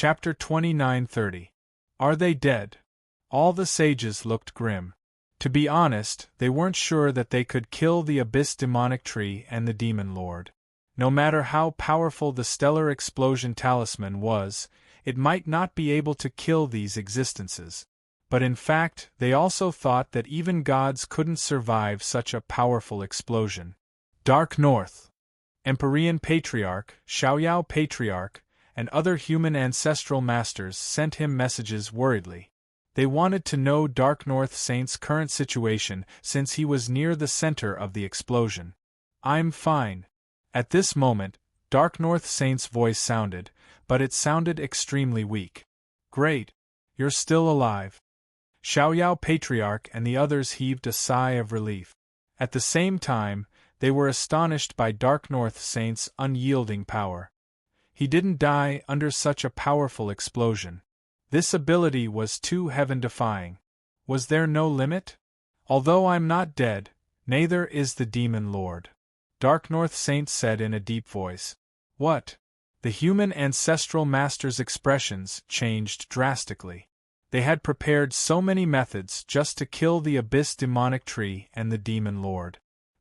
Chapter 29:30. Are they dead? All the sages looked grim. To be honest, they weren't sure that they could kill the Abyss Demonic Tree and the Demonlord. No matter how powerful the stellar explosion talisman was, it might not be able to kill these existences. But in fact, they also thought that even gods couldn't survive such a powerful explosion. Dark North. Empyrean Patriarch, Xiaoyao Patriarch, and other human ancestral masters sent him messages worriedly. They wanted to know Dark North Saint's current situation since he was near the center of the explosion. "I'm fine." At this moment, Dark North Saint's voice sounded, but it sounded extremely weak. "Great. You're still alive." Xiaoyao Patriarch and the others heaved a sigh of relief. At the same time, they were astonished by Dark North Saint's unyielding power. He didn't die under such a powerful explosion. This ability was too heaven-defying. Was there no limit? "Although I'm not dead, neither is the Demonlord," Dark North Saint said in a deep voice. "What?" The human ancestral master's expressions changed drastically. They had prepared so many methods just to kill the Abyss Demonic Tree and the Demonlord.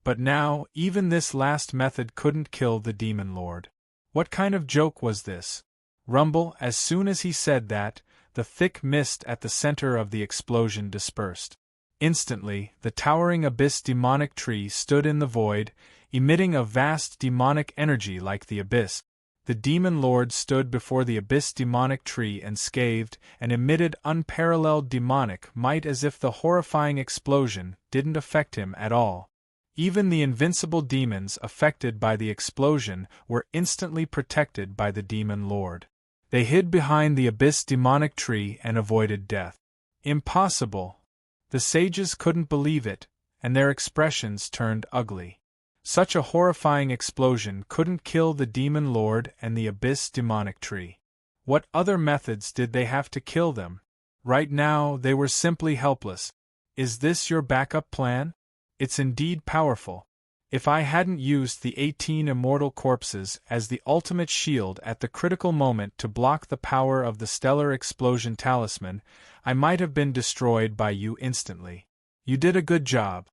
But now, even this last method couldn't kill the Demonlord. What kind of joke was this? Rumble, as soon as he said that, the thick mist at the center of the explosion dispersed. Instantly, the towering Abyss Demonic Tree stood in the void, emitting a vast demonic energy like the abyss. The Demonlord stood before the Abyss Demonic Tree and scathed and emitted unparalleled demonic might as if the horrifying explosion didn't affect him at all. Even the invincible demons affected by the explosion were instantly protected by the Demonlord. They hid behind the Abyss Demonic Tree and avoided death. Impossible! The sages couldn't believe it, and their expressions turned ugly. Such a horrifying explosion couldn't kill the Demonlord and the Abyss Demonic Tree. What other methods did they have to kill them? Right now, they were simply helpless. "Is this your backup plan? It's indeed powerful. If I hadn't used the 18 immortal corpses as the ultimate shield at the critical moment to block the power of the stellar explosion talisman, I might have been destroyed by you instantly. You did a good job."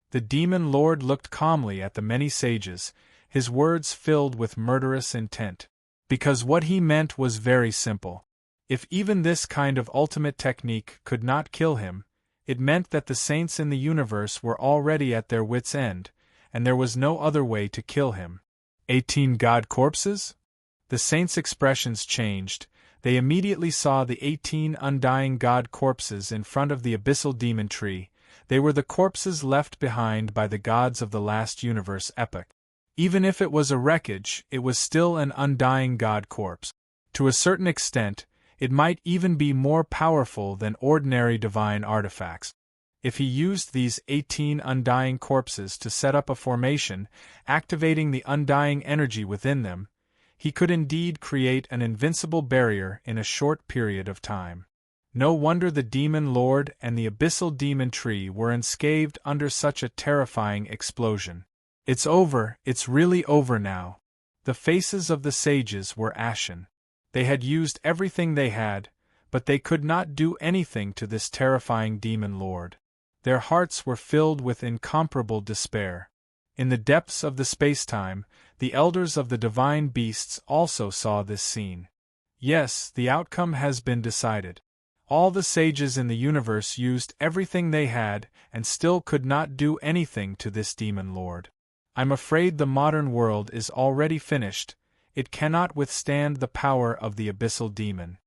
The Demonlord looked calmly at the many sages, his words filled with murderous intent. Because what he meant was very simple. If even this kind of ultimate technique could not kill him, it meant that the saints in the universe were already at their wits' end, and there was no other way to kill him. 18 god corpses? The saints' expressions changed. They immediately saw the 18 undying god corpses in front of the abyssal demon tree. They were the corpses left behind by the gods of the last universe epoch. Even if it was a wreckage, it was still an undying god corpse. To a certain extent, it might even be more powerful than ordinary divine artifacts. If he used these 18 undying corpses to set up a formation, activating the undying energy within them, he could indeed create an invincible barrier in a short period of time. No wonder the Demonlord and the Abyssal Demon Tree were unscathed under such a terrifying explosion. "It's over, it's really over now." The faces of the sages were ashen. They had used everything they had, but they could not do anything to this terrifying Demonlord. Their hearts were filled with incomparable despair. In the depths of the space-time, the elders of the divine beasts also saw this scene. Yes, the outcome has been decided. All the sages in the universe used everything they had and still could not do anything to this Demonlord. I'm afraid the modern world is already finished. It cannot withstand the power of the abyssal demon.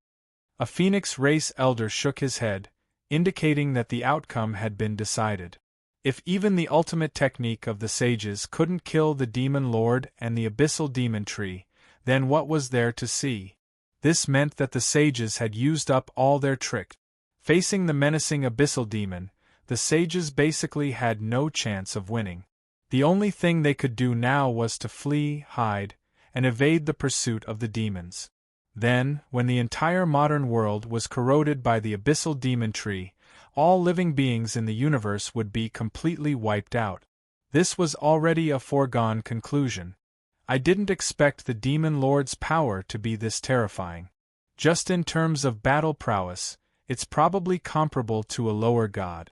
A Phoenix race elder shook his head, indicating that the outcome had been decided. If even the ultimate technique of the sages couldn't kill the Demonlord and the abyssal demon tree, then what was there to see? This meant that the sages had used up all their tricks. Facing the menacing abyssal demon, the sages basically had no chance of winning. The only thing they could do now was to flee, hide, and evade the pursuit of the demons. Then, when the entire modern world was corroded by the abyssal demon tree, all living beings in the universe would be completely wiped out. This was already a foregone conclusion. I didn't expect the Demonlord's power to be this terrifying. Just in terms of battle prowess, it's probably comparable to a lower god.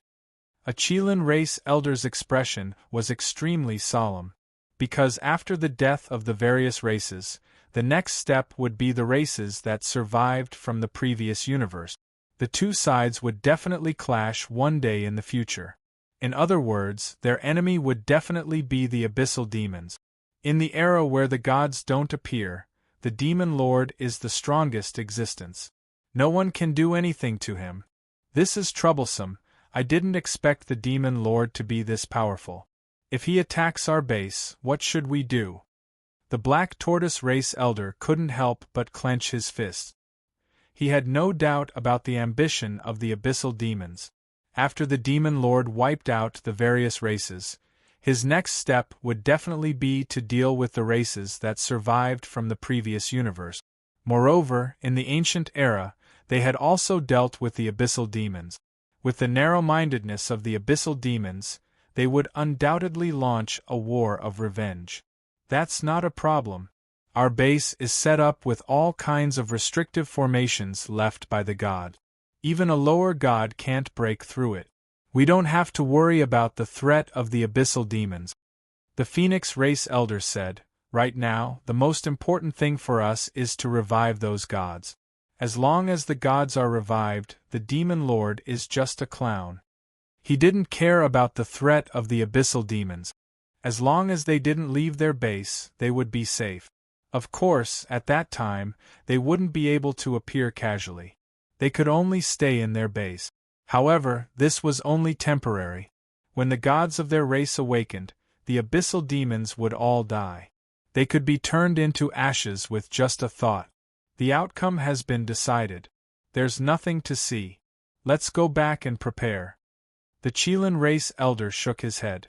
A Chelan race elder's expression was extremely solemn, because after the death of the various races, the next step would be the races that survived from the previous universe. The two sides would definitely clash one day in the future. In other words, their enemy would definitely be the abyssal demons. In the era where the gods don't appear, the Demonlord is the strongest existence. No one can do anything to him. This is troublesome. I didn't expect the Demonlord to be this powerful. If he attacks our base, what should we do? The Black Tortoise Race Elder couldn't help but clench his fists. He had no doubt about the ambition of the abyssal demons. After the Demonlord wiped out the various races, his next step would definitely be to deal with the races that survived from the previous universe. Moreover, in the ancient era, they had also dealt with the abyssal demons. With the narrow-mindedness of the abyssal demons, they would undoubtedly launch a war of revenge. That's not a problem. Our base is set up with all kinds of restrictive formations left by the god. Even a lower god can't break through it. We don't have to worry about the threat of the abyssal demons. The Phoenix Race Elder said, right now, the most important thing for us is to revive those gods. As long as the gods are revived, the Demonlord is just a clown. He didn't care about the threat of the abyssal demons. As long as they didn't leave their base, they would be safe. Of course, at that time, they wouldn't be able to appear casually. They could only stay in their base. However, this was only temporary. When the gods of their race awakened, the abyssal demons would all die. They could be turned into ashes with just a thought. The outcome has been decided. There's nothing to see. Let's go back and prepare. The Chelan Race Elder shook his head.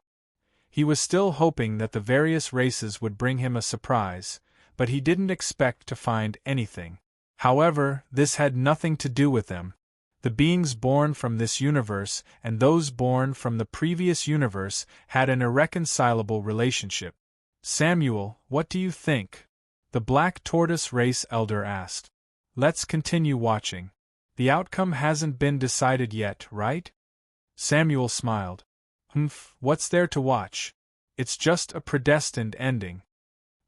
He was still hoping that the various races would bring him a surprise, but he didn't expect to find anything. However, this had nothing to do with them. The beings born from this universe and those born from the previous universe had an irreconcilable relationship. Samuel, what do you think? The Black Tortoise Race Elder asked. Let's continue watching. The outcome hasn't been decided yet, right? Samuel smiled. What's there to watch? It's just a predestined ending.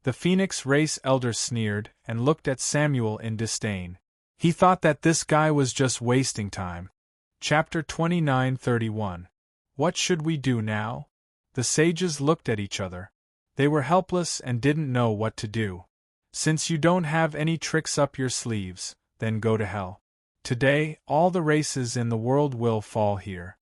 The Phoenix Race Elder sneered and looked at Samuel in disdain. He thought that this guy was just wasting time. Chapter 29:31. What should we do now? The sages looked at each other. They were helpless and didn't know what to do. Since you don't have any tricks up your sleeves, then go to hell. Today, all the races in the world will fall here.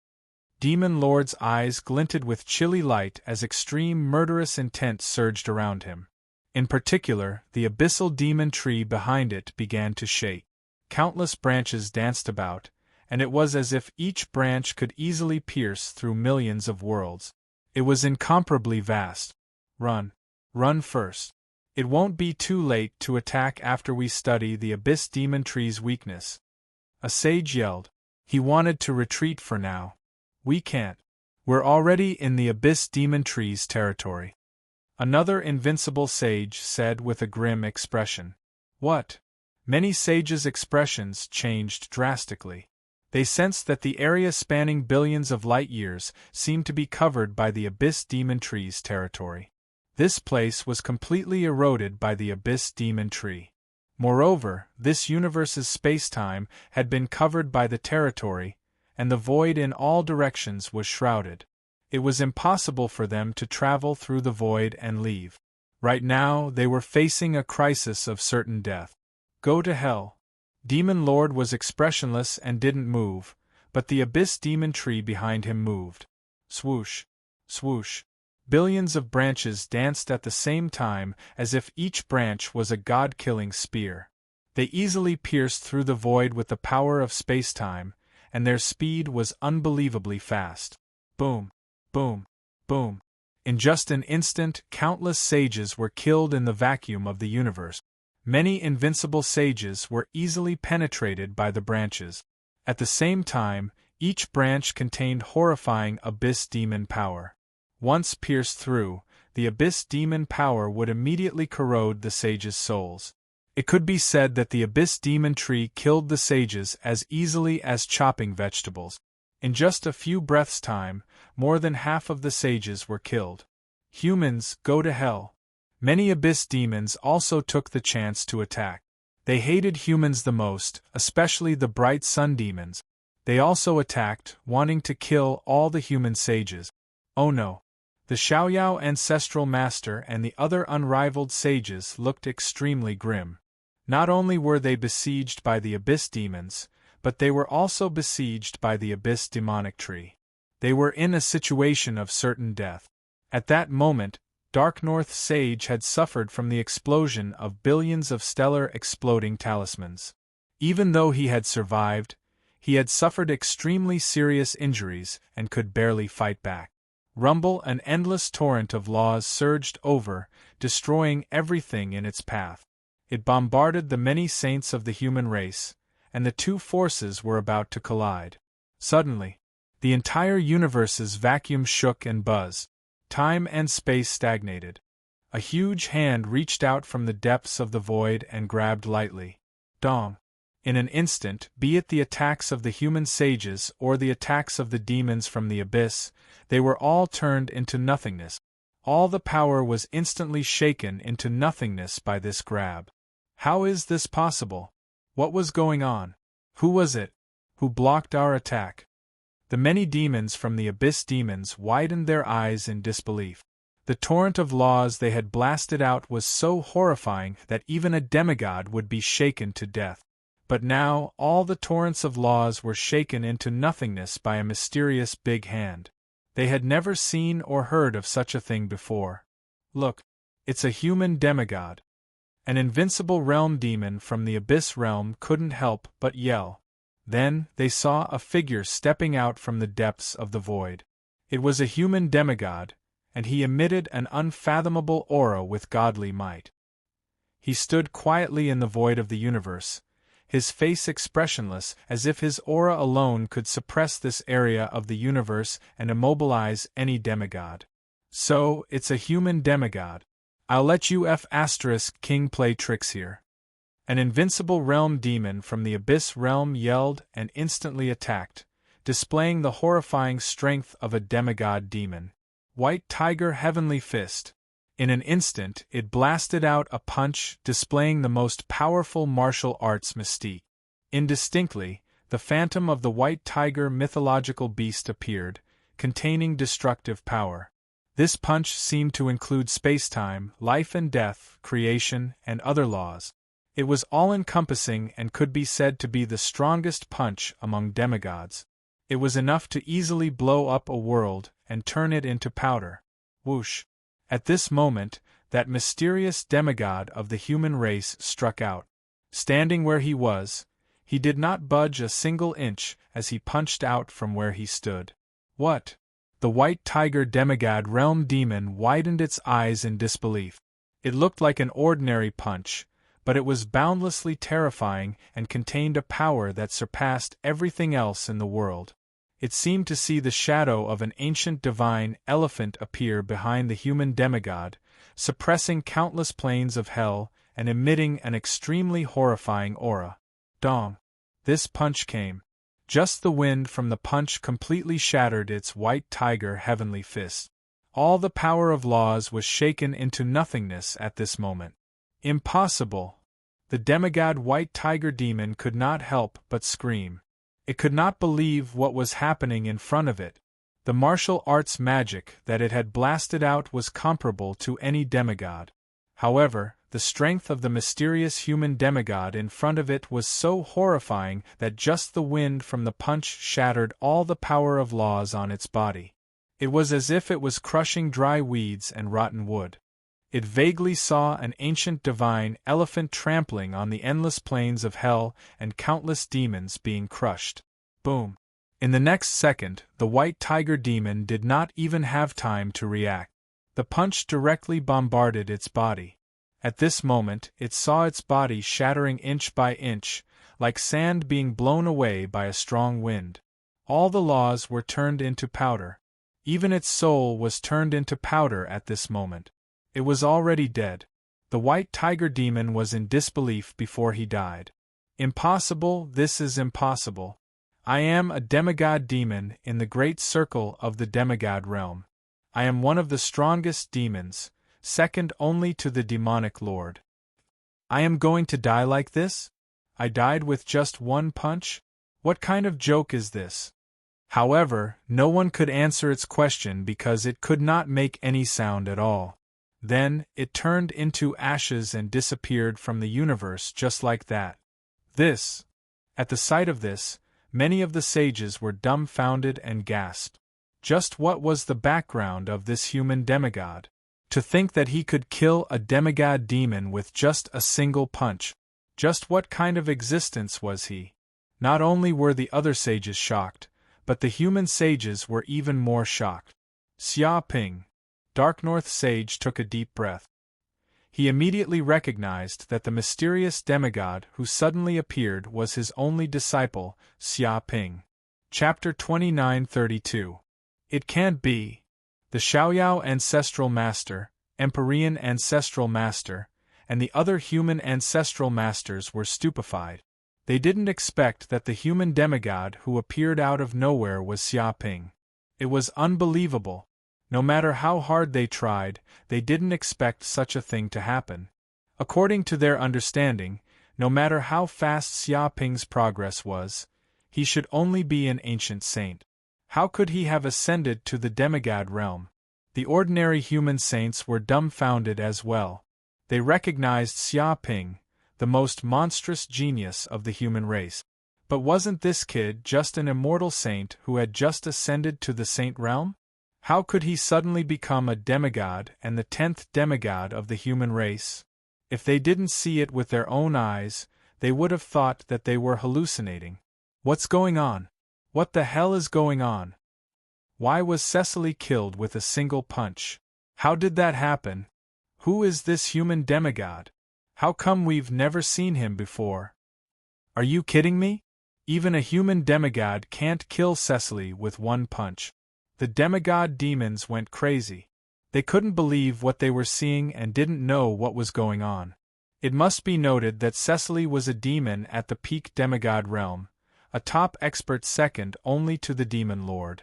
Demonlord's eyes glinted with chilly light as extreme murderous intent surged around him. In particular, the abyssal demon tree behind it began to shake. Countless branches danced about, and it was as if each branch could easily pierce through millions of worlds. It was incomparably vast. Run. Run first. It won't be too late to attack after we study the abyss demon tree's weakness. A sage yelled. He wanted to retreat for now. We can't. We're already in the abyss demon tree's territory. Another invincible sage said with a grim expression. What? Many sages' expressions changed drastically. They sensed that the area spanning billions of light-years seemed to be covered by the abyss demon tree's territory. This place was completely eroded by the abyss demon tree. Moreover, this universe's space-time had been covered by the territory, and the void in all directions was shrouded. It was impossible for them to travel through the void and leave. Right now, they were facing a crisis of certain death. Go to hell. Demonlord was expressionless and didn't move, but the abyss demon tree behind him moved. Swoosh. Swoosh. Billions of branches danced at the same time as if each branch was a god-killing spear. They easily pierced through the void with the power of space-time, and their speed was unbelievably fast. Boom. Boom. Boom. In just an instant, countless sages were killed in the vacuum of the universe. Many invincible sages were easily penetrated by the branches. At the same time, each branch contained horrifying abyss demon power. Once pierced through, the abyss demon power would immediately corrode the sages' souls. It could be said that the Abyss Demon Tree killed the sages as easily as chopping vegetables. In just a few breaths' time, more than half of the sages were killed. Humans, go to hell. Many Abyss demons also took the chance to attack. They hated humans the most, especially the bright sun demons. They also attacked, wanting to kill all the human sages. Oh no! The Xiaoyao ancestral master and the other unrivaled sages looked extremely grim. Not only were they besieged by the Abyss demons, but they were also besieged by the Abyss demonic tree. They were in a situation of certain death. At that moment, Dark North Sage had suffered from the explosion of billions of stellar exploding talismans. Even though he had survived, he had suffered extremely serious injuries and could barely fight back. Rumble, an endless torrent of laws surged over, destroying everything in its path. It bombarded the many saints of the human race, and the two forces were about to collide. Suddenly, the entire universe's vacuum shook and buzzed. Time and space stagnated. A huge hand reached out from the depths of the void and grabbed lightly. Dong! In an instant, be it the attacks of the human sages or the attacks of the demons from the abyss, they were all turned into nothingness. All the power was instantly shaken into nothingness by this grab. How is this possible? What was going on? Who was it? Who blocked our attack? The many demons from the Abyss demons widened their eyes in disbelief. The torrent of laws they had blasted out was so horrifying that even a demigod would be shaken to death. But now, all the torrents of laws were shaken into nothingness by a mysterious big hand. They had never seen or heard of such a thing before. Look, it's a human demigod. An invincible realm demon from the Abyss realm couldn't help but yell. Then, they saw a figure stepping out from the depths of the void. It was a human demigod, and he emitted an unfathomable aura with godly might. He stood quietly in the void of the universe, his face expressionless as if his aura alone could suppress this area of the universe and immobilize any demigod. So, it's a human demigod. I'll let you King play tricks here. An invincible realm demon from the Abyss realm yelled and instantly attacked, displaying the horrifying strength of a demigod demon. White Tiger Heavenly Fist. In an instant, it blasted out a punch, displaying the most powerful martial arts mystique. Indistinctly, the phantom of the White Tiger mythological beast appeared, containing destructive power. This punch seemed to include space-time, life and death, creation, and other laws. It was all-encompassing and could be said to be the strongest punch among demigods. It was enough to easily blow up a world and turn it into powder. Whoosh! At this moment, that mysterious demigod of the human race struck out. Standing where he was, he did not budge a single inch as he punched out from where he stood. What? The White Tiger demigod realm demon widened its eyes in disbelief. It looked like an ordinary punch, but it was boundlessly terrifying and contained a power that surpassed everything else in the world. It seemed to see the shadow of an ancient divine elephant appear behind the human demigod, suppressing countless planes of hell and emitting an extremely horrifying aura. Dong! This punch came. Just the wind from the punch completely shattered its White Tiger Heavenly Fist. All the power of laws was shaken into nothingness at this moment. Impossible! The demigod White Tiger demon could not help but scream. It could not believe what was happening in front of it. The martial arts magic that it had blasted out was comparable to any demigod. However, the strength of the mysterious human demigod in front of it was so horrifying that just the wind from the punch shattered all the power of laws on its body. It was as if it was crushing dry weeds and rotten wood. It vaguely saw an ancient divine elephant trampling on the endless plains of hell and countless demons being crushed. Boom! In the next second, the White Tiger demon did not even have time to react. The punch directly bombarded its body. At this moment, it saw its body shattering inch by inch, like sand being blown away by a strong wind. All the laws were turned into powder. Even its soul was turned into powder at this moment. It was already dead. The white tiger demon was in disbelief before he died. Impossible, this is impossible. I am a demigod demon in the great circle of the demigod realm. I am one of the strongest demons, second only to the demonic lord. I am going to die like this? I died with just one punch? What kind of joke is this? However, no one could answer its question because it could not make any sound at all. Then, it turned into ashes and disappeared from the universe just like that. At the sight of this, many of the sages were dumbfounded and gasped. Just what was the background of this human demigod? To think that he could kill a demigod demon with just a single punch. Just what kind of existence was he? Not only were the other sages shocked, but the human sages were even more shocked. Xia Ping, Dark North Sage, took a deep breath. He immediately recognized that the mysterious demigod who suddenly appeared was his only disciple, Xia Ping. Chapter 2932. It can't be. The Xiaoyao Ancestral Master, Empyrean Ancestral Master, and the other human ancestral masters were stupefied. They didn't expect that the human demigod who appeared out of nowhere was Xia Ping. It was unbelievable. No matter how hard they tried, they didn't expect such a thing to happen. According to their understanding, no matter how fast Xia Ping's progress was, he should only be an ancient saint. How could he have ascended to the demigod realm? The ordinary human saints were dumbfounded as well. They recognized Xia Ping, the most monstrous genius of the human race. But wasn't this kid just an immortal saint who had just ascended to the saint realm? How could he suddenly become a demigod and the 10th demigod of the human race? If they didn't see it with their own eyes, they would have thought that they were hallucinating. What's going on? What the hell is going on? Why was Cecily killed with a single punch? How did that happen? Who is this human demigod? How come we've never seen him before? Are you kidding me? Even a human demigod can't kill Cecily with one punch. The demigod demons went crazy. They couldn't believe what they were seeing and didn't know what was going on. It must be noted that Cecily was a demon at the peak demigod realm, a top expert second only to the Demonlord.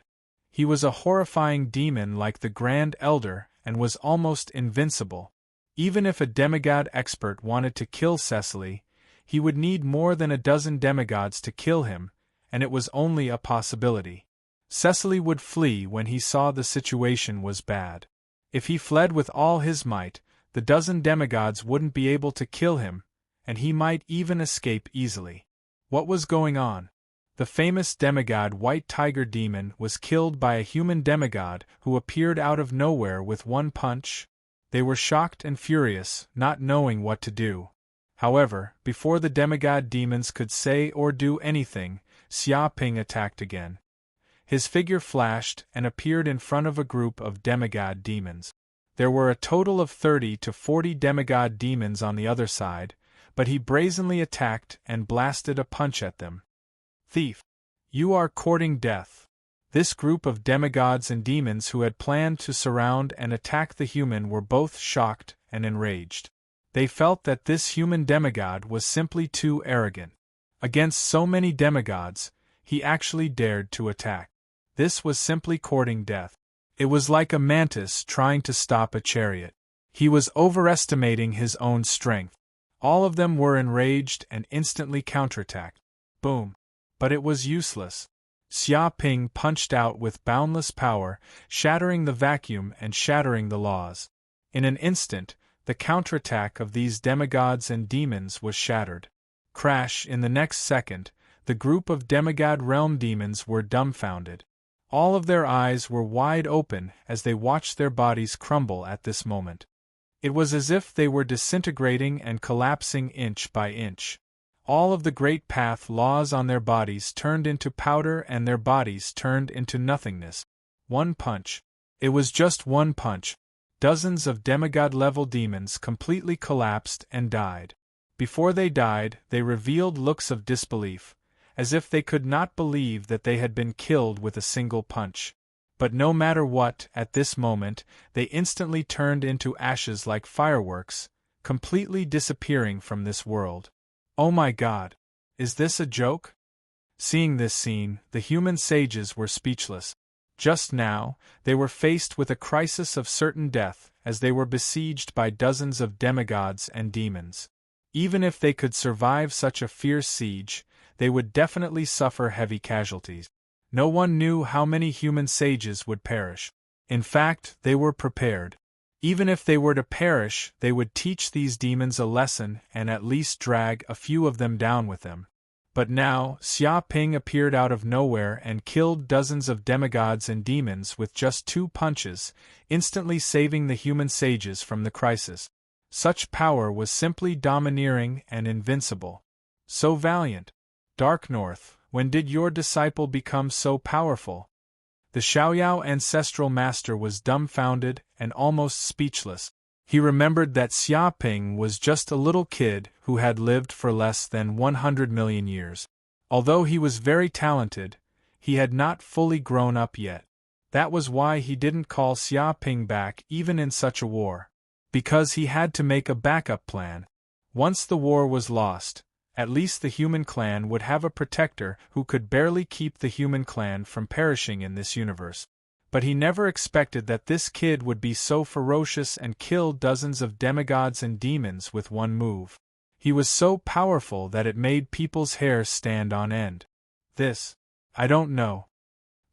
He was a horrifying demon like the Grand Elder and was almost invincible. Even if a demigod expert wanted to kill Cecily, he would need more than a dozen demigods to kill him, and it was only a possibility. Cecily would flee when he saw the situation was bad. If he fled with all his might, the dozen demigods wouldn't be able to kill him, and he might even escape easily. What was going on? The famous demigod White Tiger Demon was killed by a human demigod who appeared out of nowhere with one punch? They were shocked and furious, not knowing what to do. However, before the demigod demons could say or do anything, Xia Ping attacked again. His figure flashed and appeared in front of a group of demigod demons. There were a total of 30 to 40 demigod demons on the other side, but he brazenly attacked and blasted a punch at them. Thief! You are courting death. This group of demigods and demons who had planned to surround and attack the human were both shocked and enraged. They felt that this human demigod was simply too arrogant. Against so many demigods, he actually dared to attack. This was simply courting death. It was like a mantis trying to stop a chariot. He was overestimating his own strength. All of them were enraged and instantly counterattacked. Boom! But it was useless. Xia Ping punched out with boundless power, shattering the vacuum and shattering the laws. In an instant, the counterattack of these demigods and demons was shattered. Crash! In the next second, the group of demigod realm demons were dumbfounded. All of their eyes were wide open as they watched their bodies crumble at this moment. It was as if they were disintegrating and collapsing inch by inch. All of the great path laws on their bodies turned into powder and their bodies turned into nothingness. One punch. It was just one punch. Dozens of demigod-level demons completely collapsed and died. Before they died, they revealed looks of disbelief, as if they could not believe that they had been killed with a single punch. But no matter what, at this moment, they instantly turned into ashes like fireworks, completely disappearing from this world. Oh my God! Is this a joke? Seeing this scene, the human sages were speechless. Just now, they were faced with a crisis of certain death, as they were besieged by dozens of demigods and demons. Even if they could survive such a fierce siege, they would definitely suffer heavy casualties. No one knew how many human sages would perish. In fact, they were prepared. Even if they were to perish, they would teach these demons a lesson and at least drag a few of them down with them. But now, Xia Ping appeared out of nowhere and killed dozens of demigods and demons with just 2 punches, instantly saving the human sages from the crisis. Such power was simply domineering and invincible. So valiant. Dark North, when did your disciple become so powerful? The Xiaoyao ancestral master was dumbfounded and almost speechless. He remembered that Xia Ping was just a little kid who had lived for less than 100 million years. Although he was very talented, he had not fully grown up yet. That was why he didn't call Xia Ping back even in such a war. Because he had to make a backup plan. Once the war was lost, at least the human clan would have a protector who could barely keep the human clan from perishing in this universe. But he never expected that this kid would be so ferocious and kill dozens of demigods and demons with one move. He was so powerful that it made people's hair stand on end. I don't know.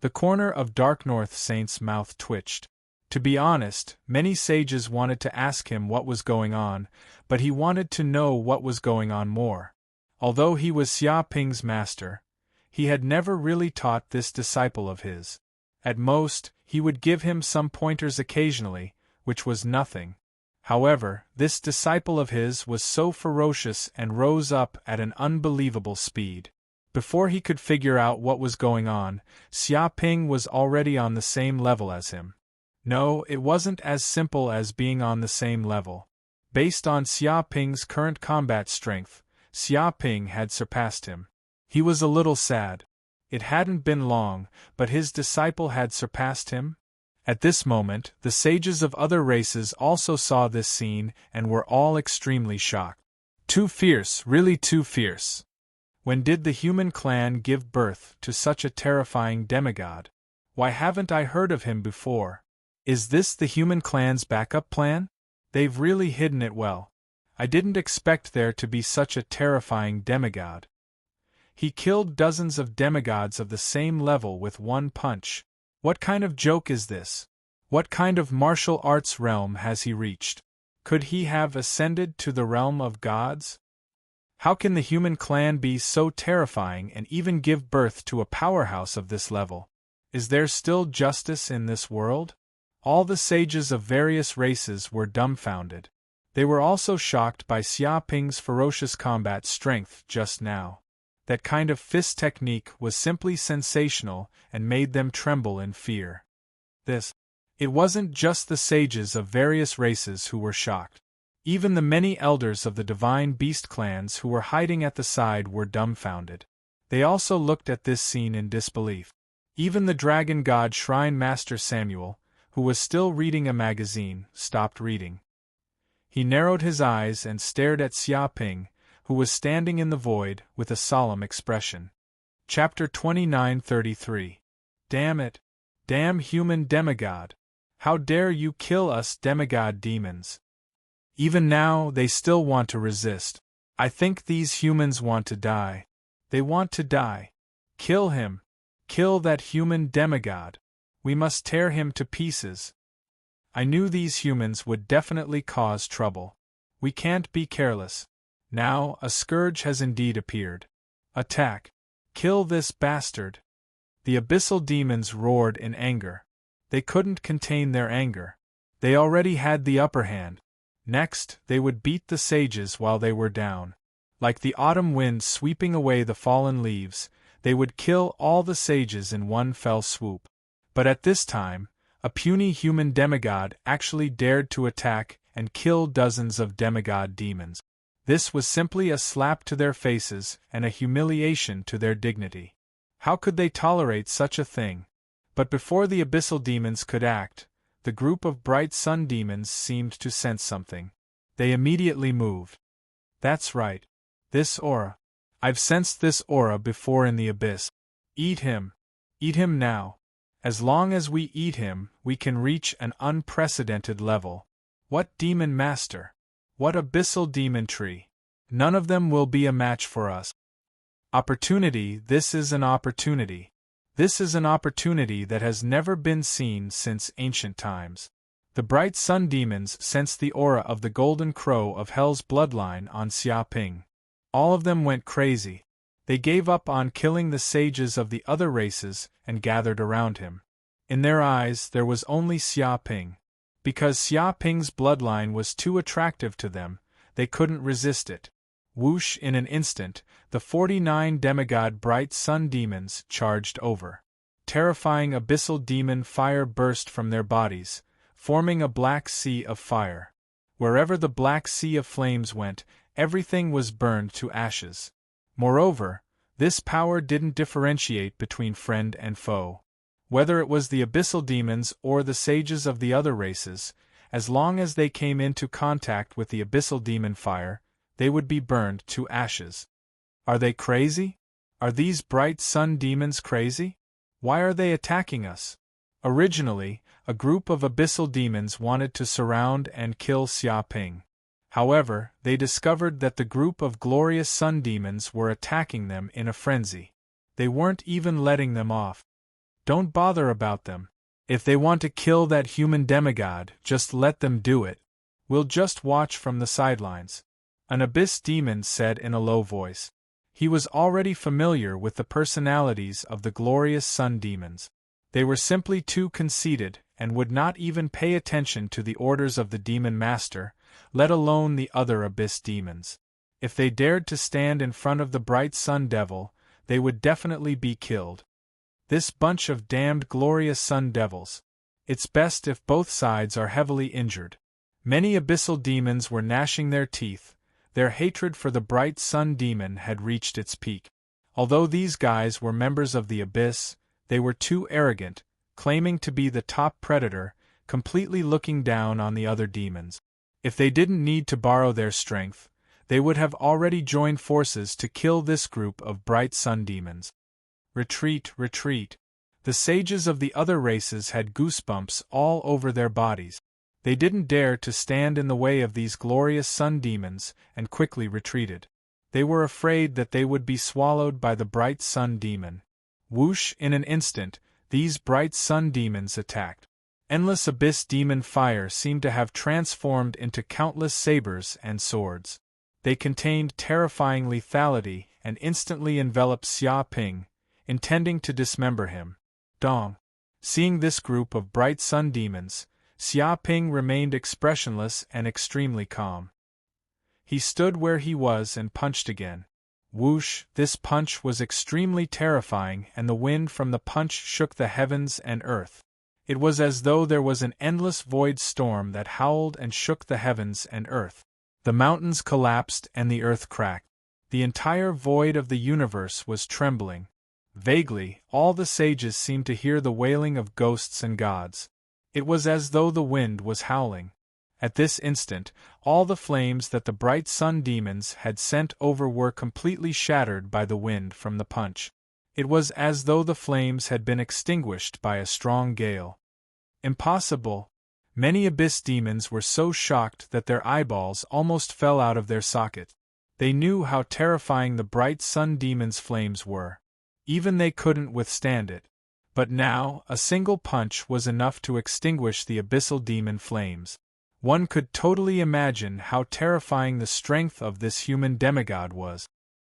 The corner of Dark North Saint's mouth twitched. To be honest, many sages wanted to ask him what was going on, but he wanted to know what was going on more. Although he was Xia Ping's master, he had never really taught this disciple of his. At most, he would give him some pointers occasionally, which was nothing. However, this disciple of his was so ferocious and rose up at an unbelievable speed. Before he could figure out what was going on, Xia Ping was already on the same level as him. No, it wasn't as simple as being on the same level. Based on Xia Ping's current combat strength, Xia Ping had surpassed him. He was a little sad. It hadn't been long, but his disciple had surpassed him. At this moment, the sages of other races also saw this scene and were all extremely shocked. Too fierce, really too fierce. When did the human clan give birth to such a terrifying demigod? Why haven't I heard of him before? Is this the human clan's backup plan? They've really hidden it well. I didn't expect there to be such a terrifying demigod. He killed dozens of demigods of the same level with one punch. What kind of joke is this? What kind of martial arts realm has he reached? Could he have ascended to the realm of gods? How can the human clan be so terrifying and even give birth to a powerhouse of this level? Is there still justice in this world? All the sages of various races were dumbfounded. They were also shocked by Xia Ping's ferocious combat strength just now. That kind of fist technique was simply sensational and made them tremble in fear. It wasn't just the sages of various races who were shocked. Even the many elders of the divine beast clans who were hiding at the side were dumbfounded. They also looked at this scene in disbelief. Even the dragon god shrine master Samuel, who was still reading a magazine, stopped reading. He narrowed his eyes and stared at Xia Ping, who was standing in the void with a solemn expression. Chapter 29:33. Damn it! Damn human demigod! How dare you kill us demigod demons! Even now they still want to resist. I think these humans want to die. They want to die. Kill him! Kill that human demigod! We must tear him to pieces. I knew these humans would definitely cause trouble. We can't be careless. Now, a scourge has indeed appeared. Attack! Kill this bastard! The abyssal demons roared in anger. They couldn't contain their anger. They already had the upper hand. Next, they would beat the sages while they were down. Like the autumn wind sweeping away the fallen leaves, they would kill all the sages in one fell swoop. But at this time, a puny human demigod actually dared to attack and kill dozens of demigod demons. This was simply a slap to their faces and a humiliation to their dignity. How could they tolerate such a thing? But before the abyssal demons could act, the group of bright sun demons seemed to sense something. They immediately moved. That's right. This aura. I've sensed this aura before in the abyss. Eat him. Eat him now. As long as we eat him, we can reach an unprecedented level. What demon master? What abyssal demon tree? None of them will be a match for us. Opportunity, this is an opportunity. This is an opportunity that has never been seen since ancient times. The bright sun demons sensed the aura of the golden crow of hell's bloodline on Xia Ping. All of them went crazy. They gave up on killing the sages of the other races and gathered around him. In their eyes there was only Xia Ping. Because Xia Ping's bloodline was too attractive to them, they couldn't resist it. Whoosh, in an instant, the 49 demigod bright sun demons charged over. Terrifying abyssal demon fire burst from their bodies, forming a black sea of fire. Wherever the black sea of flames went, everything was burned to ashes. Moreover, this power didn't differentiate between friend and foe. Whether it was the abyssal demons or the sages of the other races, as long as they came into contact with the abyssal demon fire, they would be burned to ashes. Are they crazy? Are these bright sun demons crazy? Why are they attacking us? Originally, a group of abyssal demons wanted to surround and kill Xia Ping. However, they discovered that the group of glorious sun demons were attacking them in a frenzy. They weren't even letting them off. Don't bother about them. If they want to kill that human demigod, just let them do it. We'll just watch from the sidelines. An abyss demon said in a low voice. He was already familiar with the personalities of the glorious sun demons. They were simply too conceited and would not even pay attention to the orders of the demon master, let alone the other abyss demons. If they dared to stand in front of the bright sun devil, they would definitely be killed. This bunch of damned glorious sun devils. It's best if both sides are heavily injured. Many abyssal demons were gnashing their teeth. Their hatred for the bright sun demon had reached its peak. Although these guys were members of the abyss, they were too arrogant, claiming to be the top predator, completely looking down on the other demons. If they didn't need to borrow their strength, they would have already joined forces to kill this group of bright sun demons. Retreat, retreat. The sages of the other races had goosebumps all over their bodies. They didn't dare to stand in the way of these glorious sun demons and quickly retreated. They were afraid that they would be swallowed by the bright sun demon. Whoosh, in an instant, these bright sun demons attacked. Endless abyss demon fire seemed to have transformed into countless sabers and swords. They contained terrifying lethality and instantly enveloped Xia Ping, intending to dismember him. Dong. Seeing this group of bright sun demons, Xia Ping remained expressionless and extremely calm. He stood where he was and punched again. Whoosh, this punch was extremely terrifying, and the wind from the punch shook the heavens and earth. It was as though there was an endless void storm that howled and shook the heavens and earth. The mountains collapsed and the earth cracked. The entire void of the universe was trembling. Vaguely, all the sages seemed to hear the wailing of ghosts and gods. It was as though the wind was howling. At this instant, all the flames that the bright sun demons had sent over were completely shattered by the wind from the punch. It was as though the flames had been extinguished by a strong gale. Impossible! Many abyss demons were so shocked that their eyeballs almost fell out of their socket. They knew how terrifying the bright sun demons' flames were. Even they couldn't withstand it. But now, a single punch was enough to extinguish the abyssal demon flames. One could totally imagine how terrifying the strength of this human demigod was.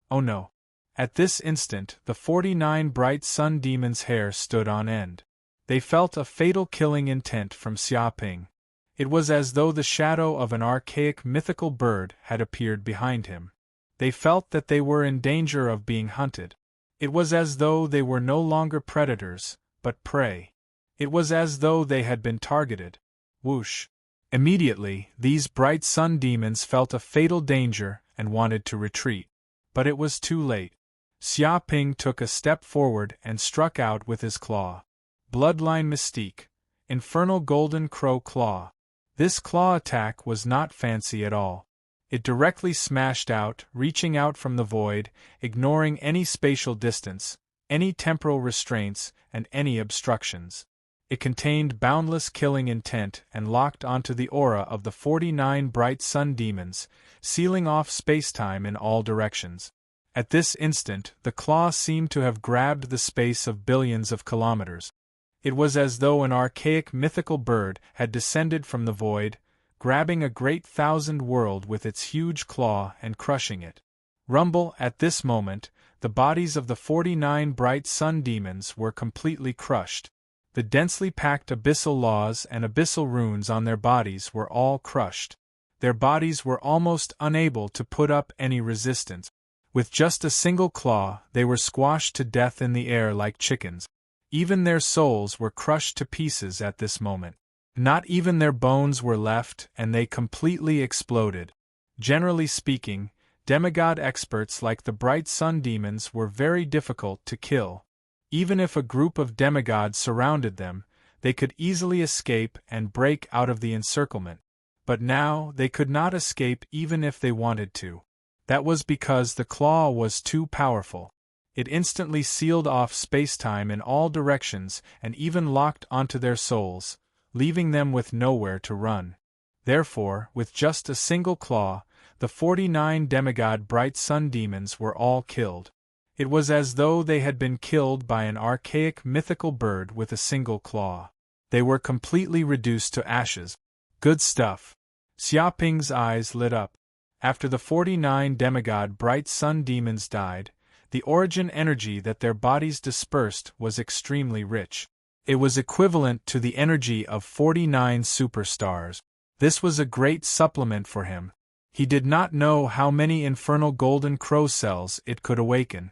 Oh no! At this instant, the 49 bright sun demons' hair stood on end. They felt a fatal killing intent from Xia Ping. It was as though the shadow of an archaic mythical bird had appeared behind him. They felt that they were in danger of being hunted. It was as though they were no longer predators, but prey. It was as though they had been targeted. Whoosh! Immediately, these bright sun demons felt a fatal danger and wanted to retreat. But it was too late. Xia Ping took a step forward and struck out with his claw. Bloodline Mystique. Infernal Golden Crow Claw. This claw attack was not fancy at all. It directly smashed out, reaching out from the void, ignoring any spatial distance, any temporal restraints, and any obstructions. It contained boundless killing intent and locked onto the aura of the 49 bright sun demons, sealing off spacetime in all directions. At this instant, the claw seemed to have grabbed the space of billions of kilometers. It was as though an archaic mythical bird had descended from the void, grabbing a great thousand world with its huge claw and crushing it. Rumble, at this moment, the bodies of the 49 bright sun demons were completely crushed. The densely packed abyssal laws and abyssal runes on their bodies were all crushed. Their bodies were almost unable to put up any resistance. With just a single claw, they were squashed to death in the air like chickens. Even their souls were crushed to pieces at this moment. Not even their bones were left, and they completely exploded. Generally speaking, demigod experts like the bright sun demons were very difficult to kill. Even if a group of demigods surrounded them, they could easily escape and break out of the encirclement. But now they could not escape even if they wanted to. That was because the claw was too powerful. It instantly sealed off spacetime in all directions and even locked onto their souls, leaving them with nowhere to run. Therefore, with just a single claw, the 49 demigod bright sun demons were all killed. It was as though they had been killed by an archaic mythical bird with a single claw. They were completely reduced to ashes. Good stuff. Xiaoping's eyes lit up. After the 49 demigod bright sun demons died, the origin energy that their bodies dispersed was extremely rich. It was equivalent to the energy of 49 superstars. This was a great supplement for him. He did not know how many infernal golden crow cells it could awaken.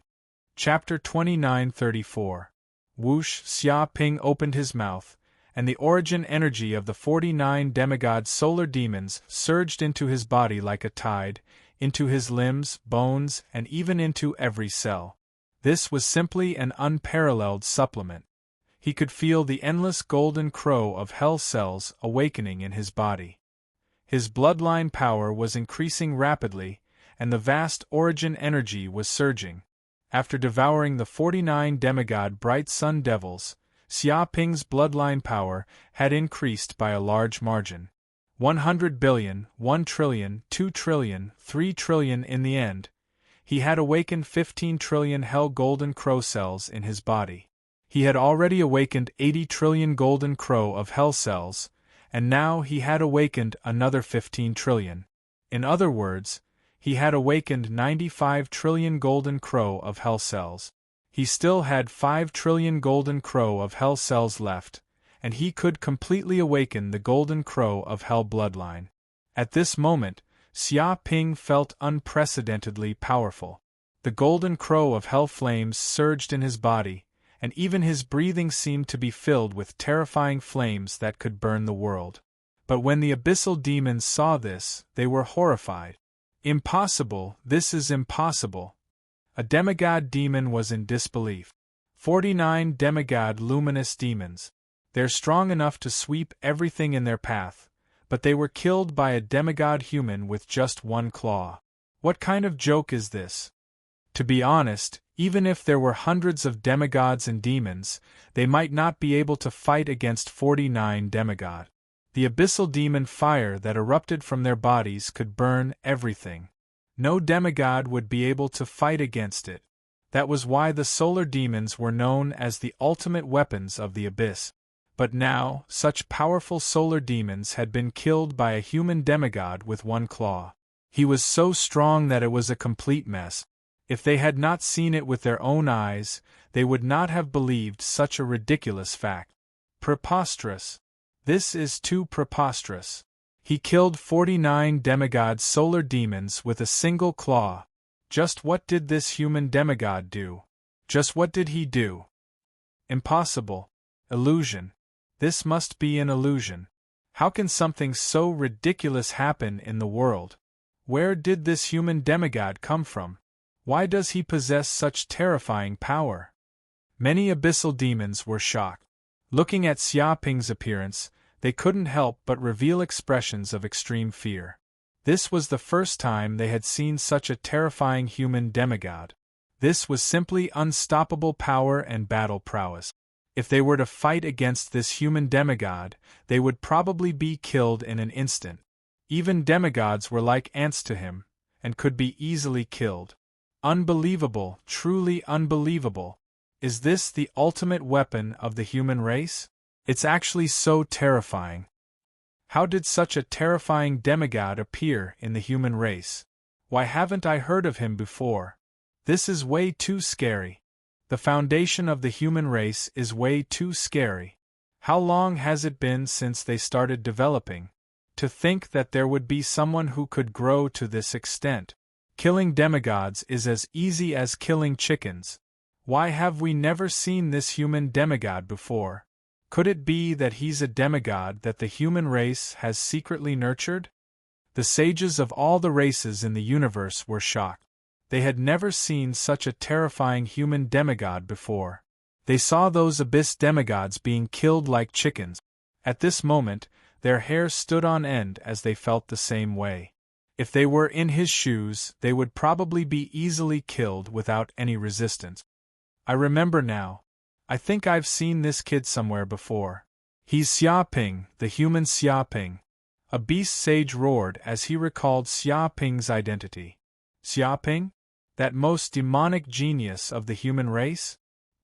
Chapter 2934. Whoosh! Xia Ping opened his mouth, and the origin energy of the 49 demigod solar demons surged into his body like a tide, into his limbs, bones, and even into every cell. This was simply an unparalleled supplement. He could feel the endless golden crow of hell cells awakening in his body. His bloodline power was increasing rapidly, and the vast origin energy was surging. After devouring the 49 demigod bright sun devils, Xia Ping's bloodline power had increased by a large margin. 100 billion, 1 trillion, 2 trillion, 3 trillion in the end. He had awakened 15 trillion hell golden crow cells in his body. He had already awakened 80 trillion golden crow of hell cells, and now he had awakened another 15 trillion. In other words, he had awakened 95 trillion golden crow of hell cells. He still had 5 trillion golden crow of hell cells left, and he could completely awaken the golden crow of hell bloodline. At this moment, Xia Ping felt unprecedentedly powerful. The golden crow of hell flames surged in his body, and even his breathing seemed to be filled with terrifying flames that could burn the world. But when the abyssal demons saw this, they were horrified. Impossible, this is impossible. A demigod demon was in disbelief. 49 demigod luminous demons. They're strong enough to sweep everything in their path, but they were killed by a demigod human with just one claw. What kind of joke is this? To be honest, even if there were hundreds of demigods and demons, they might not be able to fight against 49 demigod. The abyssal demon fire that erupted from their bodies could burn everything. No demigod would be able to fight against it. That was why the solar demons were known as the ultimate weapons of the abyss. But now, such powerful solar demons had been killed by a human demigod with one claw. He was so strong that it was a complete mess. If they had not seen it with their own eyes, they would not have believed such a ridiculous fact. Preposterous. This is too preposterous. He killed 49 demigod solar demons with a single claw. Just what did this human demigod do? Just what did he do? Impossible. Illusion. This must be an illusion. How can something so ridiculous happen in the world? Where did this human demigod come from? Why does he possess such terrifying power? Many abyssal demons were shocked. Looking at Xia Ping's appearance, they couldn't help but reveal expressions of extreme fear. This was the first time they had seen such a terrifying human demigod. This was simply unstoppable power and battle prowess. If they were to fight against this human demigod, they would probably be killed in an instant. Even demigods were like ants to him, and could be easily killed. Unbelievable, truly unbelievable. Is this the ultimate weapon of the human race? It's actually so terrifying. How did such a terrifying demigod appear in the human race? Why haven't I heard of him before? This is way too scary. The foundation of the human race is way too scary. How long has it been since they started developing? To think that there would be someone who could grow to this extent. Killing demigods is as easy as killing chickens. Why have we never seen this human demigod before? Could it be that he's a demigod that the human race has secretly nurtured? The sages of all the races in the universe were shocked. They had never seen such a terrifying human demigod before. They saw those abyss demigods being killed like chickens. At this moment, their hair stood on end as they felt the same way. If they were in his shoes, they would probably be easily killed without any resistance. I remember now. I think I've seen this kid somewhere before. He's Xia Ping, the human Xia Ping. A beast sage roared as he recalled Xia Ping's identity. Xia Ping? That most demonic genius of the human race?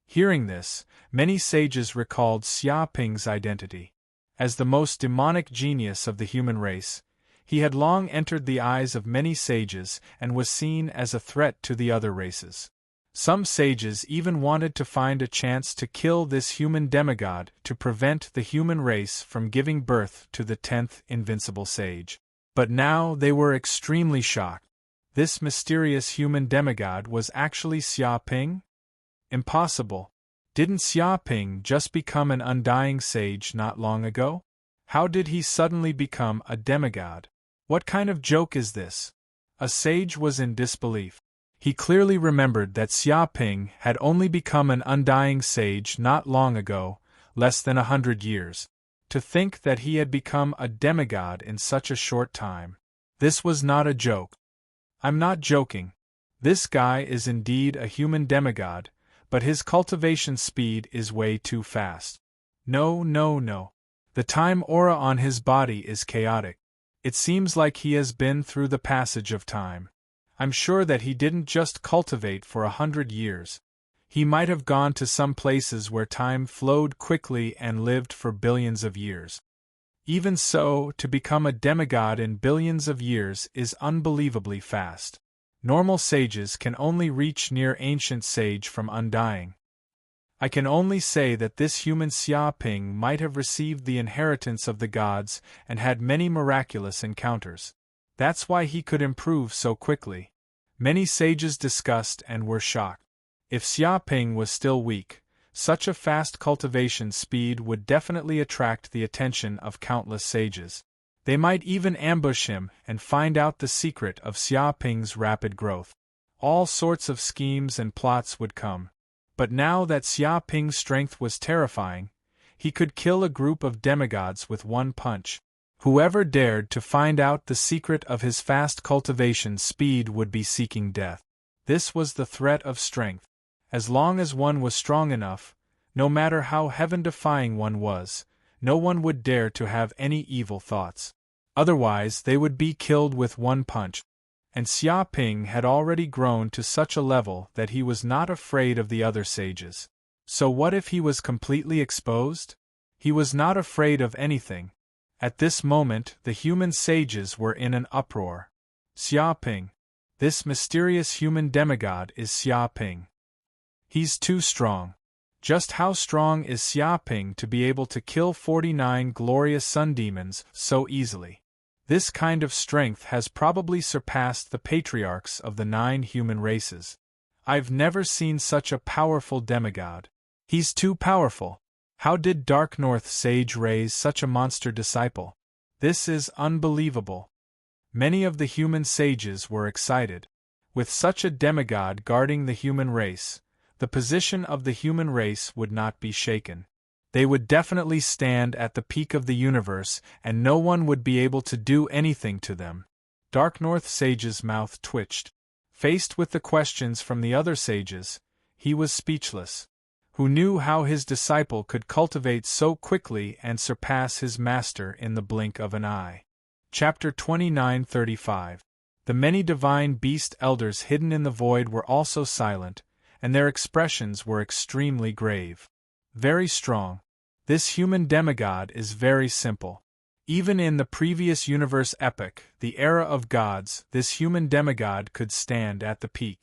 Hearing this, many sages recalled Xia Ping's identity. As the most demonic genius of the human race, he had long entered the eyes of many sages and was seen as a threat to the other races. Some sages even wanted to find a chance to kill this human demigod to prevent the human race from giving birth to the 10th invincible sage. But now they were extremely shocked. This mysterious human demigod was actually Xia Ping? Impossible. Didn't Xia Ping just become an undying sage not long ago? How did he suddenly become a demigod? What kind of joke is this? A sage was in disbelief. He clearly remembered that Xia Ping had only become an undying sage not long ago, less than 100 years. To think that he had become a demigod in such a short time. This was not a joke. I'm not joking. This guy is indeed a human demigod, but his cultivation speed is way too fast. No. The time aura on his body is chaotic. It seems like he has been through the passage of time. I'm sure that he didn't just cultivate for 100 years. He might have gone to some places where time flowed quickly and lived for billions of years. Even so, to become a demigod in billions of years is unbelievably fast. Normal sages can only reach near ancient sage from undying. I can only say that this human Xia Ping might have received the inheritance of the gods and had many miraculous encounters. That's why he could improve so quickly. Many sages discussed and were shocked. If Xia Ping was still weak, such a fast cultivation speed would definitely attract the attention of countless sages. They might even ambush him and find out the secret of Xia Ping's rapid growth. All sorts of schemes and plots would come. But now that Xia Ping's strength was terrifying, he could kill a group of demigods with one punch. Whoever dared to find out the secret of his fast cultivation speed would be seeking death. This was the threat of strength. As long as one was strong enough, no matter how heaven-defying one was, no one would dare to have any evil thoughts. Otherwise they would be killed with one punch. And Xia Ping had already grown to such a level that he was not afraid of the other sages. So what if he was completely exposed? He was not afraid of anything. At this moment the human sages were in an uproar. Xia Ping. This mysterious human demigod is Xia Ping. He's too strong. Just how strong is Xia Ping to be able to kill 49 glorious sun demons so easily? This kind of strength has probably surpassed the patriarchs of the 9 human races. I've never seen such a powerful demigod. He's too powerful. How did Dark North Sage raise such a monster disciple? This is unbelievable. Many of the human sages were excited. With such a demigod guarding the human race, the position of the human race would not be shaken. They would definitely stand at the peak of the universe, and no one would be able to do anything to them. Dark North Sage's mouth twitched. Faced with the questions from the other sages, he was speechless. Who knew how his disciple could cultivate so quickly and surpass his master in the blink of an eye? Chapter 29:35. The many divine beast elders hidden in the void were also silent, and their expressions were extremely grave. Very strong. This human demigod is very simple. Even in the previous universe epoch, the era of gods, this human demigod could stand at the peak.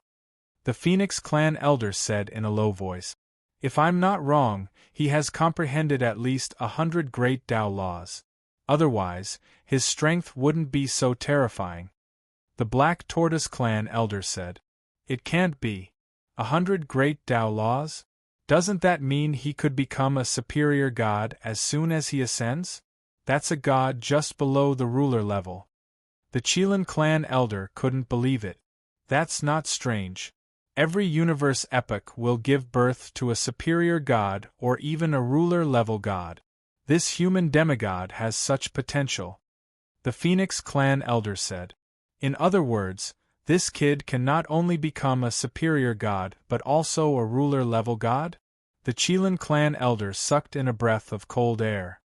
The Phoenix Clan elder said in a low voice. If I'm not wrong, he has comprehended at least 100 great Tao laws. Otherwise, his strength wouldn't be so terrifying. The Black Tortoise Clan elder said. It can't be. 100 great Tao laws? Doesn't that mean he could become a superior god as soon as he ascends? That's a god just below the ruler level. The Qilin Clan elder couldn't believe it. That's not strange. Every universe epoch will give birth to a superior god or even a ruler-level god. This human demigod has such potential. The Phoenix Clan elder said. In other words, this kid can not only become a superior god but also a ruler-level god? The Qilin Clan elder sucked in a breath of cold air.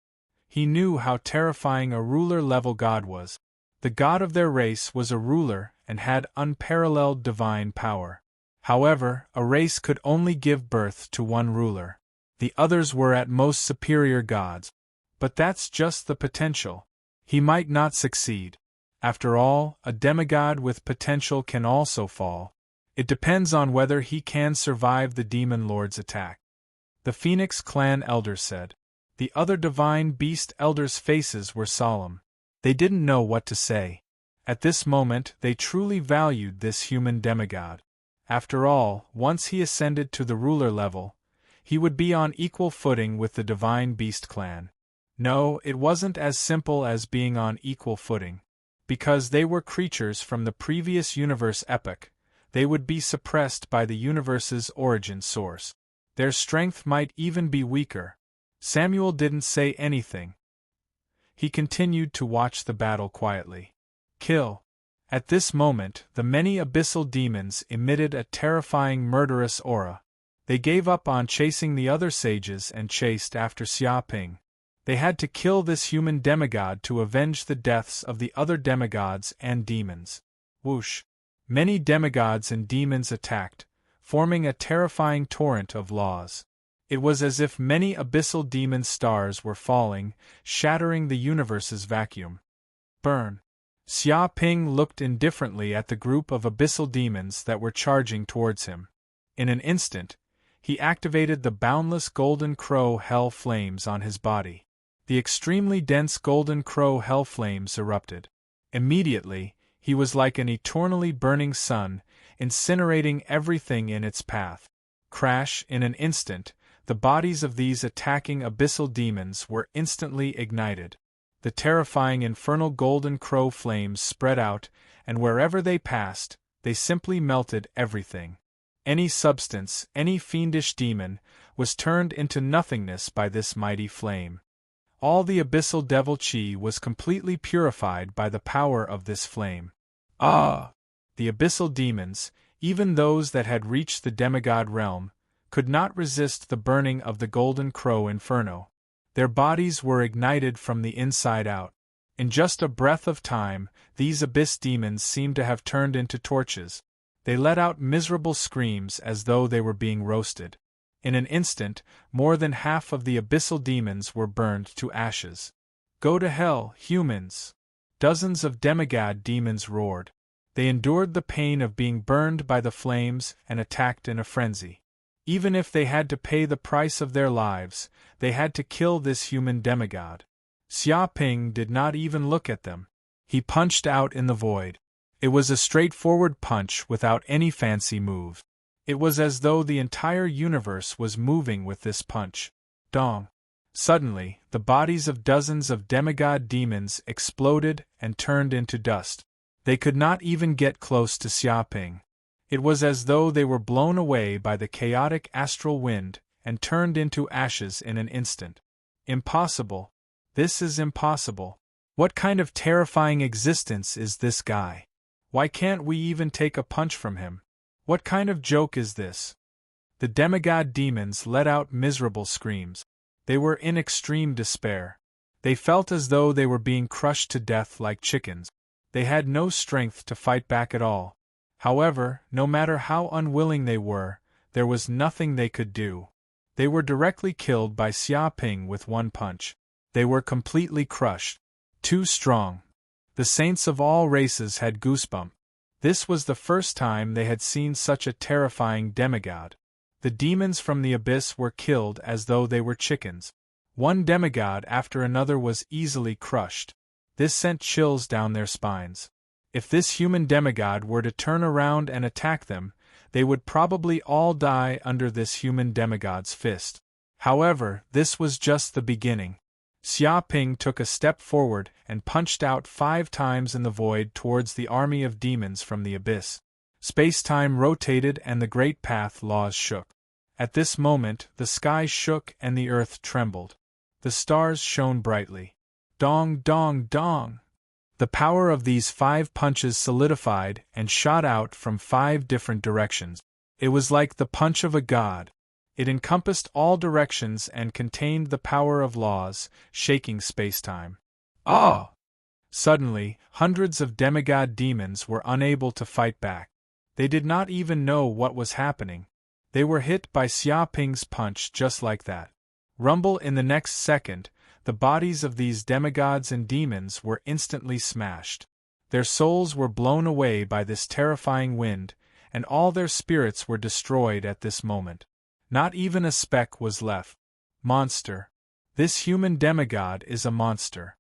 He knew how terrifying a ruler-level god was. The god of their race was a ruler and had unparalleled divine power. However, a race could only give birth to one ruler. The others were at most superior gods. But that's just the potential. He might not succeed. After all, a demigod with potential can also fall. It depends on whether he can survive the Demonlord's attack. The Phoenix Clan elder said. The other divine beast elders' faces were solemn. They didn't know what to say. At this moment they truly valued this human demigod. After all, once he ascended to the ruler level, he would be on equal footing with the divine beast clan. No, it wasn't as simple as being on equal footing. Because they were creatures from the previous universe epoch, they would be suppressed by the universe's origin source. Their strength might even be weaker. Samuel didn't say anything. He continued to watch the battle quietly. Kill. At this moment, the many abyssal demons emitted a terrifying murderous aura. They gave up on chasing the other sages and chased after Xiaoping. They had to kill this human demigod to avenge the deaths of the other demigods and demons. Whoosh! Many demigods and demons attacked, forming a terrifying torrent of laws. It was as if many abyssal demon stars were falling, shattering the universe's vacuum. Burn! Xia Ping looked indifferently at the group of abyssal demons that were charging towards him. In an instant, he activated the boundless golden crow hell flames on his body. The extremely dense golden crow hell flames erupted. Immediately, he was like an eternally burning sun, incinerating everything in its path. Crash! In an instant, the bodies of these attacking abyssal demons were instantly ignited. The terrifying infernal golden crow flames spread out, and wherever they passed, they simply melted everything. Any substance, any fiendish demon, was turned into nothingness by this mighty flame. All the abyssal devil chi was completely purified by the power of this flame. Ah! The abyssal demons, even those that had reached the demigod realm, could not resist the burning of the golden crow inferno. Their bodies were ignited from the inside out. In just a breath of time, these abyss demons seemed to have turned into torches. They let out miserable screams as though they were being roasted. In an instant, more than half of the abyssal demons were burned to ashes. Go to hell, humans! Dozens of demigod demons roared. They endured the pain of being burned by the flames and attacked in a frenzy. Even if they had to pay the price of their lives, they had to kill this human demigod. Xia Ping did not even look at them. He punched out in the void. It was a straightforward punch without any fancy move. It was as though the entire universe was moving with this punch. Dong! Suddenly, the bodies of dozens of demigod demons exploded and turned into dust. They could not even get close to Xia Ping. It was as though they were blown away by the chaotic astral wind, and turned into ashes in an instant. Impossible. This is impossible. What kind of terrifying existence is this guy? Why can't we even take a punch from him? What kind of joke is this? The demigod demons let out miserable screams. They were in extreme despair. They felt as though they were being crushed to death like chickens. They had no strength to fight back at all. However, no matter how unwilling they were, there was nothing they could do. They were directly killed by Xia Ping with one punch. They were completely crushed. Too strong. The saints of all races had goosebumps. This was the first time they had seen such a terrifying demigod. The demons from the abyss were killed as though they were chickens. One demigod after another was easily crushed. This sent chills down their spines. If this human demigod were to turn around and attack them, they would probably all die under this human demigod's fist. However, this was just the beginning. Xia Ping took a step forward and punched out 5 times in the void towards the army of demons from the abyss. Space-time rotated and the great path laws shook. At this moment, the sky shook and the earth trembled. The stars shone brightly. Dong, dong, dong! The power of these 5 punches solidified and shot out from 5 different directions. It was like the punch of a god. It encompassed all directions and contained the power of laws, shaking space-time. Ah! Suddenly, hundreds of demigod demons were unable to fight back. They did not even know what was happening. They were hit by Xia Ping's punch just like that. Rumble in the next second, the bodies of these demigods and demons were instantly smashed. Their souls were blown away by this terrifying wind, and all their spirits were destroyed at this moment. Not even a speck was left. Monster. This human demigod is a monster.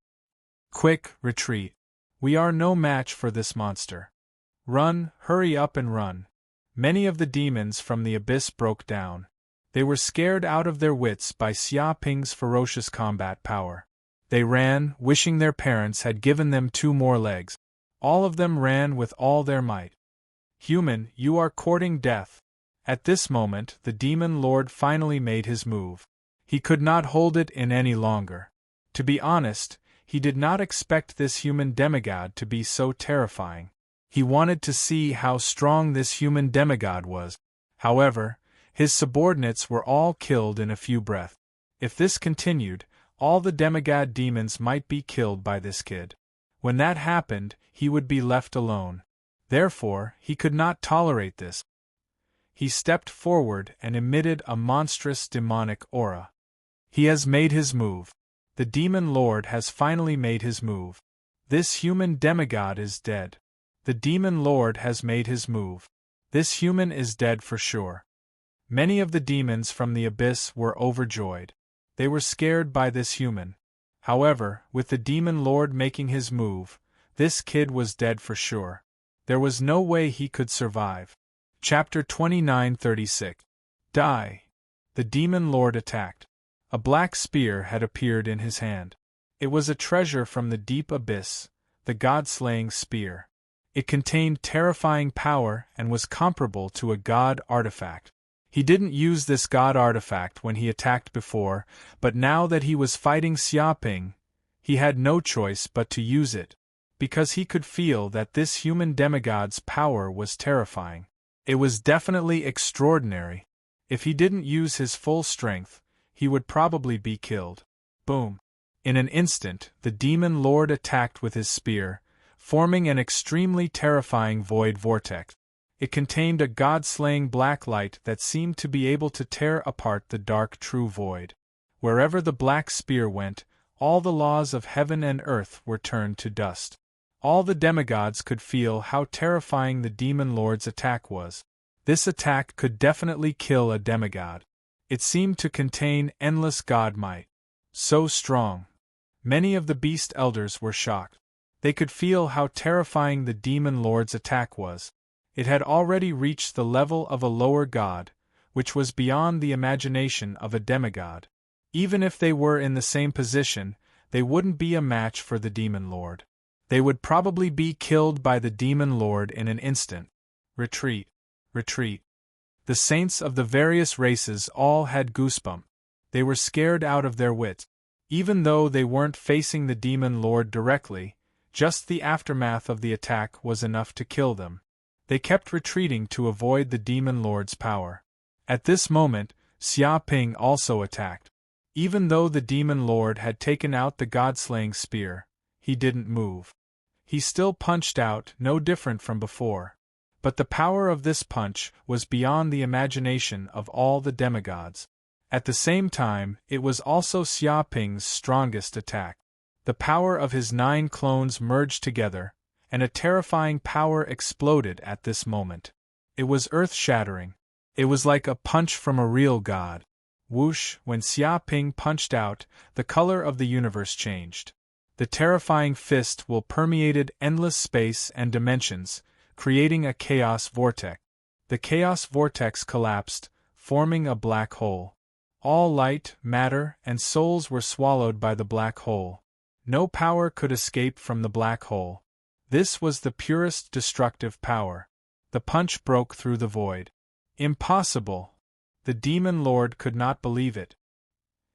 Quick, retreat. We are no match for this monster. Run, hurry up and run. Many of the demons from the abyss broke down. They were scared out of their wits by Xia Ping's ferocious combat power. They ran, wishing their parents had given them 2 more legs. All of them ran with all their might. Human, you are courting death. At this moment, the Demon Lord finally made his move. He could not hold it in any longer. To be honest, he did not expect this human demigod to be so terrifying. He wanted to see how strong this human demigod was. However, his subordinates were all killed in a few breaths. If this continued, all the demigod demons might be killed by this kid. When that happened, he would be left alone. Therefore, he could not tolerate this. He stepped forward and emitted a monstrous demonic aura. He has made his move. The Demon Lord has finally made his move. This human demigod is dead. The Demon Lord has made his move. This human is dead for sure. Many of the demons from the abyss were overjoyed. They were scared by this human. However, with the Demon Lord making his move, this kid was dead for sure. There was no way he could survive. Chapter 29:36. Die. The Demon Lord attacked. A black spear had appeared in his hand. It was a treasure from the deep abyss, the god-slaying spear. It contained terrifying power and was comparable to a god artifact. He didn't use this god artifact when he attacked before, but now that he was fighting Xia Ping, he had no choice but to use it, because he could feel that this human demigod's power was terrifying. It was definitely extraordinary. If he didn't use his full strength, he would probably be killed. Boom! In an instant, the Demon Lord attacked with his spear, forming an extremely terrifying void vortex. It contained a god-slaying black light that seemed to be able to tear apart the dark true void. Wherever the black spear went, all the laws of heaven and earth were turned to dust. All the demigods could feel how terrifying the Demon Lord's attack was. This attack could definitely kill a demigod. It seemed to contain endless god might. So strong. Many of the beast elders were shocked. They could feel how terrifying the Demon Lord's attack was. It had already reached the level of a lower god, which was beyond the imagination of a demigod. Even if they were in the same position, they wouldn't be a match for the Demon Lord. They would probably be killed by the Demon Lord in an instant. Retreat. Retreat. The saints of the various races all had goosebumps. They were scared out of their wits. Even though they weren't facing the Demon Lord directly, just the aftermath of the attack was enough to kill them. They kept retreating to avoid the Demon Lord's power. At this moment, Xia Ping also attacked. Even though the Demon Lord had taken out the god-slaying spear, he didn't move. He still punched out, no different from before. But the power of this punch was beyond the imagination of all the demigods. At the same time, it was also Xia Ping's strongest attack. The power of his 9 clones merged together, and a terrifying power exploded at this moment. It was earth-shattering. It was like a punch from a real god. Whoosh! When Xia Ping punched out, the color of the universe changed. The terrifying fist will permeated endless space and dimensions, creating a chaos vortex. The chaos vortex collapsed, forming a black hole. All light, matter, and souls were swallowed by the black hole. No power could escape from the black hole. This was the purest destructive power. The punch broke through the void. Impossible! The Demon Lord could not believe it.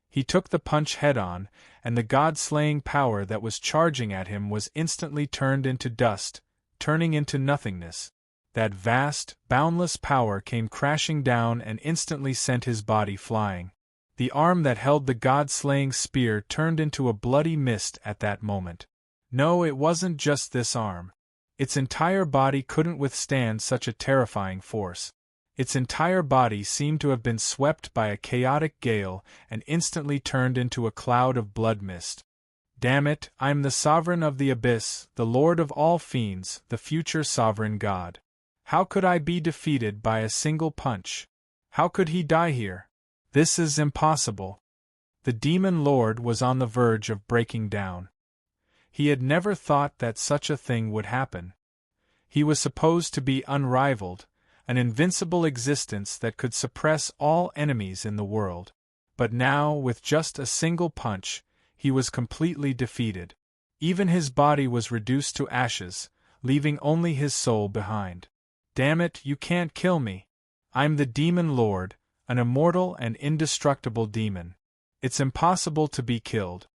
He took the punch head-on, and the god-slaying power that was charging at him was instantly turned into dust, turning into nothingness. That vast, boundless power came crashing down and instantly sent his body flying. The arm that held the god-slaying spear turned into a bloody mist at that moment. No, it wasn't just this arm. Its entire body couldn't withstand such a terrifying force. Its entire body seemed to have been swept by a chaotic gale and instantly turned into a cloud of blood mist. Damn it, I'm the sovereign of the abyss, the lord of all fiends, the future sovereign god. How could I be defeated by a single punch? How could he die here? This is impossible. The Demon Lord was on the verge of breaking down. He had never thought that such a thing would happen. He was supposed to be unrivaled, an invincible existence that could suppress all enemies in the world. But now, with just a single punch, he was completely defeated. Even his body was reduced to ashes, leaving only his soul behind. Damn it, you can't kill me. I'm the Demon Lord, an immortal and indestructible demon. It's impossible to be killed.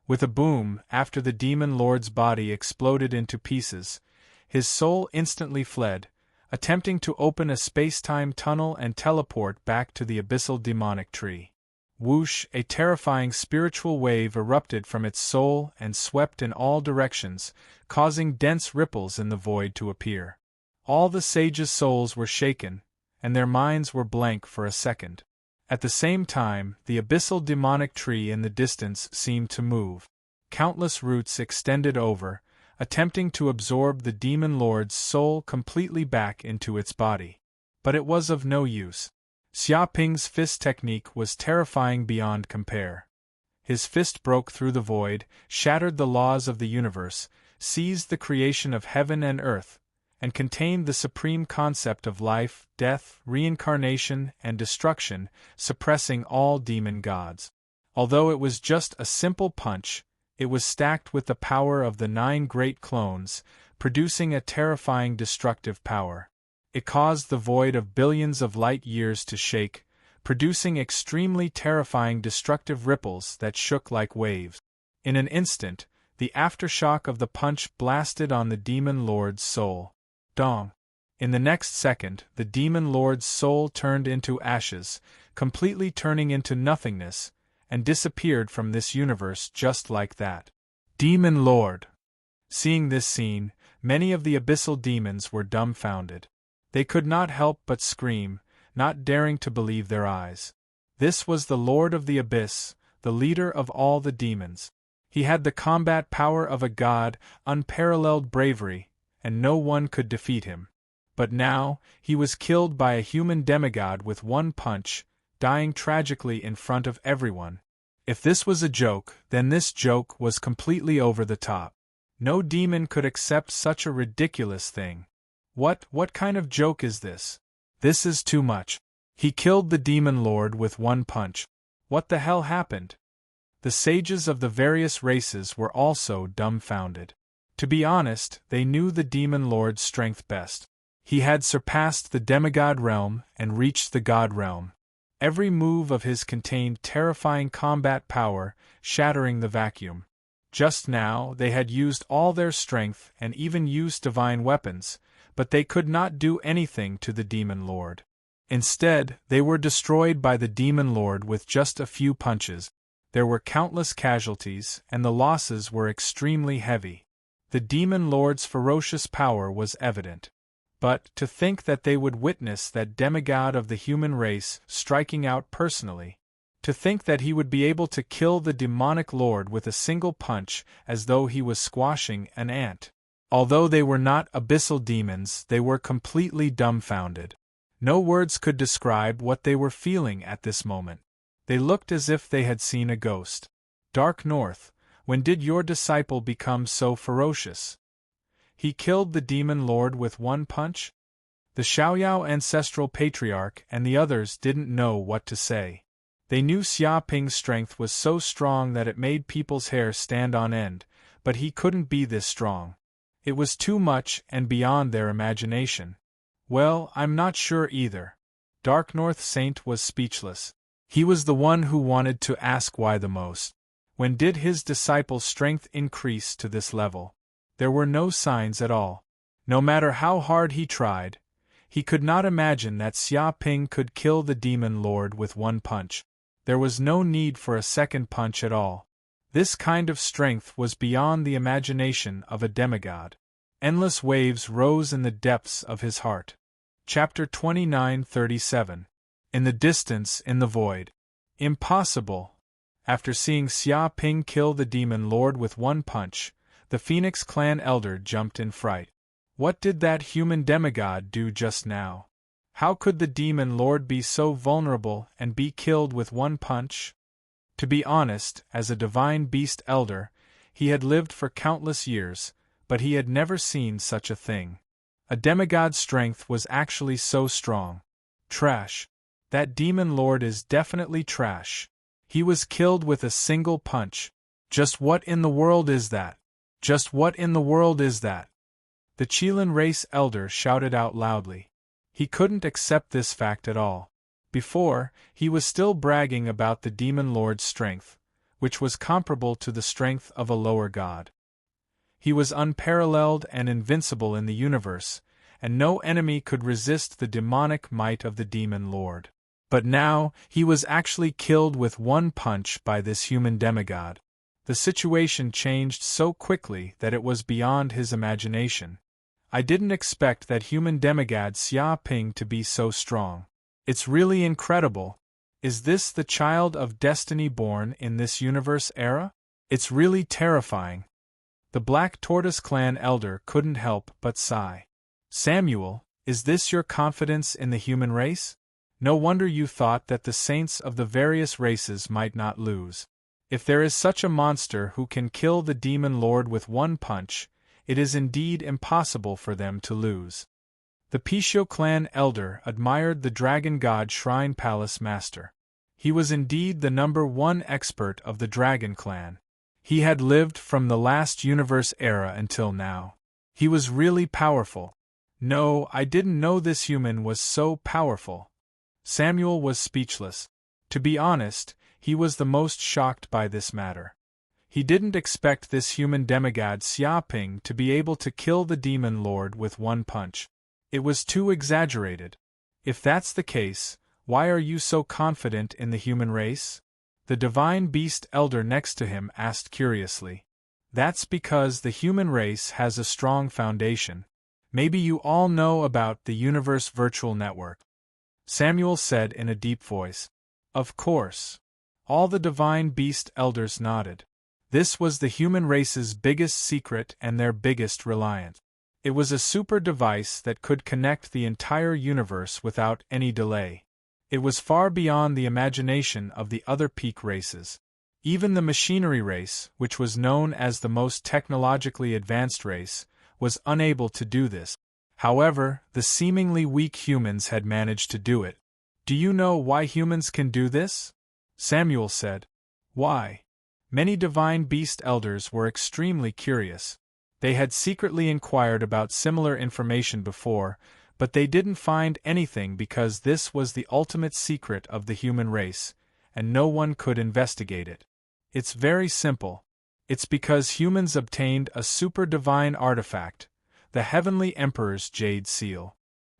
With a boom, after the Demon Lord's body exploded into pieces, his soul instantly fled, attempting to open a space-time tunnel and teleport back to the abyssal demonic tree. Whoosh! A terrifying spiritual wave erupted from its soul and swept in all directions, causing dense ripples in the void to appear. All the sages' souls were shaken, and their minds were blank for a second. At the same time, the abyssal demonic tree in the distance seemed to move. Countless roots extended over, attempting to absorb the Demon Lord's soul completely back into its body. But it was of no use. Xia Ping's fist technique was terrifying beyond compare. His fist broke through the void, shattered the laws of the universe, seized the creation of heaven and earth, and contained the supreme concept of life, death, reincarnation, and destruction, suppressing all demon gods. Although it was just a simple punch, it was stacked with the power of the 9 great clones, producing a terrifying destructive power. It caused the void of billions of light years to shake, producing extremely terrifying destructive ripples that shook like waves. In an instant, the aftershock of the punch blasted on the Demon Lord's soul. Dong! In the next second, the Demon Lord's soul turned into ashes, completely turning into nothingness, and disappeared from this universe just like that. Demon Lord! Seeing this scene, many of the abyssal demons were dumbfounded. They could not help but scream, not daring to believe their eyes. This was the Lord of the Abyss, the leader of all the demons. He had the combat power of a god, unparalleled bravery, and no one could defeat him. But now, he was killed by a human demigod with one punch, dying tragically in front of everyone. If this was a joke, then this joke was completely over the top. No demon could accept such a ridiculous thing. What kind of joke is this? This is too much. He killed the Demon Lord with one punch. What the hell happened? The sages of the various races were also dumbfounded. To be honest, they knew the Demon Lord's strength best. He had surpassed the demigod realm and reached the god realm. Every move of his contained terrifying combat power, shattering the vacuum. Just now, they had used all their strength and even used divine weapons, but they could not do anything to the Demonlord. Instead, they were destroyed by the Demonlord with just a few punches. There were countless casualties, and the losses were extremely heavy. The Demonlord's ferocious power was evident. But, to think that they would witness that demigod of the human race striking out personally. To think that he would be able to kill the demonic lord with a single punch as though he was squashing an ant. Although they were not abyssal demons, they were completely dumbfounded. No words could describe what they were feeling at this moment. They looked as if they had seen a ghost. Dark North, when did your disciple become so ferocious? He killed the Demonlord with one punch? The Xiaoyao ancestral patriarch and the others didn't know what to say. They knew Xia Ping's strength was so strong that it made people's hair stand on end, but he couldn't be this strong. It was too much and beyond their imagination. Well, I'm not sure either. Dark North Saint was speechless. He was the one who wanted to ask why the most. When did his disciple's strength increase to this level? There were no signs at all. No matter how hard he tried, he could not imagine that Xia Ping could kill the Demonlord with one punch. There was no need for a second punch at all. This kind of strength was beyond the imagination of a demigod. Endless waves rose in the depths of his heart. Chapter 29:37. In the distance, in the void. Impossible! After seeing Xia Ping kill the Demonlord with one punch, the Phoenix clan elder jumped in fright. What did that human demigod do just now? How could the Demonlord be so vulnerable and be killed with one punch? To be honest, as a divine beast elder, he had lived for countless years, but he had never seen such a thing. A demigod's strength was actually so strong. Trash. That Demonlord is definitely trash. He was killed with a single punch. Just what in the world is that? Just what in the world is that? The Qilin race elder shouted out loudly. He couldn't accept this fact at all. Before, he was still bragging about the Demonlord's strength, which was comparable to the strength of a lower god. He was unparalleled and invincible in the universe, and no enemy could resist the demonic might of the Demonlord. But now, he was actually killed with one punch by this human demigod. The situation changed so quickly that it was beyond his imagination. I didn't expect that human demigod Xia Ping to be so strong. It's really incredible. Is this the child of destiny born in this universe era? It's really terrifying. The Black Tortoise clan elder couldn't help but sigh. Samuel, is this your confidence in the human race? No wonder you thought that the saints of the various races might not lose. If there is such a monster who can kill the Demonlord with one punch, it is indeed impossible for them to lose. The Pishio clan elder admired the Dragon God Shrine Palace master. He was indeed the #1 expert of the Dragon clan. He had lived from the last universe era until now. He was really powerful. No, I didn't know this human was so powerful. Samuel was speechless. To be honest, he was the most shocked by this matter. He didn't expect this human demigod Xia Ping to be able to kill the Demonlord with one punch. It was too exaggerated. If that's the case, why are you so confident in the human race? The divine beast elder next to him asked curiously. That's because the human race has a strong foundation. Maybe you all know about the Universe Virtual Network. Samuel said in a deep voice. Of course. All the divine beast elders nodded. This was the human race's biggest secret and their biggest reliance. It was a super device that could connect the entire universe without any delay. It was far beyond the imagination of the other peak races. Even the machinery race, which was known as the most technologically advanced race, was unable to do this. However, the seemingly weak humans had managed to do it. Do you know why humans can do this? Samuel said. Why? Many divine beast elders were extremely curious. They had secretly inquired about similar information before, But they didn't find anything because this was the ultimate secret of the human race, and no one could investigate it. It's very simple. It's because humans obtained a super-divine artifact, the Heavenly Emperor's Jade Seal.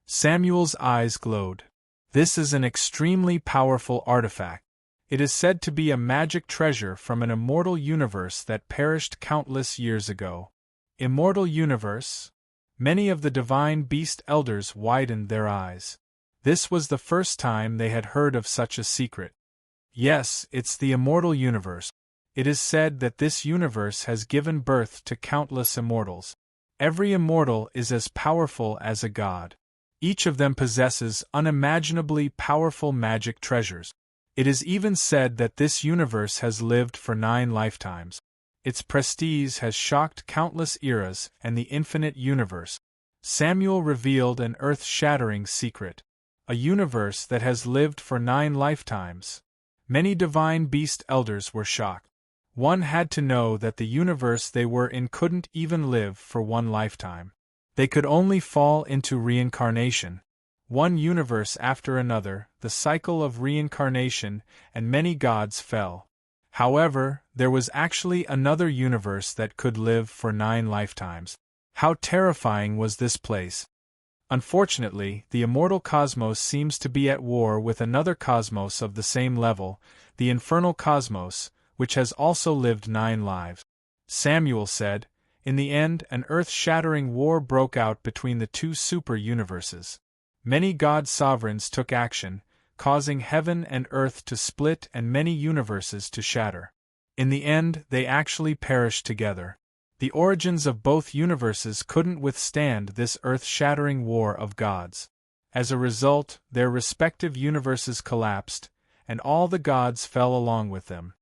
Samuel's eyes glowed. This is an extremely powerful artifact. It is said to be a magic treasure from an immortal universe that perished countless years ago. Immortal universe? Many of the divine beast elders widened their eyes. This was the first time they had heard of such a secret. Yes, it's the immortal universe. It is said that this universe has given birth to countless immortals. Every immortal is as powerful as a god. Each of them possesses unimaginably powerful magic treasures. It is even said that this universe has lived for 9 lifetimes. Its prestige has shocked countless eras and the infinite universe. Samuel revealed an earth-shattering secret. A universe that has lived for 9 lifetimes. Many divine beast elders were shocked. One had to know that the universe they were in couldn't even live for 1 lifetime. They could only fall into reincarnation. One universe after another, the cycle of reincarnation, and many gods fell. However, there was actually another universe that could live for 9 lifetimes. How terrifying was this place! Unfortunately, the immortal cosmos seems to be at war with another cosmos of the same level, the infernal cosmos, which has also lived 9 lives. Samuel said, in the end, an earth-shattering war broke out between the 2 super-universes. Many god sovereigns took action, causing heaven and earth to split and many universes to shatter. In the end, they actually perished together. The origins of both universes couldn't withstand this earth-shattering war of gods. As a result, their respective universes collapsed, and all the gods fell along with them.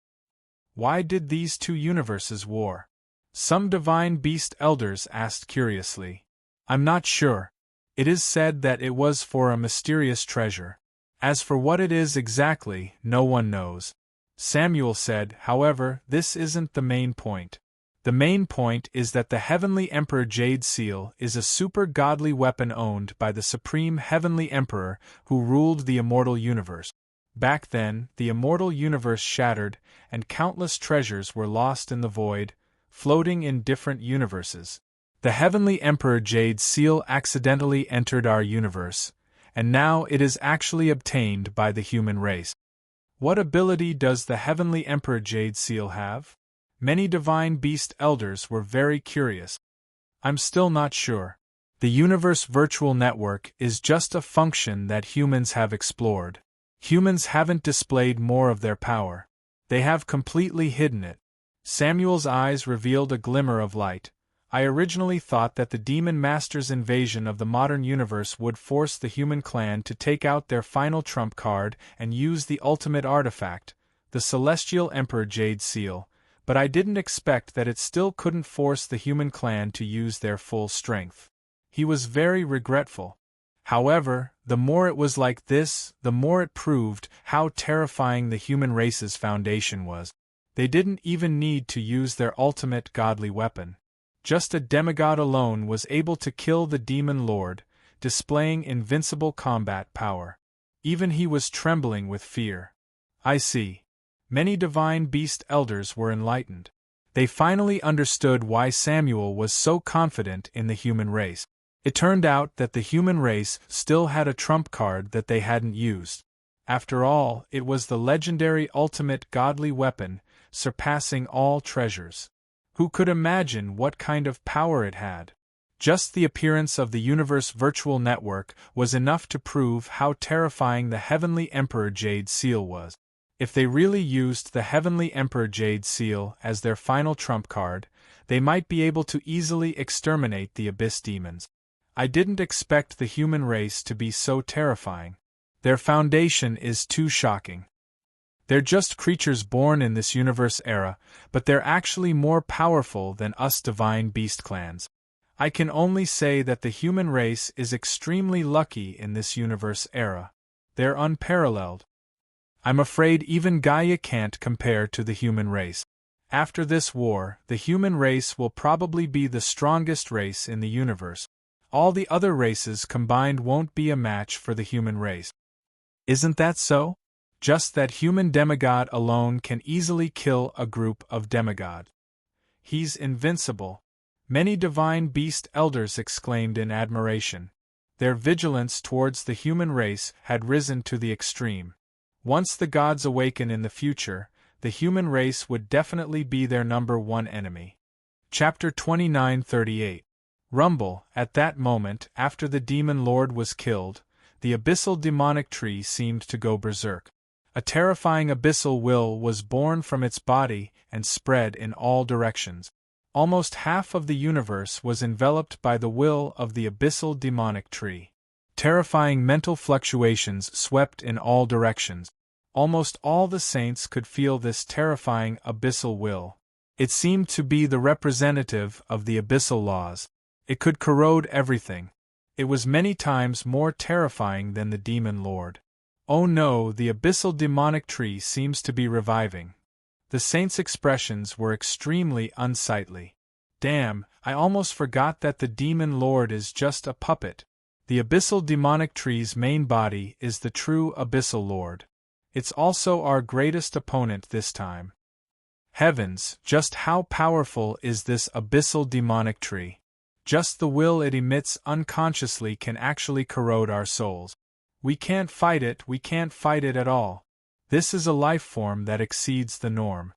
Why did these 2 universes war? Some divine beast elders asked curiously. I'm not sure. It is said that it was for a mysterious treasure. As for what it is exactly, no one knows. Samuel said, however, this isn't the main point. The main point is that the Heavenly Emperor Jade Seal is a super-godly weapon owned by the Supreme Heavenly Emperor who ruled the immortal universe. Back then, the immortal universe shattered, and countless treasures were lost in the void, floating in different universes. The Heavenly Emperor Jade Seal accidentally entered our universe, and now it is actually obtained by the human race. What ability does the Heavenly Emperor Jade Seal have? Many divine beast elders were very curious. I'm still not sure. The universe virtual network is just a function that humans have explored. Humans haven't displayed more of their power. They have completely hidden it. Samuel's eyes revealed a glimmer of light. I originally thought that the Demon Master's invasion of the modern universe would force the human clan to take out their final trump card and use the ultimate artifact, the Celestial Emperor Jade Seal, but I didn't expect that it still couldn't force the human clan to use their full strength. He was very regretful. However, the more it was like this, the more it proved how terrifying the human race's foundation was. They didn't even need to use their ultimate godly weapon. Just a demigod alone was able to kill the Demonlord, displaying invincible combat power. Even he was trembling with fear. I see. Many divine beast elders were enlightened. They finally understood why Samuel was so confident in the human race. It turned out that the human race still had a trump card that they hadn't used. After all, it was the legendary ultimate godly weapon, surpassing all treasures. Who could imagine what kind of power it had? Just the appearance of the universe virtual network was enough to prove how terrifying the Heavenly Emperor Jade Seal was. If they really used the Heavenly Emperor Jade Seal as their final trump card, they might be able to easily exterminate the Abyss demons. I didn't expect the human race to be so terrifying. Their foundation is too shocking. They're just creatures born in this universe era, but they're actually more powerful than us divine beast clans. I can only say that the human race is extremely lucky in this universe era. They're unparalleled. I'm afraid even Gaia can't compare to the human race. After this war, the human race will probably be the strongest race in the universe. all the other races combined won't be a match for the human race. Isn't that so? Just that human demigod alone can easily kill a group of demigods. He's invincible. Many divine beast elders exclaimed in admiration. Their vigilance towards the human race had risen to the extreme. Once the gods awaken in the future, the human race would definitely be their number one enemy. Chapter 29:38. Rumble. At that moment, after the demon lord was killed, the abyssal demonic tree seemed to go berserk. A terrifying abyssal will was born from its body and spread in all directions. Almost half of the universe was enveloped by the will of the abyssal demonic tree. Terrifying mental fluctuations swept in all directions. Almost all the saints could feel this terrifying abyssal will. It seemed to be the representative of the abyssal laws. It could corrode everything. It was many times more terrifying than the demon lord. Oh no, the abyssal demonic tree seems to be reviving. The saints' expressions were extremely unsightly. Damn, I almost forgot that the demon lord is just a puppet. The abyssal demonic tree's main body is the true abyssal lord. It's also our greatest opponent this time. Heavens, just how powerful is this abyssal demonic tree? Just the will it emits unconsciously can actually corrode our souls. We can't fight it at all. This is a life form that exceeds the norm.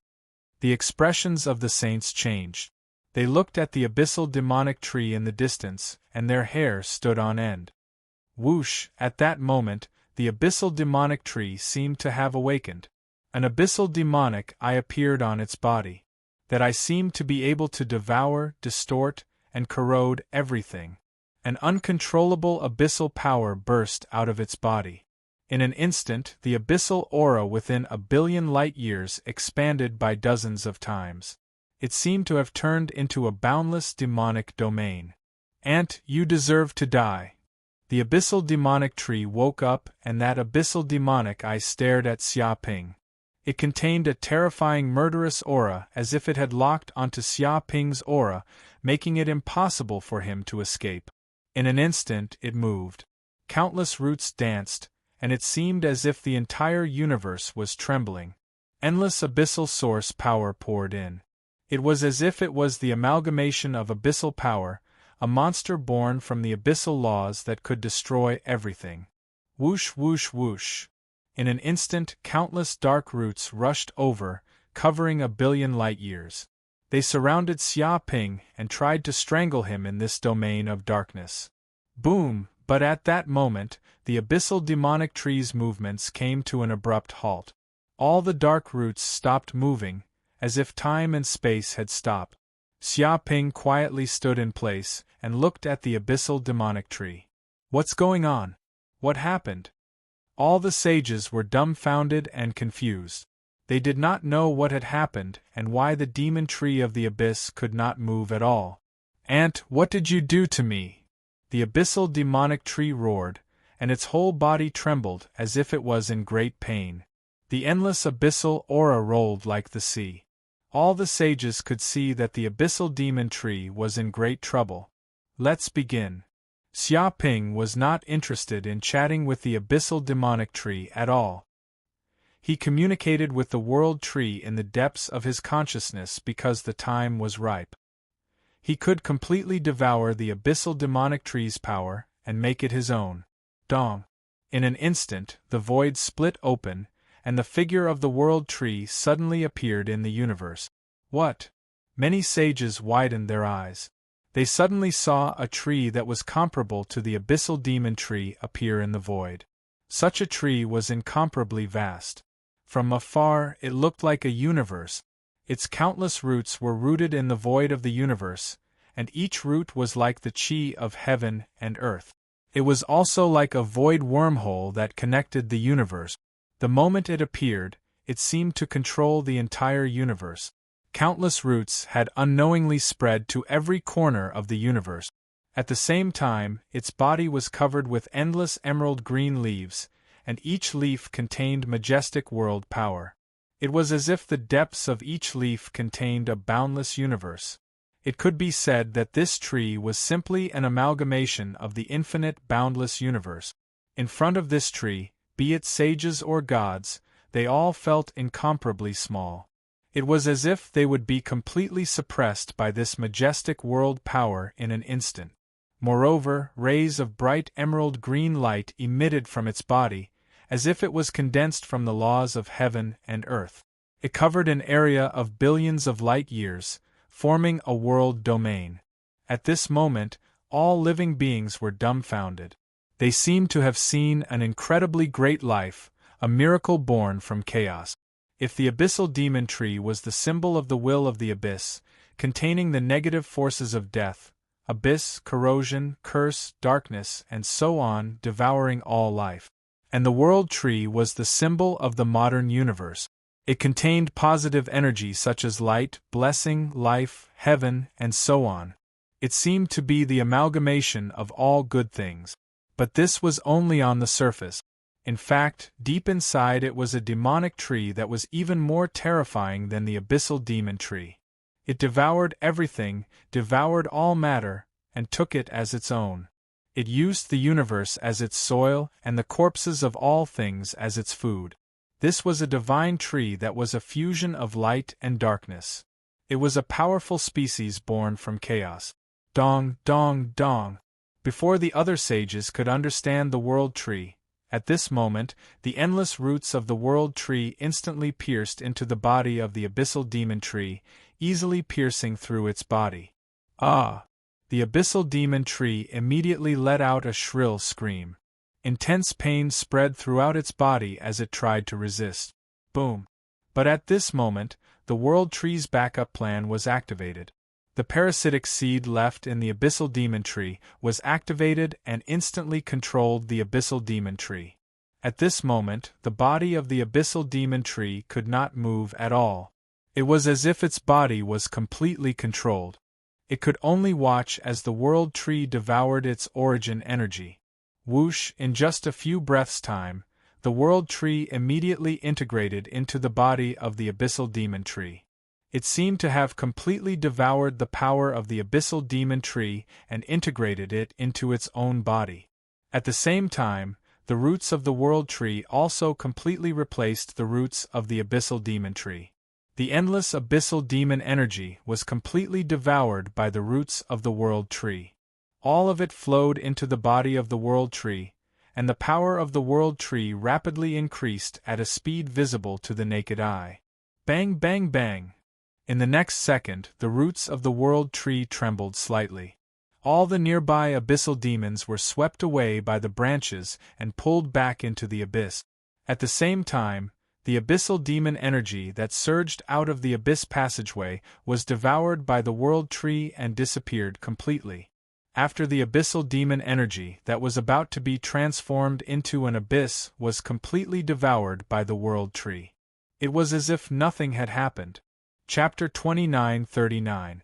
The expressions of the saints changed. They looked at the abyssal demonic tree in the distance, and their hair stood on end. Whoosh, at that moment, the abyssal demonic tree seemed to have awakened. An abyssal demonic eye appeared on its body. That eye seemed to be able to devour, distort, and corrode everything. An uncontrollable abyssal power burst out of its body. In an instant, the abyssal aura within 1 billion light-years expanded by dozens of times. It seemed to have turned into a boundless demonic domain. "Ant, you deserve to die." The abyssal demonic tree woke up, and that abyssal demonic eye stared at Xia Ping. It contained a terrifying murderous aura, as if it had locked onto Xia Ping's aura, making it impossible for him to escape. In an instant, it moved. Countless roots danced, and it seemed as if the entire universe was trembling. Endless abyssal source power poured in. It was as if it was the amalgamation of abyssal power, a monster born from the abyssal laws that could destroy everything. Whoosh, whoosh, whoosh. In an instant, countless dark roots rushed over, covering 1 billion light-years. They surrounded Xia Ping and tried to strangle him in this domain of darkness. Boom! But at that moment, the abyssal demonic tree's movements came to an abrupt halt. All the dark roots stopped moving, as if time and space had stopped. Xia Ping quietly stood in place and looked at the abyssal demonic tree. What's going on? What happened? All the sages were dumbfounded and confused. They did not know what had happened and why the demon tree of the abyss could not move at all. "Ant, what did you do to me?" The abyssal demonic tree roared, and its whole body trembled as if it was in great pain. The endless abyssal aura rolled like the sea. All the sages could see that the abyssal demon tree was in great trouble. Let's begin. Xia Ping was not interested in chatting with the abyssal demonic tree at all. He communicated with the world tree in the depths of his consciousness because the time was ripe. He could completely devour the abyssal demonic tree's power and make it his own. Dong! In an instant, the void split open, and the figure of the world tree suddenly appeared in the universe. What? Many sages widened their eyes. They suddenly saw a tree that was comparable to the abyssal demon tree appear in the void. Such a tree was incomparably vast. From afar, it looked like a universe. Its countless roots were rooted in the void of the universe, and each root was like the chi of heaven and earth. It was also like a void wormhole that connected the universe. The moment it appeared, it seemed to control the entire universe. Countless roots had unknowingly spread to every corner of the universe. At the same time, its body was covered with endless emerald green leaves, and each leaf contained majestic world power. It was as if the depths of each leaf contained a boundless universe. It could be said that this tree was simply an amalgamation of the infinite, boundless universe. In front of this tree, be it sages or gods, they all felt incomparably small. It was as if they would be completely suppressed by this majestic world power in an instant. Moreover, rays of bright emerald green light emitted from its body, as if it was condensed from the laws of heaven and earth. It covered an area of billions of light years, forming a world domain. At this moment, all living beings were dumbfounded. They seemed to have seen an incredibly great life, a miracle born from chaos. If the abyssal demon tree was the symbol of the will of the abyss, containing the negative forces of death, abyss, corrosion, curse, darkness, and so on, devouring all life, and the world tree was the symbol of the modern universe, it contained positive energy such as light, blessing, life, heaven, and so on. It seemed to be the amalgamation of all good things. But this was only on the surface. In fact, deep inside it was a demonic tree that was even more terrifying than the abyssal demon tree. It devoured everything, devoured all matter, and took it as its own. It used the universe as its soil and the corpses of all things as its food. This was a divine tree that was a fusion of light and darkness. It was a powerful species born from chaos. Dong, dong, dong. Before the other sages could understand the world tree, at this moment, the endless roots of the world tree instantly pierced into the body of the abyssal demon tree, easily piercing through its body. Ah! The abyssal demon tree immediately let out a shrill scream. Intense pain spread throughout its body as it tried to resist. Boom! But at this moment, the world tree's backup plan was activated. The parasitic seed left in the abyssal demon tree was activated and instantly controlled the abyssal demon tree. At this moment, the body of the abyssal demon tree could not move at all. It was as if its body was completely controlled. It could only watch as the world tree devoured its origin energy. Whoosh! In just a few breaths' time, the world tree immediately integrated into the body of the abyssal demon tree. It seemed to have completely devoured the power of the abyssal demon tree and integrated it into its own body. At the same time, the roots of the world tree also completely replaced the roots of the abyssal demon tree. The endless abyssal demon energy was completely devoured by the roots of the world tree. All of it flowed into the body of the world tree, and the power of the world tree rapidly increased at a speed visible to the naked eye. Bang, bang, bang! In the next second, the roots of the world tree trembled slightly. All the nearby abyssal demons were swept away by the branches and pulled back into the abyss. At the same time, the abyssal demon energy that surged out of the abyss passageway was devoured by the world tree and disappeared completely. After the abyssal demon energy that was about to be transformed into an abyss was completely devoured by the world tree. It was as if nothing had happened. Chapter 2939.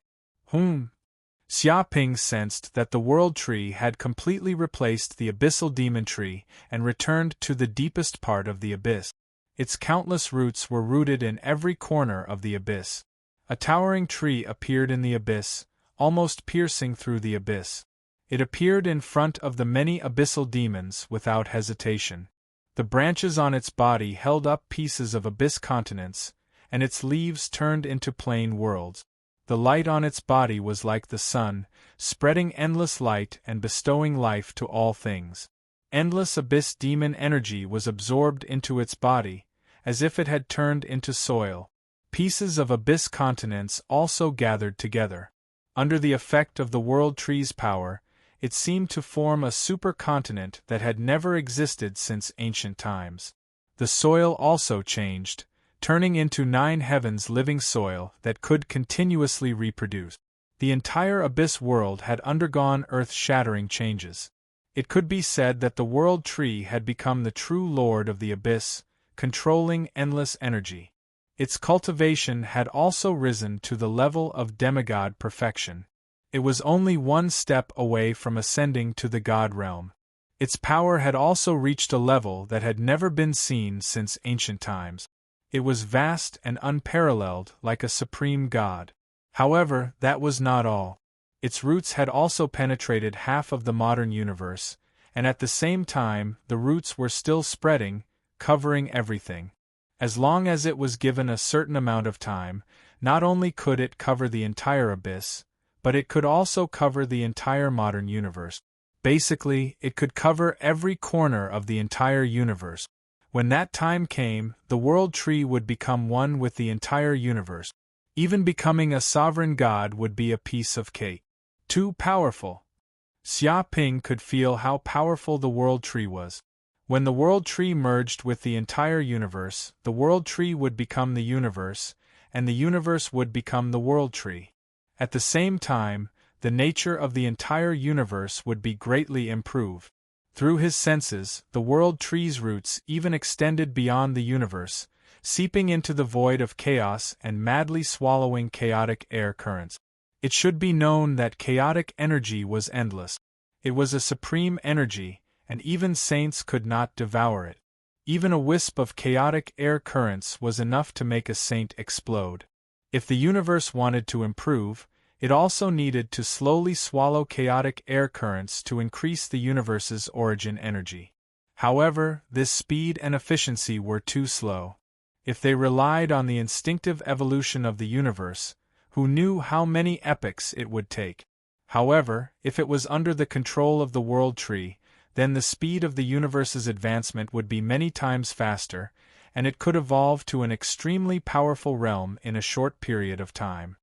Xiaoping sensed that the world tree had completely replaced the abyssal demon tree and returned to the deepest part of the abyss. Its countless roots were rooted in every corner of the abyss. A towering tree appeared in the abyss, almost piercing through the abyss. It appeared in front of the many abyssal demons without hesitation. The branches on its body held up pieces of abyss continents, and its leaves turned into plain worlds. The light on its body was like the sun, spreading endless light and bestowing life to all things. Endless abyss demon energy was absorbed into its body, as if it had turned into soil. Pieces of abyss continents also gathered together. Under the effect of the world tree's power, it seemed to form a supercontinent that had never existed since ancient times. The soil also changed, turning into 9 heavens living soil that could continuously reproduce. The entire abyss world had undergone earth-shattering changes. It could be said that the world tree had become the true lord of the abyss, controlling endless energy. Its cultivation had also risen to the level of demigod perfection. It was only one step away from ascending to the god realm. Its power had also reached a level that had never been seen since ancient times. It was vast and unparalleled, like a supreme god. However, that was not all. Its roots had also penetrated half of the modern universe, and at the same time, the roots were still spreading, covering everything. As long as it was given a certain amount of time, not only could it cover the entire abyss, but it could also cover the entire modern universe. Basically, it could cover every corner of the entire universe. When that time came, the World Tree would become one with the entire universe. Even becoming a sovereign god would be a piece of cake. Too powerful. Xia Ping could feel how powerful the World Tree was. When the World Tree merged with the entire universe, the World Tree would become the universe, and the universe would become the World Tree. At the same time, the nature of the entire universe would be greatly improved. Through his senses, the World Tree's roots even extended beyond the universe, seeping into the void of chaos and madly swallowing chaotic air currents. It should be known that chaotic energy was endless. It was a supreme energy, and even saints could not devour it. Even a wisp of chaotic air currents was enough to make a saint explode. If the universe wanted to improve, it also needed to slowly swallow chaotic air currents to increase the universe's origin energy. However, this speed and efficiency were too slow. If they relied on the instinctive evolution of the universe, who knew how many epochs it would take? However, if it was under the control of the World Tree, then the speed of the universe's advancement would be many times faster, and it could evolve to an extremely powerful realm in a short period of time.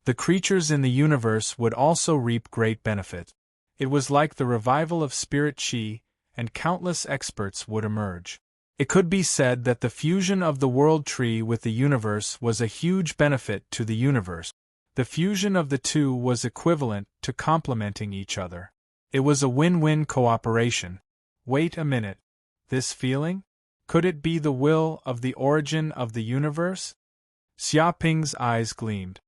The creatures in the universe would also reap great benefit. It was like the revival of spirit chi, and countless experts would emerge. It could be said that the fusion of the World Tree with the universe was a huge benefit to the universe. The fusion of the two was equivalent to complementing each other. It was a win-win cooperation. Wait a minute. This feeling? Could it be the will of the origin of the universe? Xia Ping's eyes gleamed.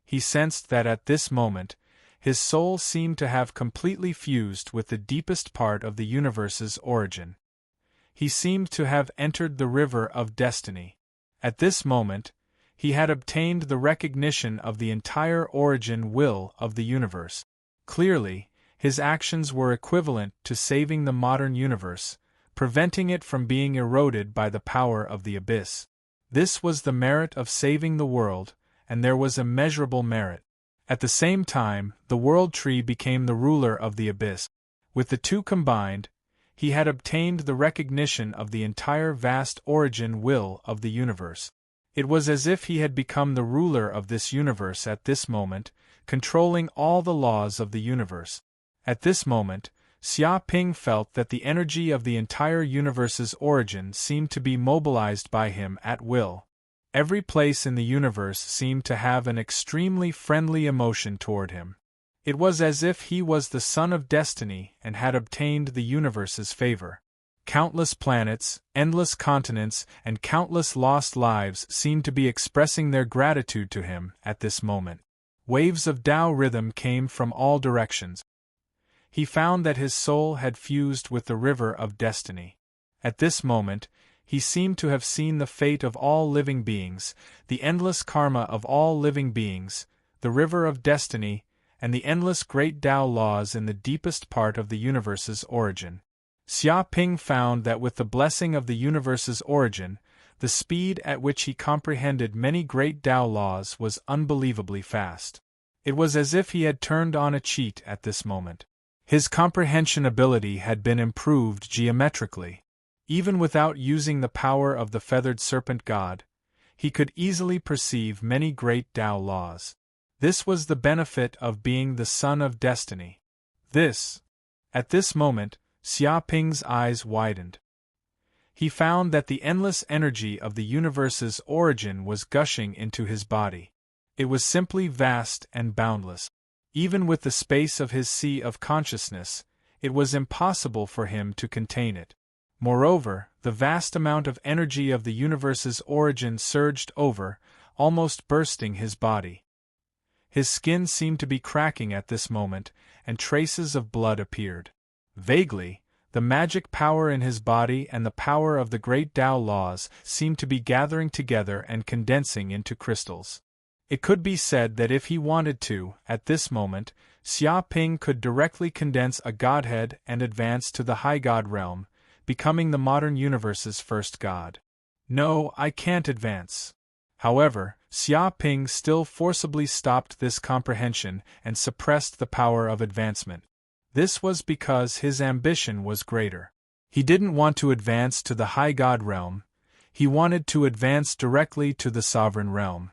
He sensed that at this moment, his soul seemed to have completely fused with the deepest part of the universe's origin. He seemed to have entered the river of destiny. At this moment, he had obtained the recognition of the entire origin will of the universe. Clearly, his actions were equivalent to saving the modern universe, preventing it from being eroded by the power of the abyss. This was the merit of saving the world, and there was immeasurable merit. At the same time, the World Tree became the ruler of the abyss. With the two combined, he had obtained the recognition of the entire vast origin will of the universe. It was as if he had become the ruler of this universe at this moment, controlling all the laws of the universe. At this moment, Xia Ping felt that the energy of the entire universe's origin seemed to be mobilized by him at will. Every place in the universe seemed to have an extremely friendly emotion toward him. It was as if he was the son of destiny and had obtained the universe's favor. Countless planets, endless continents, and countless lost lives seemed to be expressing their gratitude to him at this moment. Waves of Tao rhythm came from all directions. He found that his soul had fused with the river of destiny. At this moment, he seemed to have seen the fate of all living beings, the endless karma of all living beings, the river of destiny, and the endless great Tao laws in the deepest part of the universe's origin. Xia Ping found that with the blessing of the universe's origin, the speed at which he comprehended many great Tao laws was unbelievably fast. It was as if he had turned on a cheat at this moment. His comprehension ability had been improved geometrically. Even without using the power of the feathered serpent god, he could easily perceive many great Tao laws. This was the benefit of being the son of destiny. At this moment, Xia Ping's eyes widened. He found that the endless energy of the universe's origin was gushing into his body. It was simply vast and boundless. Even with the space of his sea of consciousness, it was impossible for him to contain it. Moreover, the vast amount of energy of the universe's origin surged over, almost bursting his body. His skin seemed to be cracking at this moment, and traces of blood appeared. Vaguely, the magic power in his body and the power of the great Tao laws seemed to be gathering together and condensing into crystals. It could be said that if he wanted to, at this moment, Xia Ping could directly condense a godhead and advance to the high god realm, becoming the modern universe's first god. No, I can't advance. However, Xia Ping still forcibly stopped this comprehension and suppressed the power of advancement. This was because his ambition was greater. He didn't want to advance to the high god realm, he wanted to advance directly to the sovereign realm.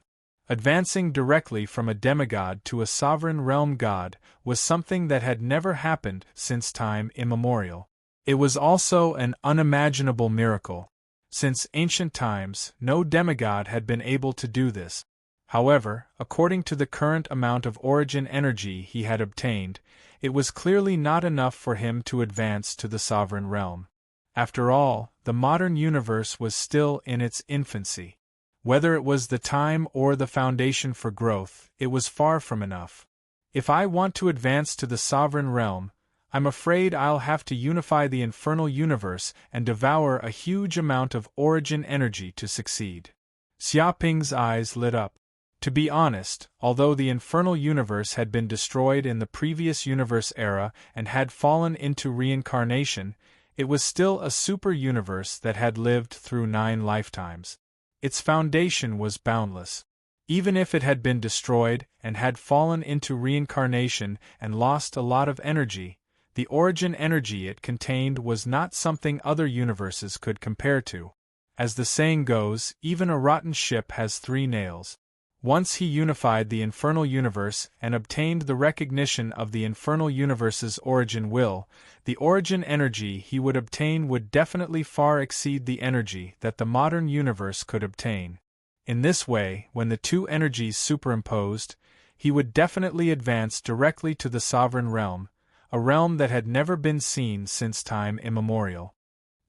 Advancing directly from a demigod to a sovereign realm god was something that had never happened since time immemorial. It was also an unimaginable miracle. Since ancient times, no demigod had been able to do this. However, according to the current amount of origin energy he had obtained, it was clearly not enough for him to advance to the sovereign realm. After all, the modern universe was still in its infancy. Whether it was the time or the foundation for growth, it was far from enough. If I want to advance to the sovereign realm, I'm afraid I'll have to unify the infernal universe and devour a huge amount of origin energy to succeed. Xia Ping's eyes lit up. To be honest, although the infernal universe had been destroyed in the previous universe era and had fallen into reincarnation, it was still a super-universe that had lived through 9 lifetimes. Its foundation was boundless. Even if it had been destroyed and had fallen into reincarnation and lost a lot of energy, the origin energy it contained was not something other universes could compare to. As the saying goes, even a rotten ship has 3 nails. Once he unified the infernal universe and obtained the recognition of the infernal universe's origin will, the origin energy he would obtain would definitely far exceed the energy that the modern universe could obtain. In this way, when the 2 energies superimposed, he would definitely advance directly to the sovereign realm, a realm that had never been seen since time immemorial.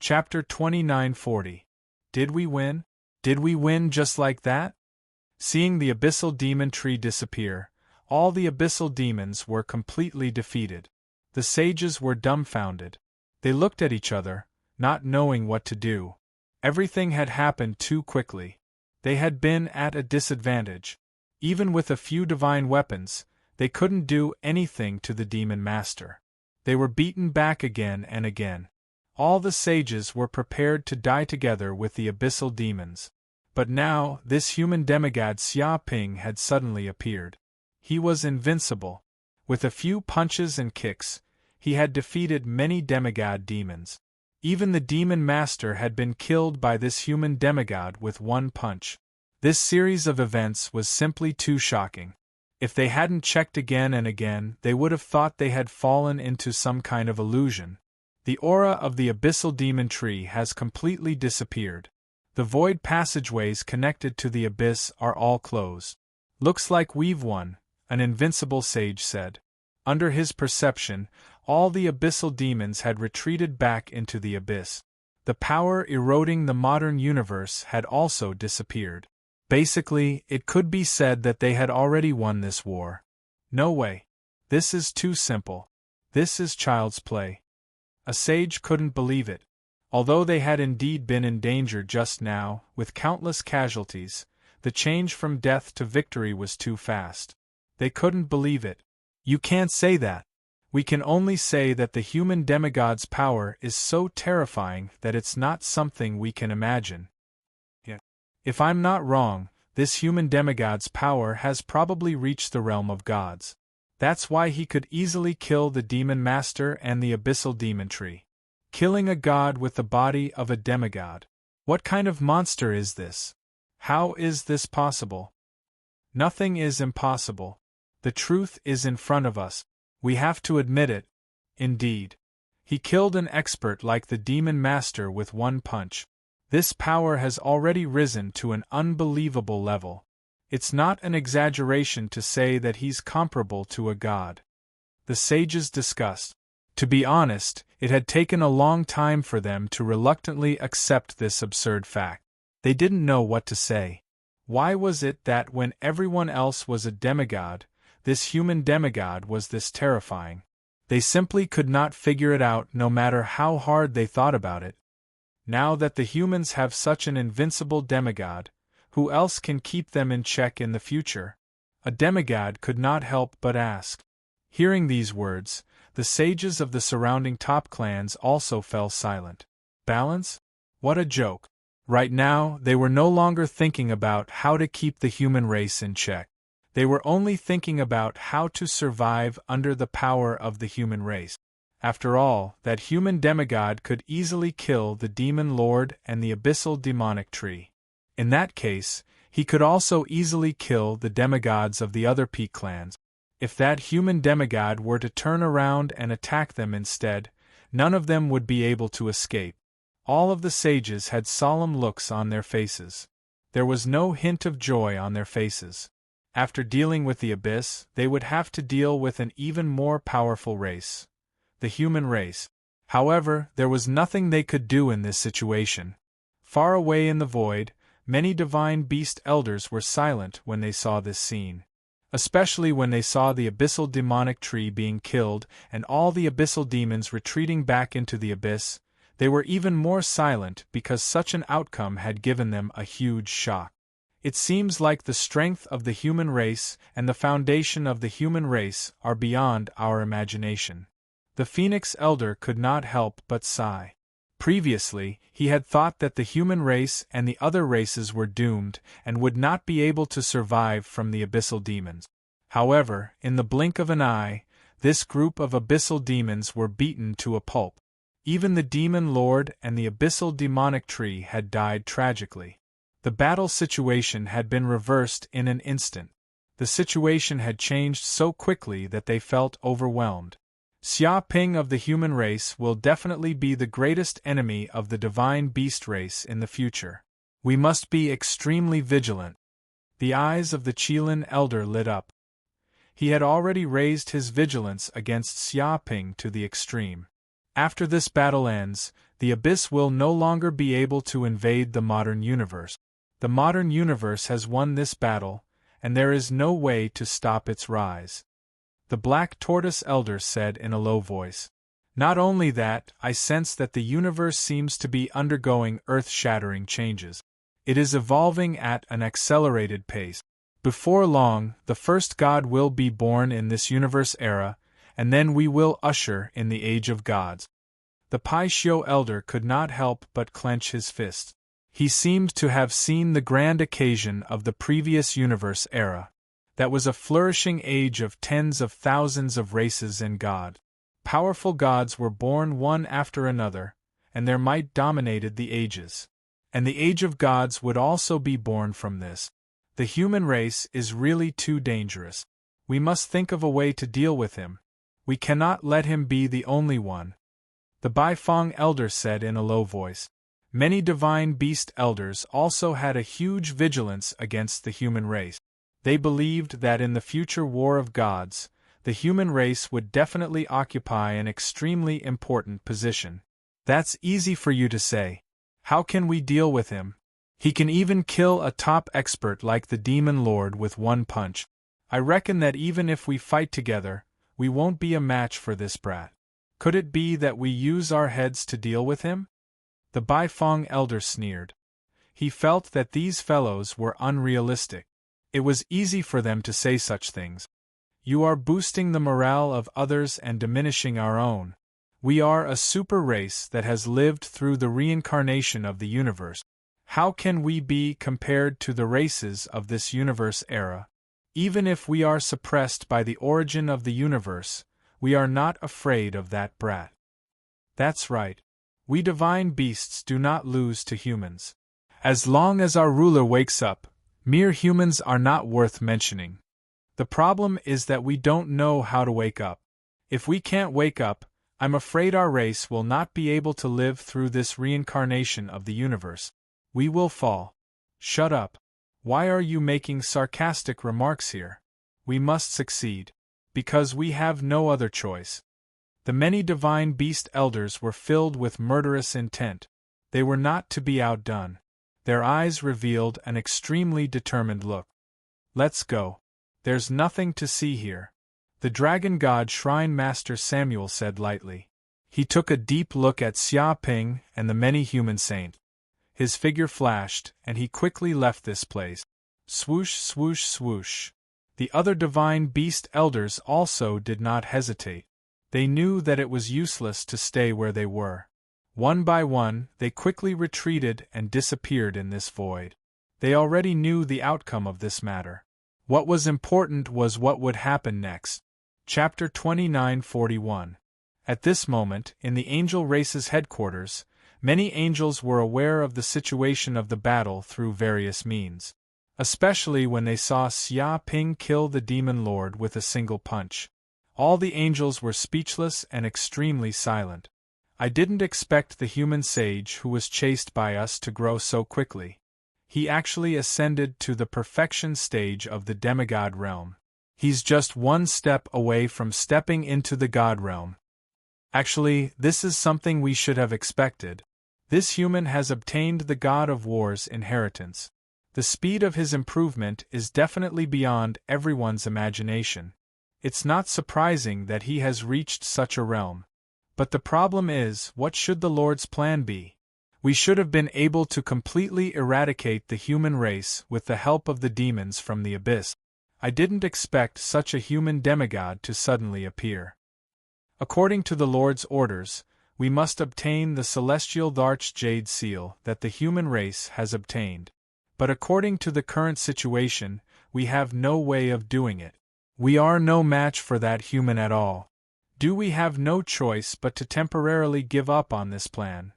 Chapter 2940. Did we win? Did we win just like that? Seeing the abyssal demon tree disappear, all the abyssal demons were completely defeated. The sages were dumbfounded. They looked at each other, not knowing what to do. Everything had happened too quickly. They had been at a disadvantage. Even with a few divine weapons, they couldn't do anything to the demon master. They were beaten back again and again. All the sages were prepared to die together with the abyssal demons. But now, this human demigod Xia Ping had suddenly appeared. He was invincible. With a few punches and kicks, he had defeated many demigod demons. Even the demon master had been killed by this human demigod with 1 punch. This series of events was simply too shocking. If they hadn't checked again and again, they would have thought they had fallen into some kind of illusion. The aura of the abyssal demon tree has completely disappeared. The void passageways connected to the abyss are all closed. Looks like we've won, an invincible sage said. Under his perception, all the abyssal demons had retreated back into the abyss. The power eroding the modern universe had also disappeared. Basically, it could be said that they had already won this war. No way. This is too simple. This is child's play. A sage couldn't believe it. Although they had indeed been in danger just now, with countless casualties, the change from death to victory was too fast. They couldn't believe it. You can't say that. We can only say that the human demigod's power is so terrifying that it's not something we can imagine. Yet, if I'm not wrong, this human demigod's power has probably reached the realm of gods. That's why he could easily kill the demon master and the abyssal demon tree. Killing a god with the body of a demigod. What kind of monster is this? How is this possible? Nothing is impossible. The truth is in front of us. We have to admit it. Indeed. He killed an expert like the demon master with 1 punch. This power has already risen to an unbelievable level. It's not an exaggeration to say that he's comparable to a god. The sages discussed. To be honest, it had taken a long time for them to reluctantly accept this absurd fact. They didn't know what to say. Why was it that when everyone else was a demigod, this human demigod was this terrifying? They simply could not figure it out no matter how hard they thought about it. Now that the humans have such an invincible demigod, who else can keep them in check in the future? A demigod could not help but ask. Hearing these words, the sages of the surrounding top clans also fell silent. Balance? What a joke. Right now, they were no longer thinking about how to keep the human race in check. They were only thinking about how to survive under the power of the human race. After all, that human demigod could easily kill the Demonlord and the abyssal demonic tree. In that case, he could also easily kill the demigods of the other peak clans. If that human demigod were to turn around and attack them instead, none of them would be able to escape. All of the sages had solemn looks on their faces. There was no hint of joy on their faces. After dealing with the abyss, they would have to deal with an even more powerful race. The human race. However, there was nothing they could do in this situation. Far away in the void, many divine beast elders were silent when they saw this scene. Especially when they saw the abyssal demonic tree being killed and all the abyssal demons retreating back into the abyss, they were even more silent because such an outcome had given them a huge shock. It seems like the strength of the human race and the foundation of the human race are beyond our imagination. The Phoenix Elder could not help but sigh. Previously, he had thought that the human race and the other races were doomed and would not be able to survive from the abyssal demons. However, in the blink of an eye, this group of abyssal demons were beaten to a pulp. Even the Demonlord and the abyssal demonic tree had died tragically. The battle situation had been reversed in an instant. The situation had changed so quickly that they felt overwhelmed. Xia Ping of the human race will definitely be the greatest enemy of the divine beast race in the future. We must be extremely vigilant. The eyes of the Qilin elder lit up. He had already raised his vigilance against Xia Ping to the extreme. After this battle ends, the abyss will no longer be able to invade the modern universe. The modern universe has won this battle, and there is no way to stop its rise. The Black Tortoise Elder said in a low voice. Not only that, I sense that the universe seems to be undergoing earth-shattering changes. It is evolving at an accelerated pace. Before long, the first god will be born in this universe era, and then we will usher in the Age of Gods. The Pai Xiu Elder could not help but clench his fist. He seemed to have seen the grand occasion of the previous universe era. That was a flourishing age of tens of thousands of races and gods. Powerful gods were born one after another, and their might dominated the ages. And the Age of Gods would also be born from this. The human race is really too dangerous. We must think of a way to deal with him. We cannot let him be the only one. The Baifeng Elder said in a low voice. Many divine beast elders also had a huge vigilance against the human race. They believed that in the future war of gods, the human race would definitely occupy an extremely important position. That's easy for you to say. How can we deal with him? He can even kill a top expert like the Demonlord with one punch. I reckon that even if we fight together, we won't be a match for this brat. Could it be that we use our heads to deal with him? The Baifeng Elder sneered. He felt that these fellows were unrealistic. It was easy for them to say such things. You are boosting the morale of others and diminishing our own. We are a super race that has lived through the reincarnation of the universe. How can we be compared to the races of this universe era? Even if we are suppressed by the origin of the universe, we are not afraid of that brat. That's right. We divine beasts do not lose to humans. As long as our ruler wakes up, mere humans are not worth mentioning. The problem is that we don't know how to wake up. If we can't wake up, I'm afraid our race will not be able to live through this reincarnation of the universe. We will fall. Shut up. Why are you making sarcastic remarks here? We must succeed. Because we have no other choice. The many divine beast elders were filled with murderous intent. They were not to be outdone. Their eyes revealed an extremely determined look. Let's go. There's nothing to see here. The Dragon God Shrine Master Samuel said lightly. He took a deep look at Xia Ping and the many human saints. His figure flashed, and he quickly left this place. Swoosh, swoosh, swoosh. The other divine beast elders also did not hesitate. They knew that it was useless to stay where they were. One by one, they quickly retreated and disappeared in this void. They already knew the outcome of this matter. What was important was what would happen next. Chapter 29:41. At this moment, in the angel race's headquarters, many angels were aware of the situation of the battle through various means. Especially when they saw Xia Ping kill the Demonlord with a single punch. All the angels were speechless and extremely silent. I didn't expect the human sage who was chased by us to grow so quickly. He actually ascended to the perfection stage of the demigod realm. He's just one step away from stepping into the god realm. Actually, this is something we should have expected. This human has obtained the god of war's inheritance. The speed of his improvement is definitely beyond everyone's imagination. It's not surprising that he has reached such a realm. But the problem is, what should the Lord's plan be? We should have been able to completely eradicate the human race with the help of the demons from the abyss. I didn't expect such a human demigod to suddenly appear. According to the Lord's orders, we must obtain the celestial Dharch jade seal that the human race has obtained. But according to the current situation, we have no way of doing it. We are no match for that human at all. Do we have no choice but to temporarily give up on this plan?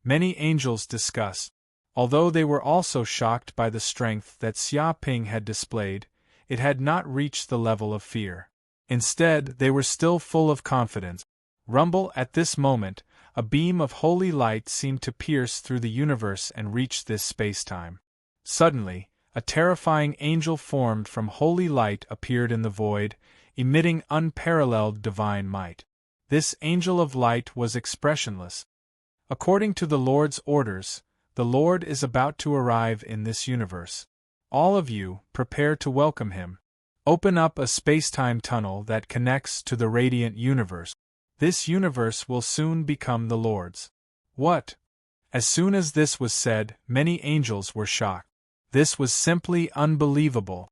Many angels discussed. Although they were also shocked by the strength that Xia Ping had displayed, it had not reached the level of fear. Instead, they were still full of confidence. Rumble, at this moment, a beam of holy light seemed to pierce through the universe and reach this space-time. Suddenly, a terrifying angel formed from holy light appeared in the void, emitting unparalleled divine might. This angel of light was expressionless. According to the Lord's orders, the Lord is about to arrive in this universe. All of you, prepare to welcome him. Open up a space-time tunnel that connects to the radiant universe. This universe will soon become the Lord's. What? As soon as this was said, many angels were shocked. This was simply unbelievable.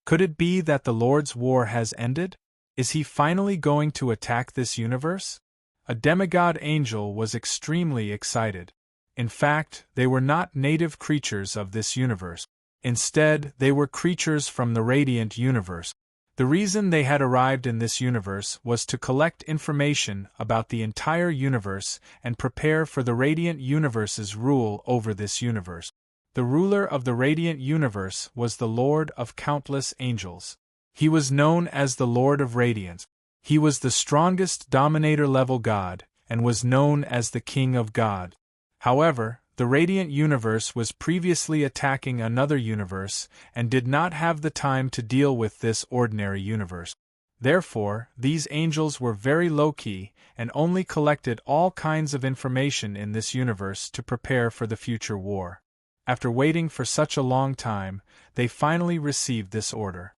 Could it be that the Lord's war has ended? Is he finally going to attack this universe? A demigod angel was extremely excited. In fact, they were not native creatures of this universe. Instead, they were creatures from the radiant universe. The reason they had arrived in this universe was to collect information about the entire universe and prepare for the radiant universe's rule over this universe. The ruler of the radiant universe was the Lord of countless angels. He was known as the Lord of Radiance. He was the strongest dominator-level god, and was known as the King of God. However, the radiant universe was previously attacking another universe and did not have the time to deal with this ordinary universe. Therefore, these angels were very low-key and only collected all kinds of information in this universe to prepare for the future war. After waiting for such a long time, they finally received this order.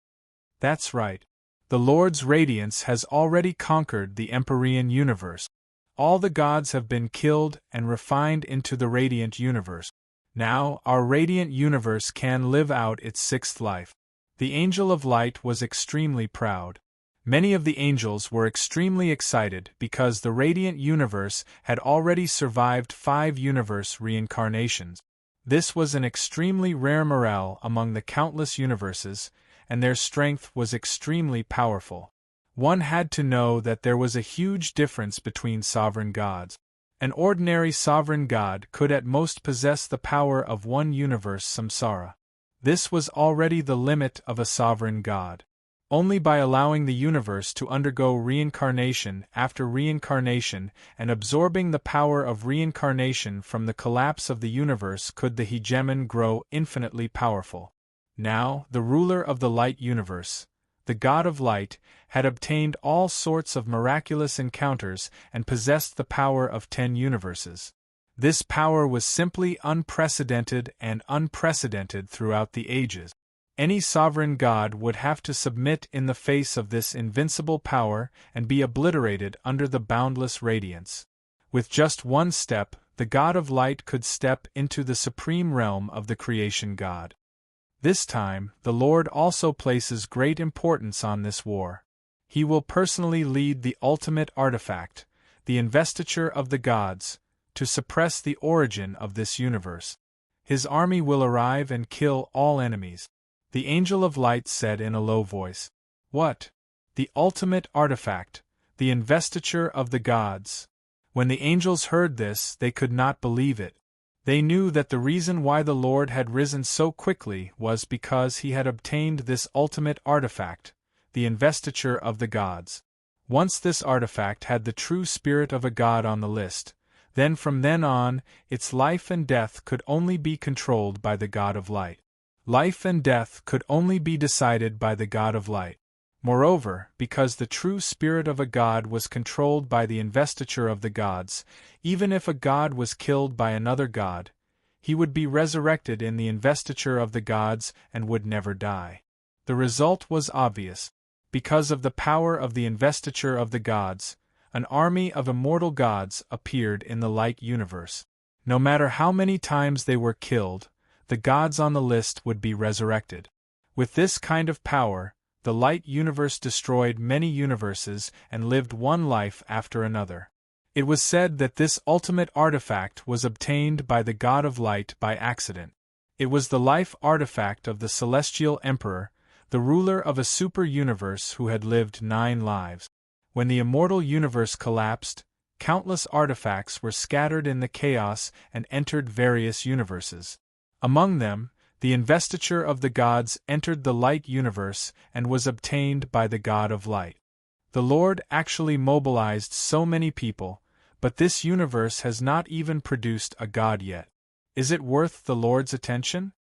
That's right. The Lord's radiance has already conquered the Empyrean universe. All the gods have been killed and refined into the radiant universe. Now, our radiant universe can live out its sixth life. The Angel of Light was extremely proud. Many of the angels were extremely excited because the radiant universe had already survived 5 universe reincarnations. This was an extremely rare morale among the countless universes, and their strength was extremely powerful. One had to know that there was a huge difference between sovereign gods. An ordinary sovereign god could at most possess the power of one universe samsara. This was already the limit of a sovereign god. Only by allowing the universe to undergo reincarnation after reincarnation and absorbing the power of reincarnation from the collapse of the universe could the hegemon grow infinitely powerful. Now, the ruler of the light universe, the god of light, had obtained all sorts of miraculous encounters and possessed the power of 10 universes. This power was simply unprecedented and unprecedented throughout the ages. Any sovereign god would have to submit in the face of this invincible power and be obliterated under the boundless radiance. With just one step, the god of light could step into the supreme realm of the creation god. This time, the Lord also places great importance on this war. He will personally lead the ultimate artifact, the investiture of the gods, to suppress the origin of this universe. His army will arrive and kill all enemies. The angel of light said in a low voice, "What? The ultimate artifact, the investiture of the gods?" When the angels heard this, they could not believe it. They knew that the reason why the Lord had risen so quickly was because he had obtained this ultimate artifact, the investiture of the gods. Once this artifact had the true spirit of a god on the list, then from then on, its life and death could only be controlled by the God of Light. Life and death could only be decided by the God of Light. Moreover, because the true spirit of a god was controlled by the investiture of the gods, even if a god was killed by another god, he would be resurrected in the investiture of the gods and would never die. The result was obvious. Because of the power of the investiture of the gods, an army of immortal gods appeared in the light universe. No matter how many times they were killed, the gods on the list would be resurrected. With this kind of power, the light universe destroyed many universes and lived one life after another. It was said that this ultimate artifact was obtained by the God of Light by accident. It was the life artifact of the Celestial Emperor, the ruler of a super-universe who had lived 9 lives. When the immortal universe collapsed, countless artifacts were scattered in the chaos and entered various universes. Among them, the investiture of the gods entered the light universe and was obtained by the God of Light. The Lord actually mobilized so many people, but this universe has not even produced a god yet. Is it worth the Lord's attention?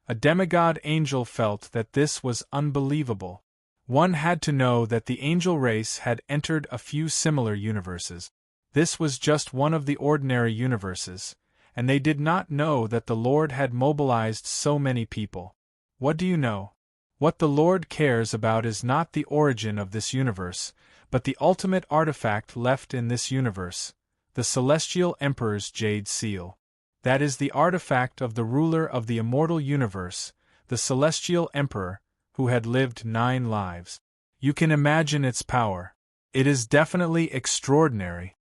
A demigod angel felt that this was unbelievable. One had to know that the angel race had entered a few similar universes. This was just one of the ordinary universes, and they did not know that the Lord had mobilized so many people. What do you know? What the Lord cares about is not the origin of this universe, but the ultimate artifact left in this universe, the Celestial Emperor's Jade Seal. That is the artifact of the ruler of the immortal universe, the Celestial Emperor, who had lived 9 lives. You can imagine its power. It is definitely extraordinary.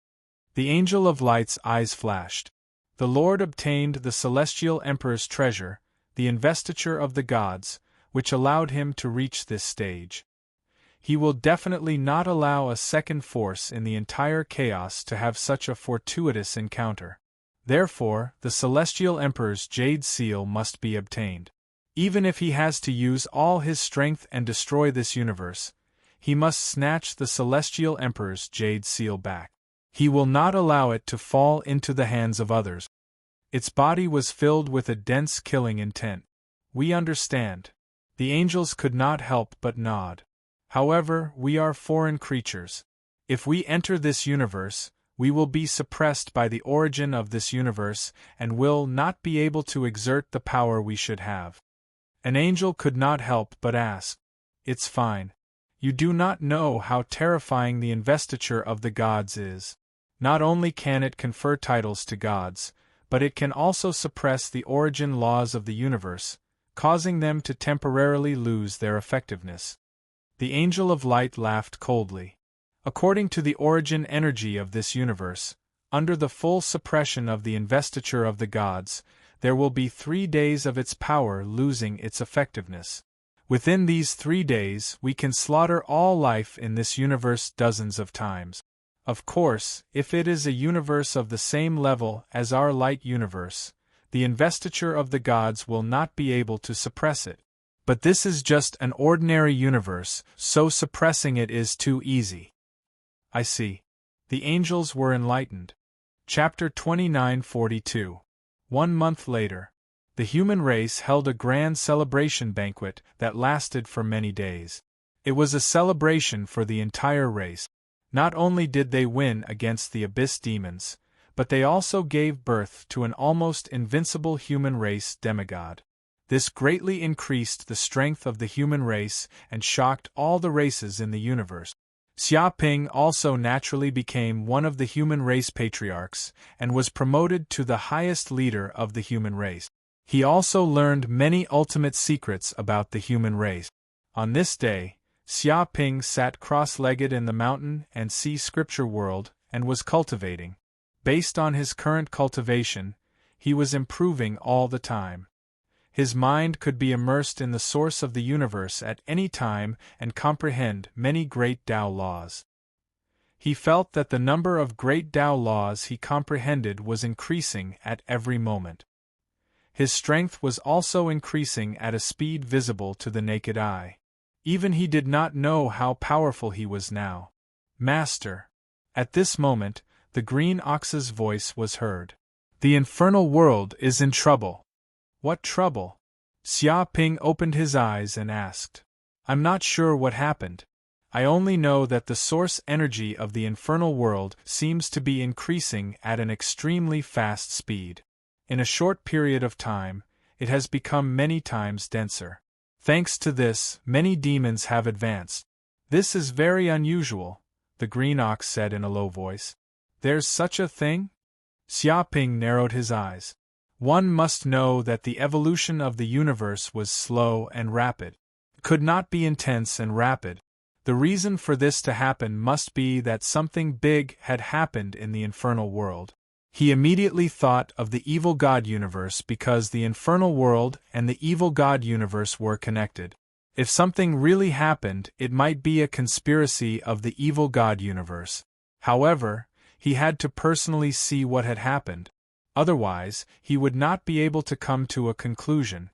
The Angel of Light's eyes flashed. The Lord obtained the Celestial Emperor's treasure, the investiture of the gods, which allowed him to reach this stage. He will definitely not allow a second force in the entire chaos to have such a fortuitous encounter. Therefore, the Celestial Emperor's Jade Seal must be obtained. Even if he has to use all his strength and destroy this universe, he must snatch the Celestial Emperor's Jade Seal back. He will not allow it to fall into the hands of others. Its body was filled with a dense killing intent. We understand. The angels could not help but nod. However, we are foreign creatures. If we enter this universe, we will be suppressed by the origin of this universe and will not be able to exert the power we should have. An angel could not help but ask, "It's fine. You do not know how terrifying the investiture of the gods is. Not only can it confer titles to gods, but it can also suppress the origin laws of the universe, causing them to temporarily lose their effectiveness." The Angel of Light laughed coldly. According to the origin energy of this universe, under the full suppression of the investiture of the gods, there will be 3 days of its power losing its effectiveness. Within these 3 days, we can slaughter all life in this universe dozens of times. Of course, if it is a universe of the same level as our light universe, the investiture of the gods will not be able to suppress it. But this is just an ordinary universe, so suppressing it is too easy. I see. The angels were enlightened. Chapter 29:42. 1 month later, the human race held a grand celebration banquet that lasted for many days. It was a celebration for the entire race. Not only did they win against the abyss demons, but they also gave birth to an almost invincible human race demigod. This greatly increased the strength of the human race and shocked all the races in the universe. Xia Ping also naturally became one of the human race patriarchs and was promoted to the highest leader of the human race. He also learned many ultimate secrets about the human race. On this day, Xia Ping sat cross-legged in the mountain and sea scripture world and was cultivating. Based on his current cultivation, he was improving all the time. His mind could be immersed in the source of the universe at any time and comprehend many great Tao laws. He felt that the number of great Tao laws he comprehended was increasing at every moment. His strength was also increasing at a speed visible to the naked eye. Even he did not know how powerful he was now. Master. At this moment, the green ox's voice was heard. The infernal world is in trouble. What trouble? Xia Ping opened his eyes and asked. I'm not sure what happened. I only know that the source energy of the infernal world seems to be increasing at an extremely fast speed. In a short period of time, it has become many times denser. Thanks to this, many demons have advanced. This is very unusual, the green ox said in a low voice. There's such a thing? Xia Ping narrowed his eyes. One must know that the evolution of the universe was slow and rapid. It could not be intense and rapid. The reason for this to happen must be that something big had happened in the infernal world. He immediately thought of the evil god universe because the infernal world and the evil god universe were connected. If something really happened, it might be a conspiracy of the evil god universe. However, he had to personally see what had happened. Otherwise, he would not be able to come to a conclusion.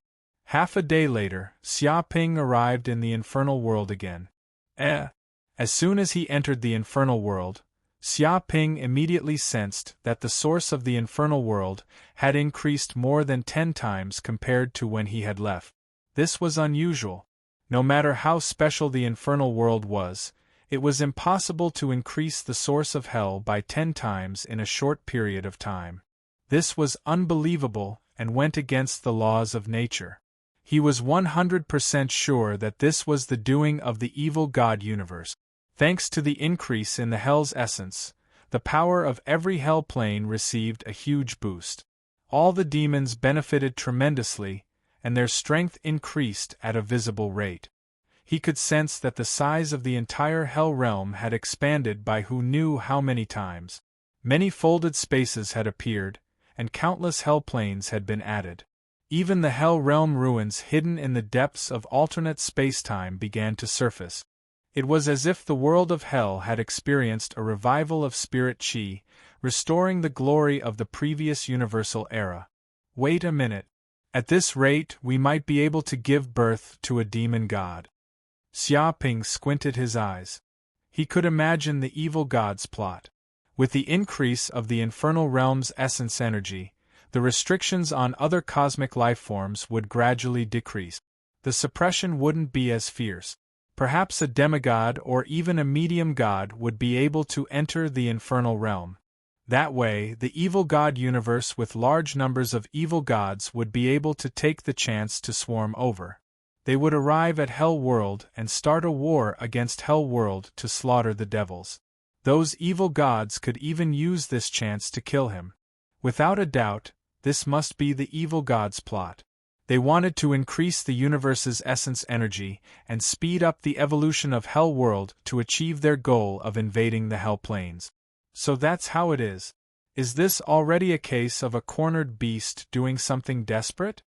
Half a day later, Xia Ping arrived in the infernal world again. As soon as he entered the infernal world, Xia Ping immediately sensed that the source of the infernal world had increased more than 10 times compared to when he had left. This was unusual. No matter how special the infernal world was, it was impossible to increase the source of hell by 10 times in a short period of time. This was unbelievable and went against the laws of nature. He was 100% sure that this was the doing of the evil god universe. Thanks to the increase in the hell's essence, the power of every hell plane received a huge boost. All the demons benefited tremendously, and their strength increased at a visible rate. He could sense that the size of the entire hell realm had expanded by who knew how many times. Many folded spaces had appeared, and countless hell planes had been added. Even the hell realm ruins hidden in the depths of alternate spacetime began to surface. It was as if the world of hell had experienced a revival of spirit chi, restoring the glory of the previous universal era. Wait a minute. At this rate, we might be able to give birth to a demon god. Xia Ping squinted his eyes. He could imagine the evil god's plot. With the increase of the infernal realm's essence energy, the restrictions on other cosmic life forms would gradually decrease. The suppression wouldn't be as fierce. Perhaps a demigod or even a medium god would be able to enter the infernal realm. That way, the evil god universe with large numbers of evil gods would be able to take the chance to swarm over. They would arrive at Hell World and start a war against Hell World to slaughter the devils. Those evil gods could even use this chance to kill him. Without a doubt, this must be the evil god's plot. They wanted to increase the universe's essence energy and speed up the evolution of Hell World to achieve their goal of invading the Hell Planes. So that's how it is. Is this already a case of a cornered beast doing something desperate?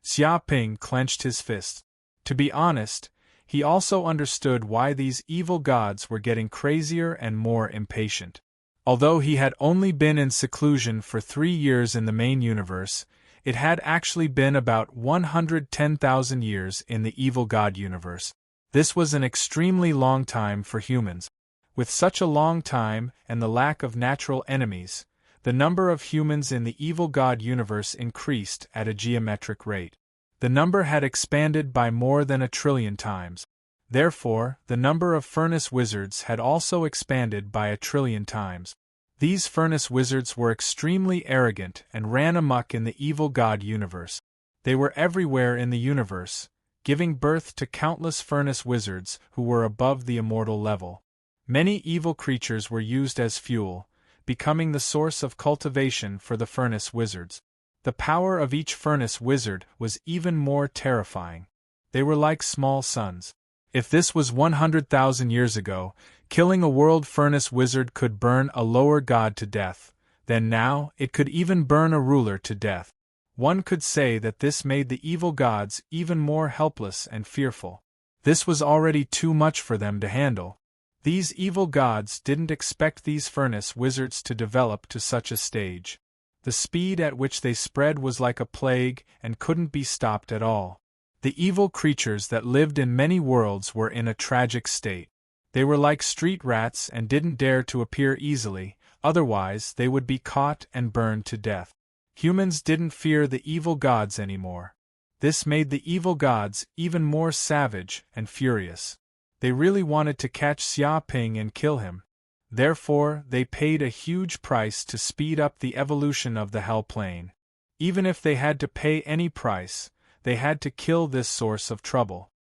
Xia Ping clenched his fists. To be honest, he also understood why these evil gods were getting crazier and more impatient. Although he had only been in seclusion for 3 years in the main universe, it had actually been about 110,000 years in the evil god universe. This was an extremely long time for humans. With such a long time and the lack of natural enemies, the number of humans in the evil god universe increased at a geometric rate. The number had expanded by more than 1 trillion times. Therefore, the number of furnace wizards had also expanded by 1 trillion times. These furnace wizards were extremely arrogant and ran amok in the evil god universe. They were everywhere in the universe, giving birth to countless furnace wizards who were above the immortal level. Many evil creatures were used as fuel, becoming the source of cultivation for the furnace wizards. The power of each furnace wizard was even more terrifying. They were like small suns. If this was 100,000 years ago, killing a world furnace wizard could burn a lower god to death, then now it could even burn a ruler to death. One could say that this made the evil gods even more helpless and fearful. This was already too much for them to handle. These evil gods didn't expect these furnace wizards to develop to such a stage. The speed at which they spread was like a plague and couldn't be stopped at all. The evil creatures that lived in many worlds were in a tragic state. They were like street rats and didn't dare to appear easily, otherwise they would be caught and burned to death. Humans didn't fear the evil gods anymore. This made the evil gods even more savage and furious. They really wanted to catch Xia Ping and kill him. Therefore, they paid a huge price to speed up the evolution of the Hell Plane. Even if they had to pay any price, they had to kill this source of trouble.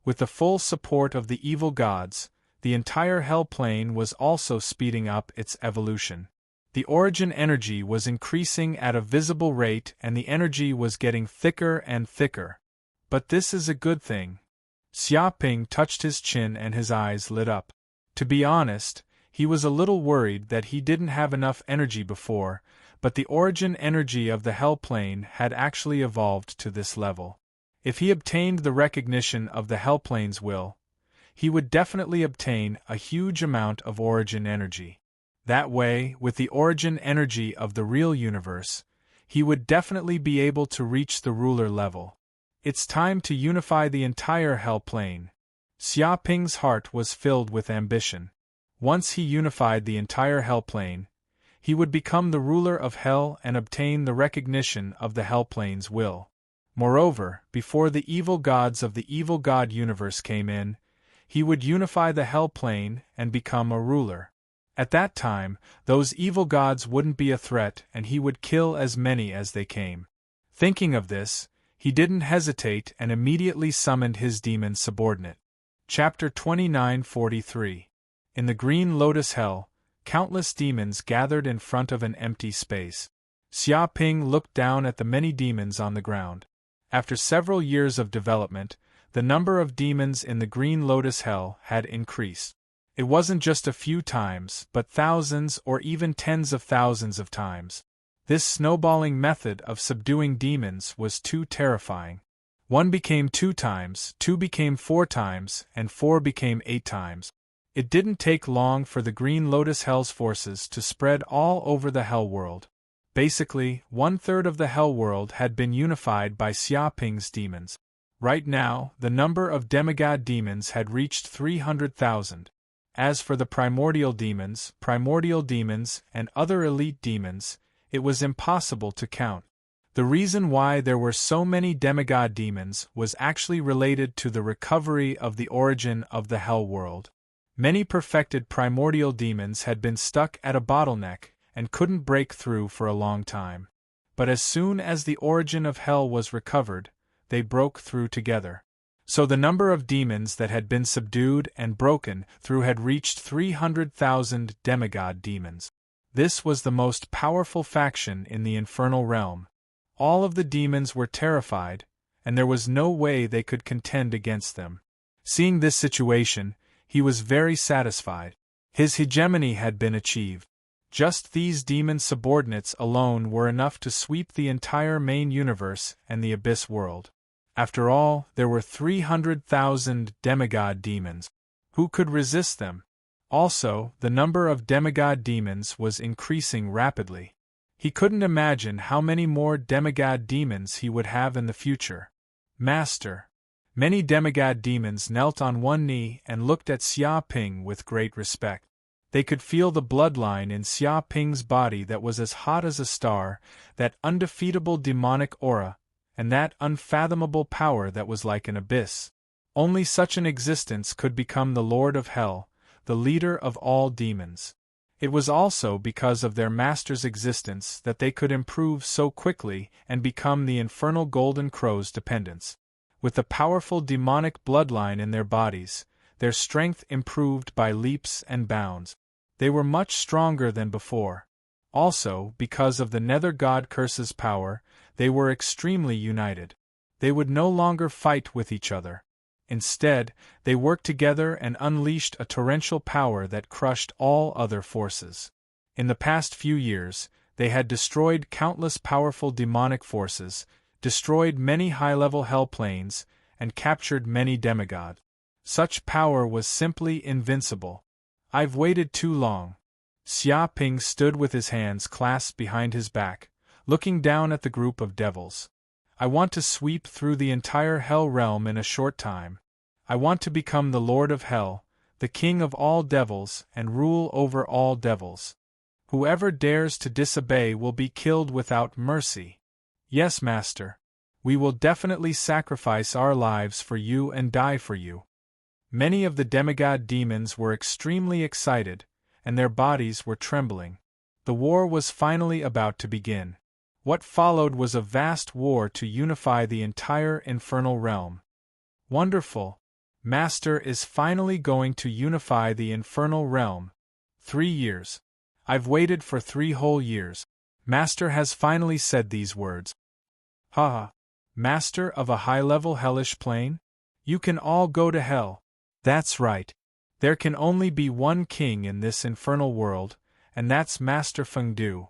With the full support of the evil gods, the entire Hell Plane was also speeding up its evolution. The origin energy was increasing at a visible rate and the energy was getting thicker and thicker. But this is a good thing. Xia Ping touched his chin and his eyes lit up. To be honest, he was a little worried that he didn't have enough energy before, but the origin energy of the Hell Plane had actually evolved to this level. If he obtained the recognition of the Hell Plane's will, he would definitely obtain a huge amount of origin energy. That way, with the origin energy of the real universe, he would definitely be able to reach the ruler level. It's time to unify the entire Hell Plane. Xia Ping's heart was filled with ambition. Once he unified the entire Hell Plane, he would become the ruler of Hell and obtain the recognition of the Hell Plane's will. Moreover, before the evil gods of the evil god universe came in, he would unify the Hell Plane and become a ruler. At that time, those evil gods wouldn't be a threat and he would kill as many as they came. Thinking of this, he didn't hesitate and immediately summoned his demon subordinate. Chapter 2943. In the Green Lotus Hell, countless demons gathered in front of an empty space. Xia Ping looked down at the many demons on the ground. After several years of development, the number of demons in the Green Lotus Hell had increased. It wasn't just a few times, but thousands or even tens of thousands of times. This snowballing method of subduing demons was too terrifying. 1 became 2 times, 2 became 4 times, and 4 became 8 times. It didn't take long for the Green Lotus Hell's forces to spread all over the Hell World. Basically, 1/3 of the Hell World had been unified by Xia Ping's demons. Right now, the number of demigod demons had reached 300,000. As for the primordial demons, and other elite demons, it was impossible to count. The reason why there were so many demigod demons was actually related to the recovery of the origin of the Hell World. Many perfected primordial demons had been stuck at a bottleneck and couldn't break through for a long time. But as soon as the origin of Hell was recovered, they broke through together. So the number of demons that had been subdued and broken through had reached 300,000 demigod demons. This was the most powerful faction in the infernal realm. All of the demons were terrified, and there was no way they could contend against them. Seeing this situation, he was very satisfied. His hegemony had been achieved. Just these demon subordinates alone were enough to sweep the entire main universe and the abyss world. After all, there were 300,000 demigod demons. Who could resist them? Also, the number of demigod demons was increasing rapidly. He couldn't imagine how many more demigod demons he would have in the future. Master. Many demigod demons knelt on one knee and looked at Xia Ping with great respect. They could feel the bloodline in Xia Ping's body that was as hot as a star, that undefeatable demonic aura, and that unfathomable power that was like an abyss. Only such an existence could become the Lord of Hell, the leader of all demons. It was also because of their master's existence that they could improve so quickly and become the infernal Golden Crow's dependents. With the powerful demonic bloodline in their bodies, their strength improved by leaps and bounds. They were much stronger than before. Also, because of the Nether God Curse's power, They were extremely united. They would no longer fight with each other. Instead, they worked together and unleashed a torrential power that crushed all other forces. In the past few years, they had destroyed countless powerful demonic forces, destroyed many high-level hell planes, and captured many demigods. Such power was simply invincible. I've waited too long. Xia Ping stood with his hands clasped behind his back, looking down at the group of devils. I want to sweep through the entire Hell realm in a short time. I want to become the Lord of Hell, the King of all devils, and rule over all devils. Whoever dares to disobey will be killed without mercy. Yes, Master. We will definitely sacrifice our lives for you and die for you. Many of the demigod demons were extremely excited, and their bodies were trembling. The war was finally about to begin. What followed was a vast war to unify the entire infernal realm. Wonderful! Master is finally going to unify the infernal realm. 3 years. I've waited for 3 whole years. Master has finally said these words. Ha! Master of a high-level hellish plane? You can all go to hell. That's right. There can only be one king in this infernal world, and that's Master Fengdu.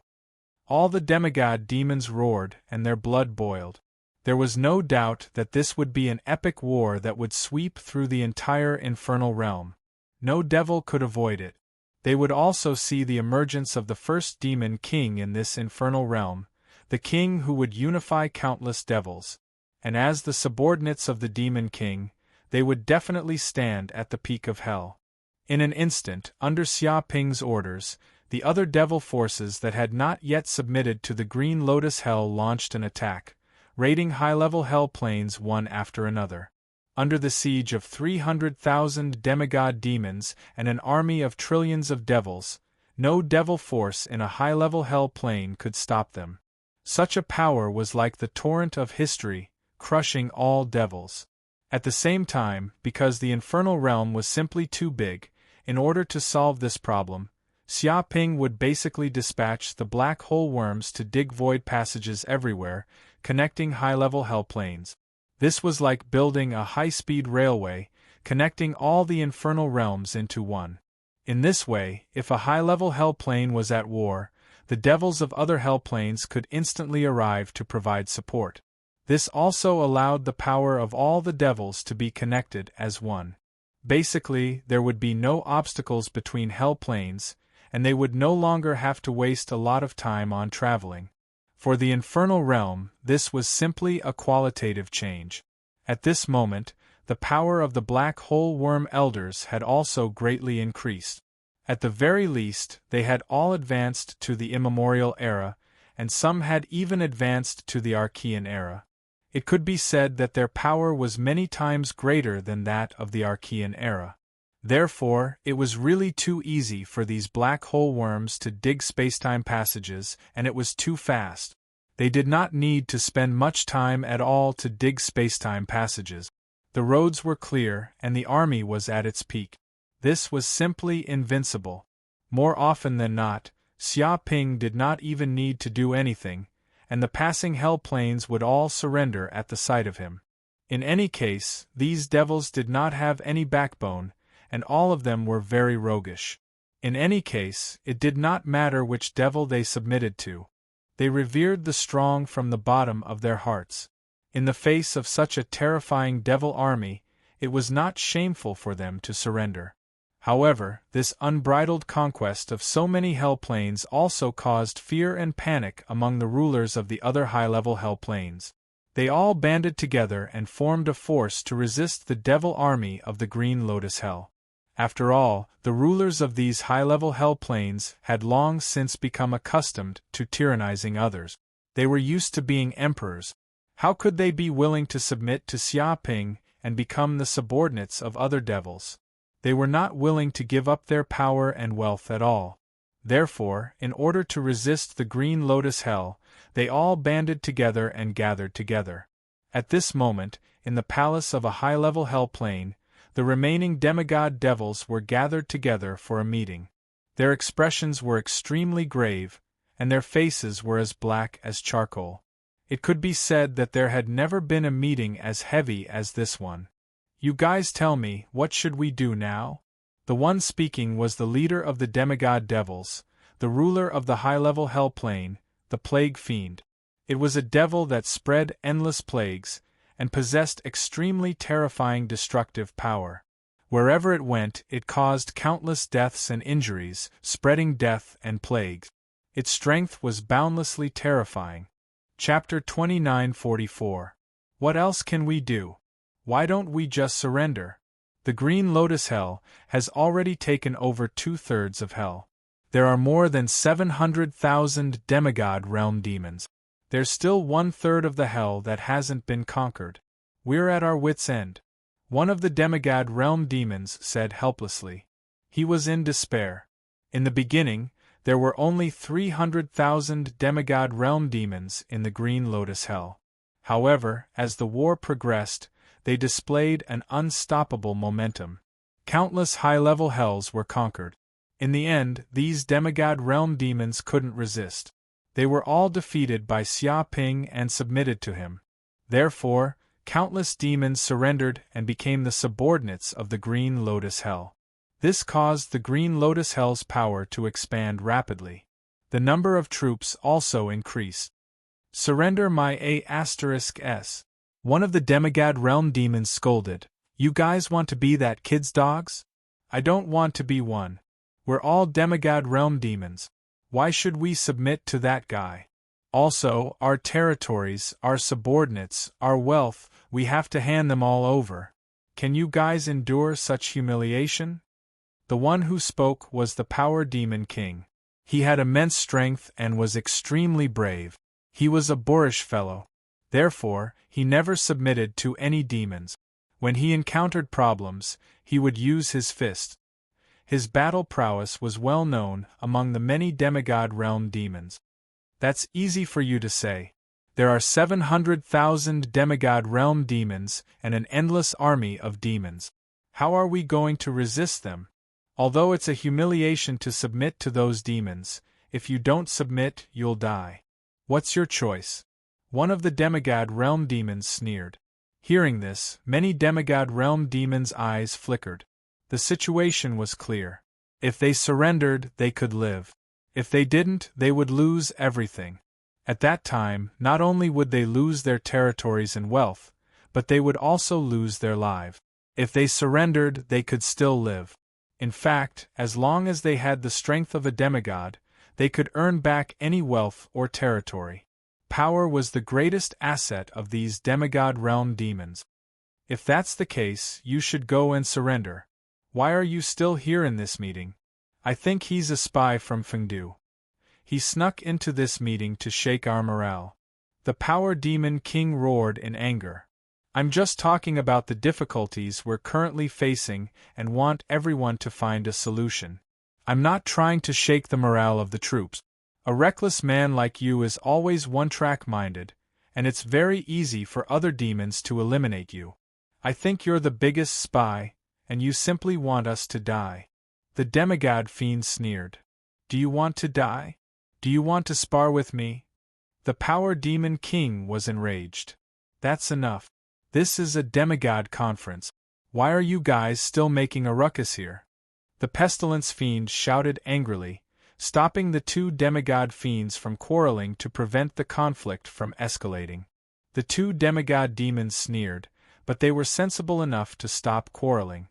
All the demigod demons roared and their blood boiled. There was no doubt that this would be an epic war that would sweep through the entire infernal realm. No devil could avoid it. They would also see the emergence of the first demon king in this infernal realm, the king who would unify countless devils. And as the subordinates of the demon king, they would definitely stand at the peak of hell. In an instant, under Xia Ping's orders, the other devil forces that had not yet submitted to the Green Lotus Hell launched an attack, raiding high-level hell planes one after another. Under the siege of 300,000 demigod demons and an army of trillions of devils, no devil force in a high-level hell plane could stop them. Such a power was like the torrent of history, crushing all devils. At the same time, because the infernal realm was simply too big, in order to solve this problem, Xia Ping would basically dispatch the black hole worms to dig void passages everywhere, connecting high-level hell planes. This was like building a high-speed railway, connecting all the infernal realms into one. In this way, if a high-level hell plane was at war, the devils of other hell planes could instantly arrive to provide support. This also allowed the power of all the devils to be connected as one. Basically, there would be no obstacles between hell planes, and they would no longer have to waste a lot of time on traveling. For the infernal realm, this was simply a qualitative change. At this moment, the power of the black hole worm elders had also greatly increased. At the very least, they had all advanced to the immemorial era, and some had even advanced to the Archean era. It could be said that their power was many times greater than that of the Archean era. Therefore, it was really too easy for these black hole worms to dig spacetime passages, and it was too fast. They did not need to spend much time at all to dig spacetime passages. The roads were clear, and the army was at its peak. This was simply invincible. More often than not, Xia Ping did not even need to do anything, and the passing hell planes would all surrender at the sight of him. In any case, these devils did not have any backbone, and all of them were very roguish. In any case, it did not matter which devil they submitted to. They revered the strong from the bottom of their hearts. In the face of such a terrifying devil army, it was not shameful for them to surrender. However, this unbridled conquest of so many hell planes also caused fear and panic among the rulers of the other high-level hell planes. They all banded together and formed a force to resist the devil army of the Green Lotus Hell. After all, the rulers of these high-level hell planes had long since become accustomed to tyrannizing others. They were used to being emperors. How could they be willing to submit to Xia Ping and become the subordinates of other devils? They were not willing to give up their power and wealth at all. Therefore, in order to resist the Green Lotus Hell, they all banded together and gathered together. At this moment, in the palace of a high-level hell plane, the remaining demigod devils were gathered together for a meeting. Their expressions were extremely grave, and their faces were as black as charcoal. It could be said that there had never been a meeting as heavy as this one. You guys tell me, what should we do now? The one speaking was the leader of the demigod devils, the ruler of the high-level hell plane, the plague fiend. It was a devil that spread endless plagues, and possessed extremely terrifying destructive power. Wherever it went, it caused countless deaths and injuries, spreading death and plague. Its strength was boundlessly terrifying. Chapter 29:44. What else can we do? Why don't we just surrender? The Green Lotus Hell has already taken over 2/3 of Hell. There are more than 700,000 demigod realm demons. There's still 1/3 of the Hell that hasn't been conquered. We're at our wits' end. One of the demigod realm demons said helplessly. He was in despair. In the beginning, there were only 300,000 demigod realm demons in the Green Lotus Hell. However, as the war progressed, they displayed an unstoppable momentum. Countless high-level hells were conquered. In the end, these demigod realm demons couldn't resist. They were all defeated by Xia Ping and submitted to him. Therefore, countless demons surrendered and became the subordinates of the Green Lotus Hell. This caused the Green Lotus Hell's power to expand rapidly. The number of troops also increased. Surrender my A**s. One of the demigod realm demons scolded. You guys want to be that kid's dogs? I don't want to be one. We're all demigod realm demons. Why should we submit to that guy? Also, our territories, our subordinates, our wealth, we have to hand them all over. Can you guys endure such humiliation? The one who spoke was the Power Demon King. He had immense strength and was extremely brave. He was a boorish fellow. Therefore, he never submitted to any demons. When he encountered problems, he would use his fist. His battle prowess was well known among the many demigod realm demons. That's easy for you to say. There are 700,000 demigod realm demons and an endless army of demons. How are we going to resist them? Although it's a humiliation to submit to those demons, if you don't submit, you'll die. What's your choice? One of the demigod realm demons sneered. Hearing this, many demigod realm demons' eyes flickered. The situation was clear. If they surrendered, they could live. If they didn't, they would lose everything. At that time, not only would they lose their territories and wealth, but they would also lose their lives. If they surrendered, they could still live. In fact, as long as they had the strength of a demigod, they could earn back any wealth or territory. Power was the greatest asset of these demigod realm demons. If that's the case, you should go and surrender. Why are you still here in this meeting? I think he's a spy from Fengdu. He snuck into this meeting to shake our morale. The Power Demon King roared in anger. I'm just talking about the difficulties we're currently facing and want everyone to find a solution. I'm not trying to shake the morale of the troops. A reckless man like you is always one-track minded, and it's very easy for other demons to eliminate you. I think you're the biggest spy, and you simply want us to die. The demigod fiend sneered. Do you want to die? Do you want to spar with me? The Power Demon King was enraged. That's enough. This is a demigod conference. Why are you guys still making a ruckus here? The Pestilence Fiend shouted angrily, stopping the two demigod fiends from quarreling to prevent the conflict from escalating. The two demigod demons sneered, but they were sensible enough to stop quarreling.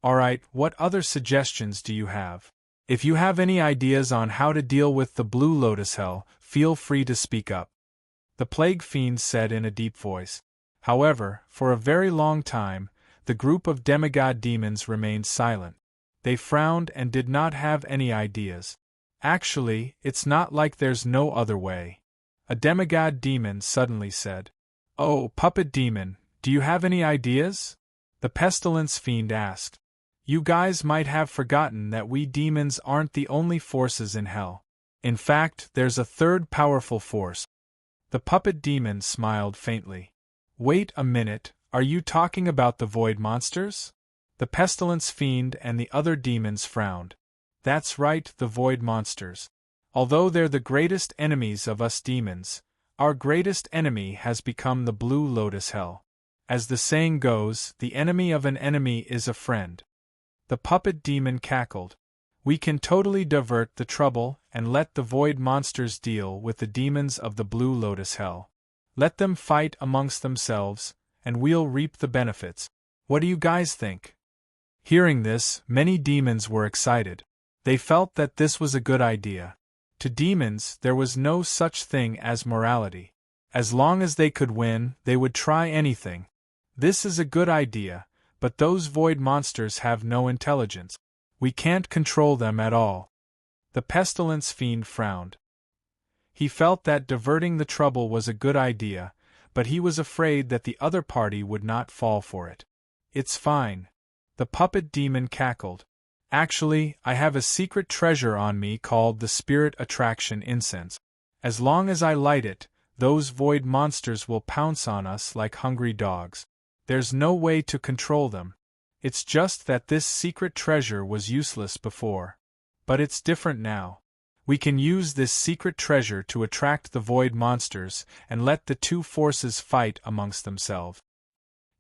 Alright, what other suggestions do you have? If you have any ideas on how to deal with the Blue Lotus Hell, feel free to speak up. The Plague Fiend said in a deep voice. However, for a very long time, the group of demigod demons remained silent. They frowned and did not have any ideas. Actually, it's not like there's no other way. A demigod demon suddenly said. Oh, Puppet Demon, do you have any ideas? The Pestilence Fiend asked. You guys might have forgotten that we demons aren't the only forces in hell. In fact, there's a third powerful force. The Puppet Demon smiled faintly. Wait a minute, are you talking about the Void Monsters? The Pestilence Fiend and the other demons frowned. That's right, the Void Monsters. Although they're the greatest enemies of us demons, Our greatest enemy has become the Blue Lotus Hell. As the saying goes, the enemy of an enemy is a friend. The puppet demon cackled. We can totally divert the trouble and let the void monsters deal with the demons of the Blue Lotus Hell. Let them fight amongst themselves, and we'll reap the benefits. What do you guys think? Hearing this, many demons were excited. They felt that this was a good idea. To demons, there was no such thing as morality. As long as they could win, they would try anything. This is a good idea, but those void monsters have no intelligence. We can't control them at all. The pestilence fiend frowned. He felt that diverting the trouble was a good idea, but he was afraid that the other party would not fall for it. It's fine. The puppet demon cackled. Actually, I have a secret treasure on me called the Spirit Attraction Incense. As long as I light it, those void monsters will pounce on us like hungry dogs. There's no way to control them. It's just that this secret treasure was useless before. But it's different now. We can use this secret treasure to attract the void monsters and let the two forces fight amongst themselves.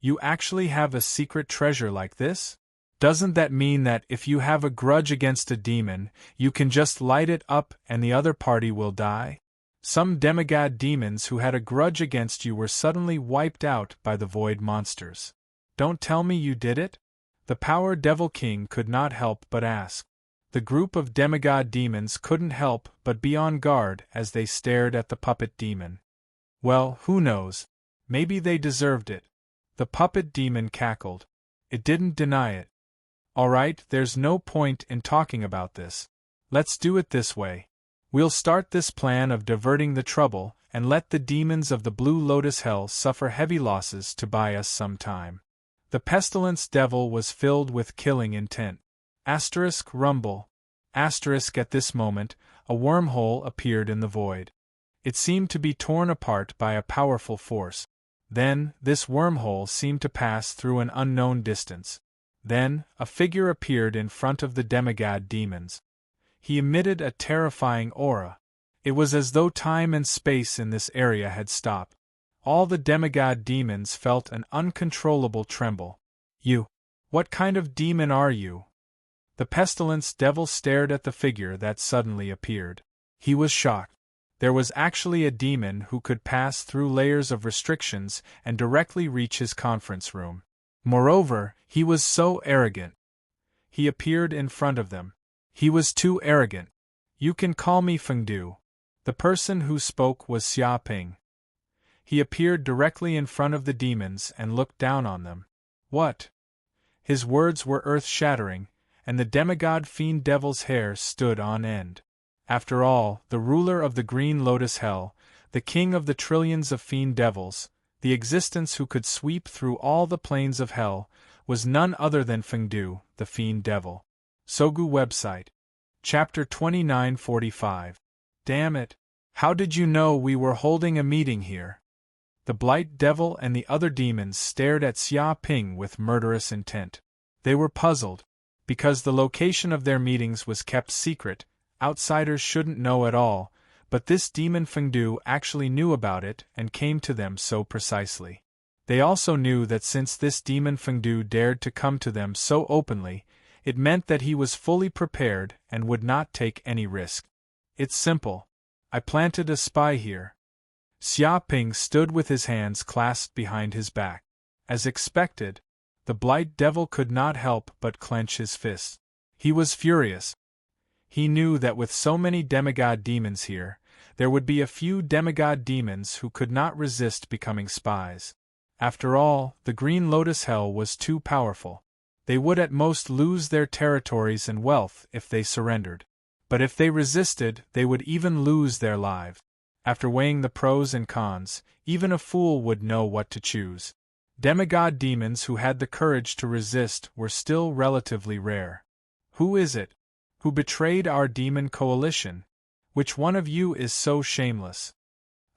You actually have a secret treasure like this? Doesn't that mean that if you have a grudge against a demon, you can just light it up and the other party will die? Some demigod demons who had a grudge against you were suddenly wiped out by the void monsters. Don't tell me you did it? The Power Devil King could not help but ask. The group of demigod demons couldn't help but be on guard as they stared at the puppet demon. Well, who knows? Maybe they deserved it. The puppet demon cackled. It didn't deny it. Alright, there's no point in talking about this. Let's do it this way. We'll start this plan of diverting the trouble and let the demons of the Blue Lotus Hell suffer heavy losses to buy us some time. The pestilence devil was filled with killing intent. Rumble. At this moment, a wormhole appeared in the void. It seemed to be torn apart by a powerful force. Then, this wormhole seemed to pass through an unknown distance. Then, a figure appeared in front of the demigod demons. He emitted a terrifying aura. It was as though time and space in this area had stopped. All the demigod demons felt an uncontrollable tremble. You. What kind of demon are you? The pestilence devil stared at the figure that suddenly appeared. He was shocked. There was actually a demon who could pass through layers of restrictions and directly reach his conference room. Moreover, he was so arrogant. He appeared in front of them. He was too arrogant. You can call me Fengdu. The person who spoke was Xia Ping. He appeared directly in front of the demons and looked down on them. What? His words were earth-shattering, and the demigod fiend devil's hair stood on end. After all, the ruler of the Green Lotus Hell, the king of the trillions of fiend devils, the existence who could sweep through all the planes of hell, was none other than Fengdu, the fiend devil. Sogu website. Chapter 2945. Damn it! How did you know we were holding a meeting here? The Blight Devil and the other demons stared at Xia Ping with murderous intent. They were puzzled. Because the location of their meetings was kept secret, outsiders shouldn't know at all, but this demon Fengdu actually knew about it and came to them so precisely. They also knew that since this demon Fengdu dared to come to them so openly, it meant that he was fully prepared and would not take any risk. It's simple. I planted a spy here. Xia Ping stood with his hands clasped behind his back. As expected, the Blight Devil could not help but clench his fists. He was furious. He knew that with so many demigod demons here, there would be a few demigod demons who could not resist becoming spies. After all, the Green Lotus Hell was too powerful. They would at most lose their territories and wealth if they surrendered. But if they resisted, they would even lose their lives. After weighing the pros and cons, even a fool would know what to choose. Demigod demons who had the courage to resist were still relatively rare. Who is it? Who betrayed our demon coalition? Which one of you is so shameless?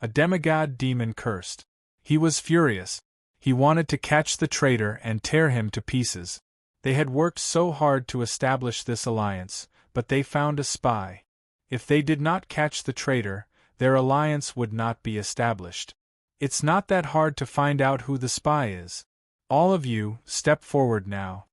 A demigod demon cursed. He was furious. He wanted to catch the traitor and tear him to pieces. They had worked so hard to establish this alliance, but they found a spy. If they did not catch the traitor, their alliance would not be established. It's not that hard to find out who the spy is. All of you, step forward now.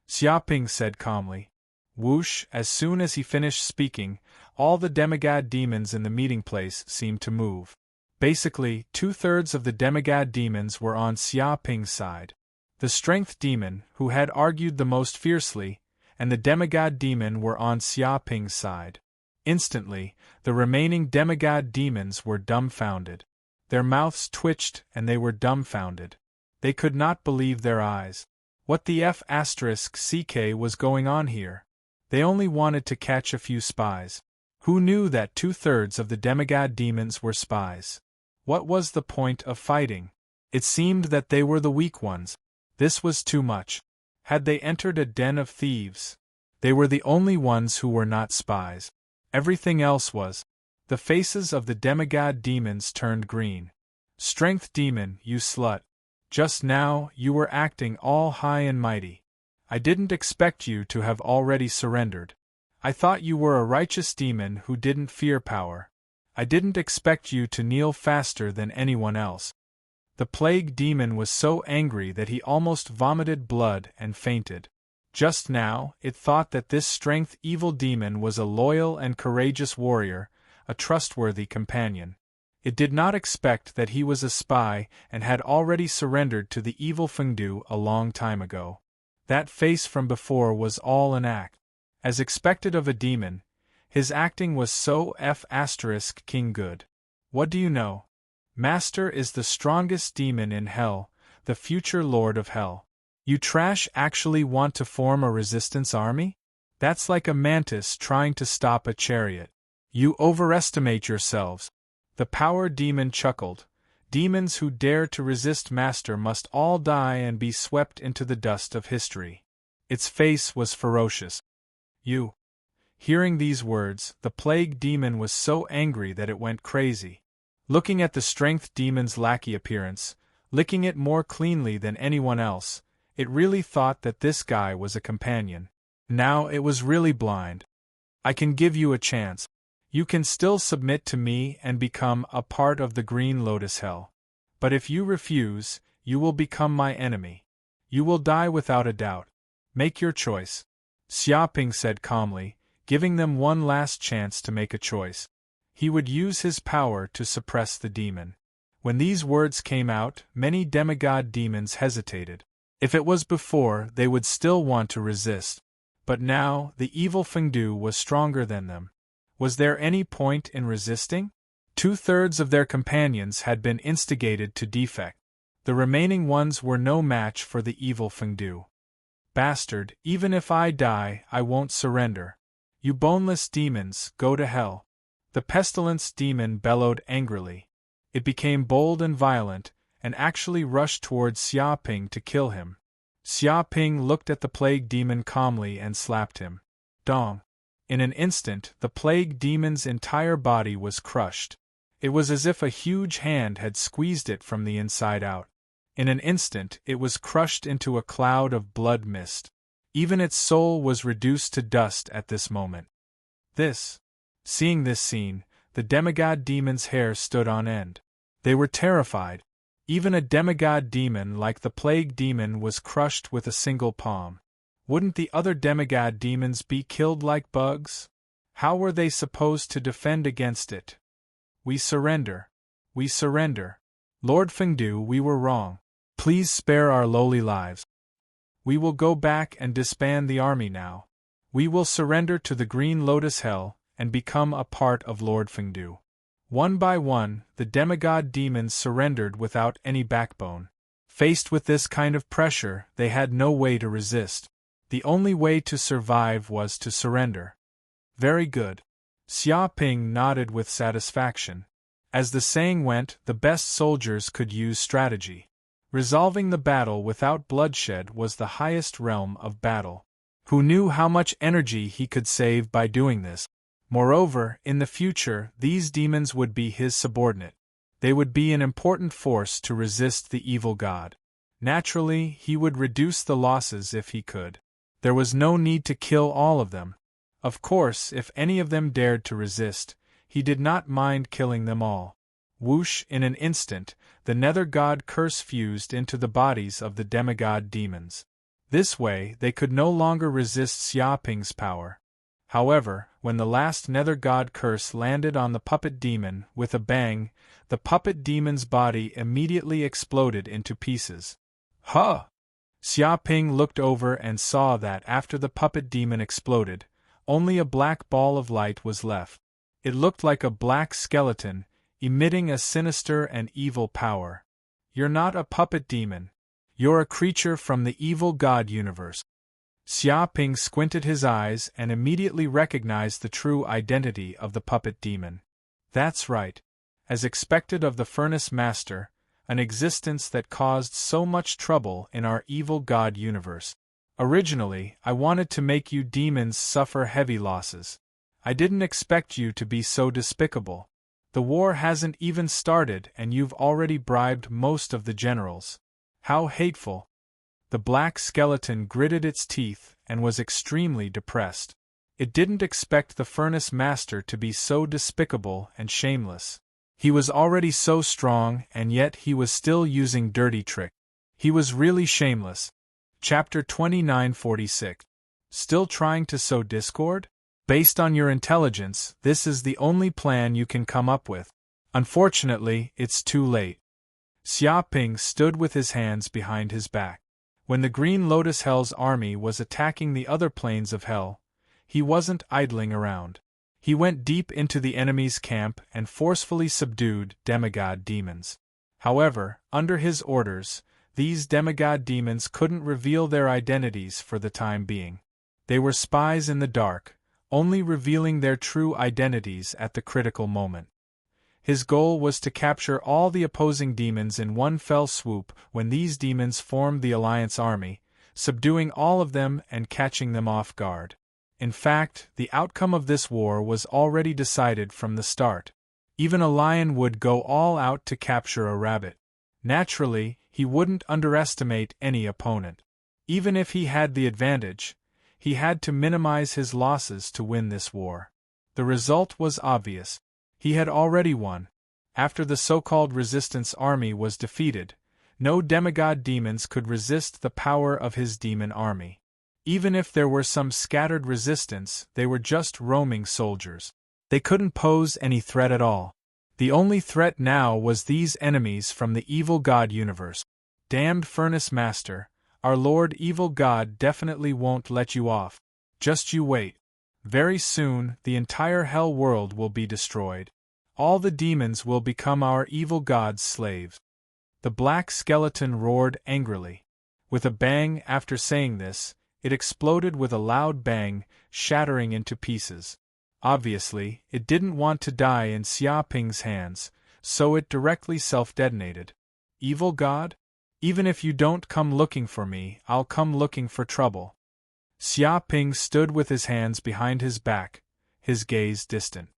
Xiaoping said calmly. Whoosh, as soon as he finished speaking, all the demigod demons in the meeting place seemed to move. Basically, 2/3 of the demigod demons were on Xiaoping's side. The strength demon, who had argued the most fiercely, and the demigod demon were on Xiaoping's side. Instantly, the remaining demigod demons were dumbfounded. Their mouths twitched and they were dumbfounded. They could not believe their eyes. What the F***ck was going on here? They only wanted to catch a few spies. Who knew that 2/3 of the demigod demons were spies? What was the point of fighting? It seemed that they were the weak ones. This was too much. Had they entered a den of thieves? They were the only ones who were not spies. Everything else was. The faces of the demigod demons turned green. Strength demon, you slut. Just now, you were acting all high and mighty. I didn't expect you to have already surrendered. I thought you were a righteous demon who didn't fear power. I didn't expect you to kneel faster than anyone else. The plague demon was so angry that he almost vomited blood and fainted. Just now, it thought that this strength evil demon was a loyal and courageous warrior, a trustworthy companion. It did not expect that he was a spy and had already surrendered to the evil Fengdu a long time ago. That face from before was all an act. As expected of a demon, his acting was so F***king good. What do you know? Master is the strongest demon in hell, the future lord of hell. You trash actually want to form a resistance army? That's like a mantis trying to stop a chariot. You overestimate yourselves. The power demon chuckled. Demons who dare to resist Master must all die and be swept into the dust of history. Its face was ferocious. You. Hearing these words, the plague demon was so angry that it went crazy. Looking at the strength demon's lackey appearance, licking it more cleanly than anyone else, it really thought that this guy was a companion. Now it was really blind. I can give you a chance. You can still submit to me and become a part of the Green Lotus Hell. But if you refuse, you will become my enemy. You will die without a doubt. Make your choice. Xiaoping said calmly, giving them one last chance to make a choice. He would use his power to suppress the demon. When these words came out, many demigod demons hesitated. If it was before, they would still want to resist. But now, the evil Fengdu was stronger than them. Was there any point in resisting? 2/3 of their companions had been instigated to defect. The remaining ones were no match for the evil Fengdu. Bastard, even if I die, I won't surrender. You boneless demons, go to hell. The pestilence demon bellowed angrily. It became bold and violent, and actually rushed towards Xiaoping to kill him. Xiaoping looked at the plague demon calmly and slapped him. Dong. In an instant, the plague demon's entire body was crushed. It was as if a huge hand had squeezed it from the inside out. In an instant, it was crushed into a cloud of blood mist. Even its soul was reduced to dust at this moment. Seeing this scene, the demigod demon's hair stood on end. They were terrified. Even a demigod demon like the plague demon was crushed with a single palm. Wouldn't the other demigod demons be killed like bugs? How were they supposed to defend against it? We surrender. We surrender. Lord Fengdu, we were wrong. Please spare our lowly lives. We will go back and disband the army now. We will surrender to the Green Lotus Hell and become a part of Lord Fengdu. One by one, the demigod demons surrendered without any backbone. Faced with this kind of pressure, they had no way to resist. The only way to survive was to surrender. Very good. Xiaoping nodded with satisfaction. As the saying went, the best soldiers could use strategy. Resolving the battle without bloodshed was the highest realm of battle. Who knew how much energy he could save by doing this? Moreover, in the future, these demons would be his subordinate. They would be an important force to resist the evil god. Naturally, he would reduce the losses if he could. There was no need to kill all of them. Of course, if any of them dared to resist, he did not mind killing them all. Whoosh! In an instant, the nether god curse fused into the bodies of the demigod demons. This way, they could no longer resist Xiaoping's power. However, when the last nether god curse landed on the puppet demon with a bang, the puppet demon's body immediately exploded into pieces. Huh! Xiaoping looked over and saw that after the puppet demon exploded, only a black ball of light was left. It looked like a black skeleton, emitting a sinister and evil power. You're not a puppet demon. You're a creature from the evil god universe. Xiaoping squinted his eyes and immediately recognized the true identity of the puppet demon. That's right. As expected of the Furnace Master, an existence that caused so much trouble in our evil god universe. Originally, I wanted to make you demons suffer heavy losses. I didn't expect you to be so despicable. The war hasn't even started and you've already bribed most of the generals. How hateful! The black skeleton gritted its teeth and was extremely depressed. It didn't expect the Furnace Master to be so despicable and shameless. He was already so strong and yet he was still using dirty tricks. He was really shameless. Chapter 2946. Still trying to sow discord? Based on your intelligence, this is the only plan you can come up with. Unfortunately, it's too late. Xiaoping stood with his hands behind his back. When the Green Lotus Hell's army was attacking the other planes of Hell, he wasn't idling around. He went deep into the enemy's camp and forcefully subdued demigod demons. However, under his orders, these demigod demons couldn't reveal their identities for the time being. They were spies in the dark, only revealing their true identities at the critical moment. His goal was to capture all the opposing demons in one fell swoop when these demons formed the Alliance army, subduing all of them and catching them off guard. In fact, the outcome of this war was already decided from the start. Even a lion would go all out to capture a rabbit. Naturally, he wouldn't underestimate any opponent. Even if he had the advantage, he had to minimize his losses to win this war. The result was obvious. He had already won. After the so-called resistance army was defeated, no demigod demons could resist the power of his demon army. Even if there were some scattered resistance, they were just roaming soldiers. They couldn't pose any threat at all. The only threat now was these enemies from the evil god universe. Damned Furnace Master, our Lord Evil God definitely won't let you off. Just you wait. Very soon, the entire hell world will be destroyed. All the demons will become our evil god's slaves. The black skeleton roared angrily. With a bang after saying this, it exploded with a loud bang, shattering into pieces. Obviously, it didn't want to die in Xiaoping's hands, so it directly self-detonated. Evil God? Even if you don't come looking for me, I'll come looking for trouble. Xiaoping stood with his hands behind his back, his gaze distant.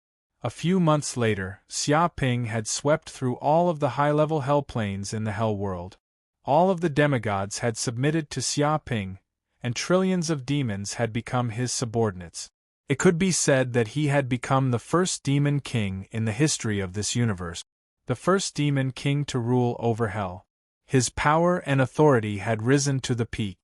A few months later, Xiaoping had swept through all of the high-level hell planes in the hell world. All of the demigods had submitted to Xiaoping, and trillions of demons had become his subordinates. It could be said that he had become the first demon king in the history of this universe, the first demon king to rule over hell. His power and authority had risen to the peak.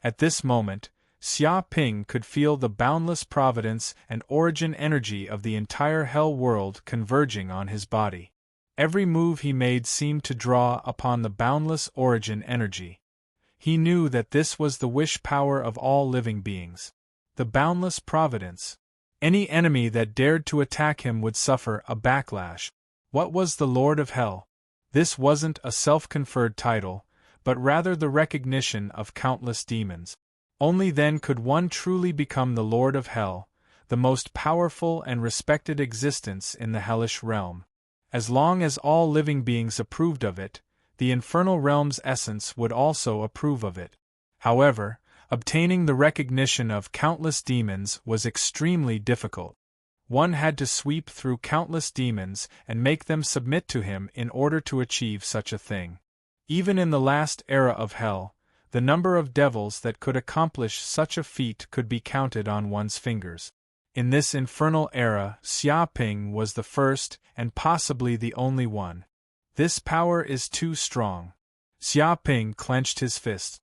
At this moment, Xiaoping could feel the boundless providence and origin energy of the entire hell world converging on his body. Every move he made seemed to draw upon the boundless origin energy. He knew that this was the wish power of all living beings. The boundless providence. Any enemy that dared to attack him would suffer a backlash. What was the Lord of Hell? This wasn't a self-conferred title, but rather the recognition of countless demons. Only then could one truly become the Lord of Hell, the most powerful and respected existence in the hellish realm. As long as all living beings approved of it, the infernal realm's essence would also approve of it. However, obtaining the recognition of countless demons was extremely difficult. One had to sweep through countless demons and make them submit to him in order to achieve such a thing. Even in the last era of hell, the number of devils that could accomplish such a feat could be counted on one's fingers. In this infernal era, Xiaoping was the first and possibly the only one. This power is too strong. Xiaoping clenched his fists.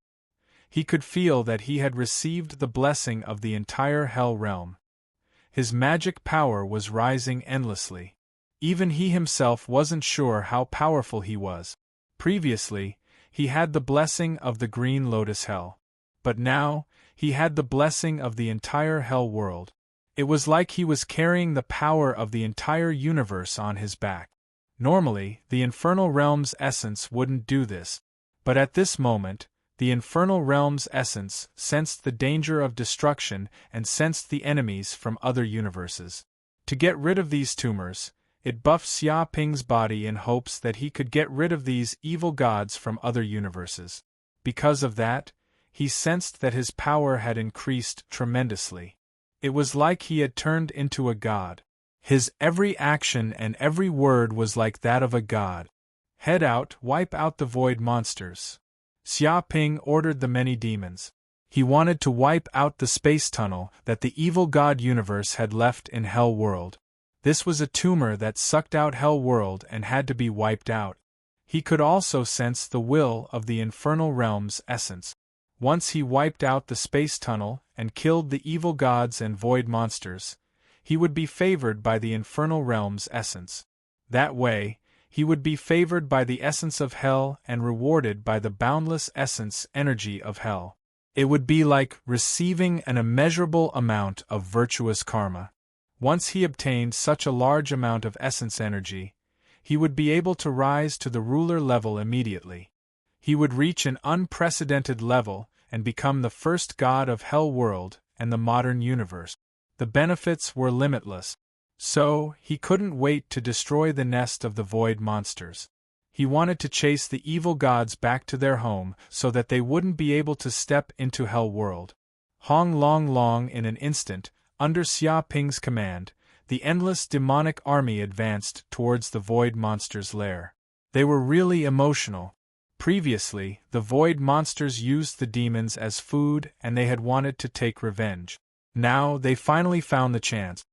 He could feel that he had received the blessing of the entire Hell realm. His magic power was rising endlessly. Even he himself wasn't sure how powerful he was. Previously, he had the blessing of the Green Lotus Hell. But now, he had the blessing of the entire Hell world. It was like he was carrying the power of the entire universe on his back. Normally, the Infernal Realm's essence wouldn't do this. But at this moment, the Infernal Realm's essence sensed the danger of destruction and sensed the enemies from other universes. To get rid of these tumors, it buffed Xiaoping's body in hopes that he could get rid of these evil gods from other universes. Because of that, he sensed that his power had increased tremendously. It was like he had turned into a god. His every action and every word was like that of a god. Head out, wipe out the void monsters. Xiaoping ordered the many demons. He wanted to wipe out the space tunnel that the evil god universe had left in Hell World. This was a tumor that sucked out Hell World and had to be wiped out. He could also sense the will of the Infernal Realm's essence. Once he wiped out the space tunnel and killed the evil gods and void monsters, he would be favored by the Infernal Realm's essence. That way, he would be favored by the essence of Hell and rewarded by the boundless essence energy of Hell. It would be like receiving an immeasurable amount of virtuous karma. Once he obtained such a large amount of essence energy, he would be able to rise to the ruler level immediately. He would reach an unprecedented level and become the first god of Hell World and the modern universe. The benefits were limitless. So, he couldn't wait to destroy the nest of the void monsters. He wanted to chase the evil gods back to their home so that they wouldn't be able to step into Hell World. Hong Long Long in an instant, under Xiaoping's command, the endless demonic army advanced towards the void monsters' lair. They were really emotional. Previously, the void monsters used the demons as food and they had wanted to take revenge. Now, they finally found the chance.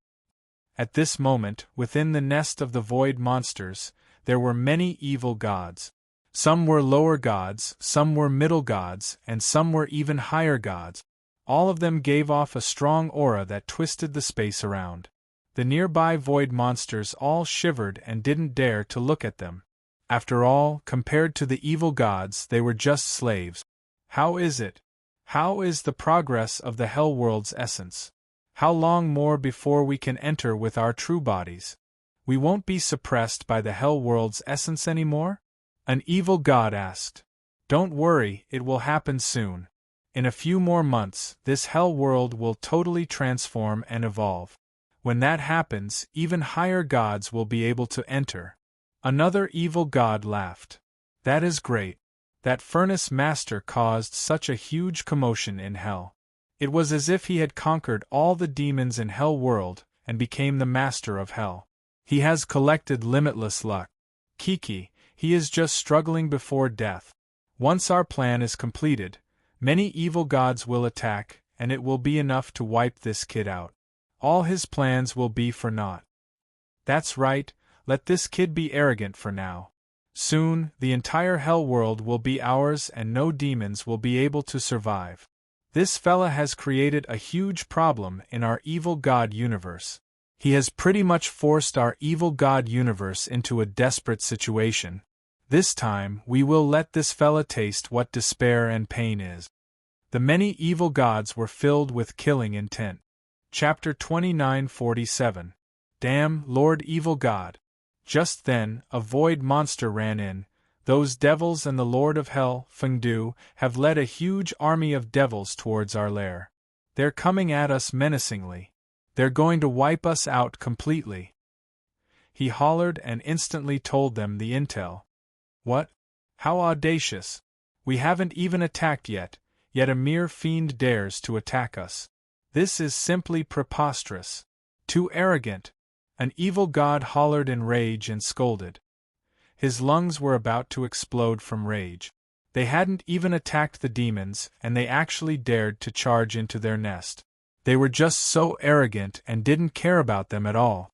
At this moment, within the nest of the void monsters, there were many evil gods. Some were lower gods, some were middle gods, and some were even higher gods. All of them gave off a strong aura that twisted the space around. The nearby void monsters all shivered and didn't dare to look at them. After all, compared to the evil gods, they were just slaves. How is it? How is the progress of the Hell World's essence? How long more before we can enter with our true bodies? We won't be suppressed by the Hell World's essence anymore? An evil god asked. Don't worry, it will happen soon. In a few more months, this Hell World will totally transform and evolve. When that happens, even higher gods will be able to enter. Another evil god laughed. That is great. That furnace master caused such a huge commotion in Hell. It was as if he had conquered all the demons in Hell World and became the master of Hell. He has collected limitless luck. Kiki, he is just struggling before death. Once our plan is completed, many evil gods will attack, and it will be enough to wipe this kid out. All his plans will be for naught. That's right, let this kid be arrogant for now. Soon, the entire Hell World will be ours and no demons will be able to survive. This fella has created a huge problem in our evil god universe. He has pretty much forced our evil god universe into a desperate situation. This time, we will let this fella taste what despair and pain is. The many evil gods were filled with killing intent. Chapter 2947. Damn, Lord Evil God. Just then, a void monster ran in. Those devils and the Lord of Hell, Fengdu, have led a huge army of devils towards our lair. They're coming at us menacingly. They're going to wipe us out completely. He hollered and instantly told them the intel. What? How audacious! We haven't even attacked yet a mere fiend dares to attack us. This is simply preposterous. Too arrogant. An evil god hollered in rage and scolded. His lungs were about to explode from rage. They hadn't even attacked the demons, and they actually dared to charge into their nest. They were just so arrogant and didn't care about them at all.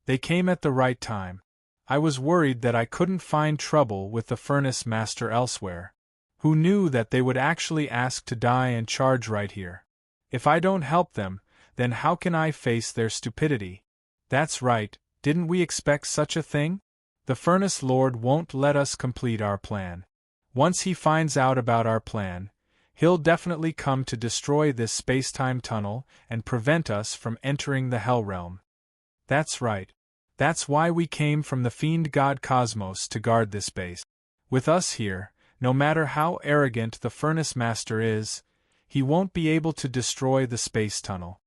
They came at the right time. I was worried that I couldn't find trouble with the furnace master elsewhere. Who knew that they would actually ask to die and charge right here? If I don't help them, then how can I face their stupidity? That's right, didn't we expect such a thing? The Furnace Lord won't let us complete our plan. Once he finds out about our plan, he'll definitely come to destroy this space-time tunnel and prevent us from entering the Hell Realm. That's right. That's why we came from the fiend god Cosmos to guard this base. With us here, no matter how arrogant the Furnace Master is, he won't be able to destroy the space tunnel.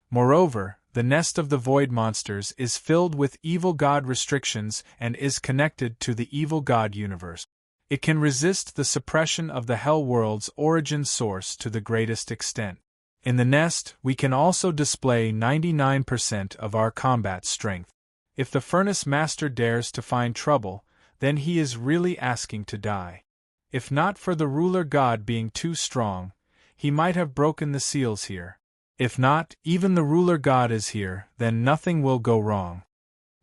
Moreover, the nest of the Void Monsters is filled with evil god restrictions and is connected to the evil god universe. It can resist the suppression of the Hell World's origin source to the greatest extent. In the nest, we can also display 99% of our combat strength. If the Furnace Master dares to find trouble, then he is really asking to die. If not for the ruler god being too strong, he might have broken the seals here. If not, even the ruler god is here, then nothing will go wrong.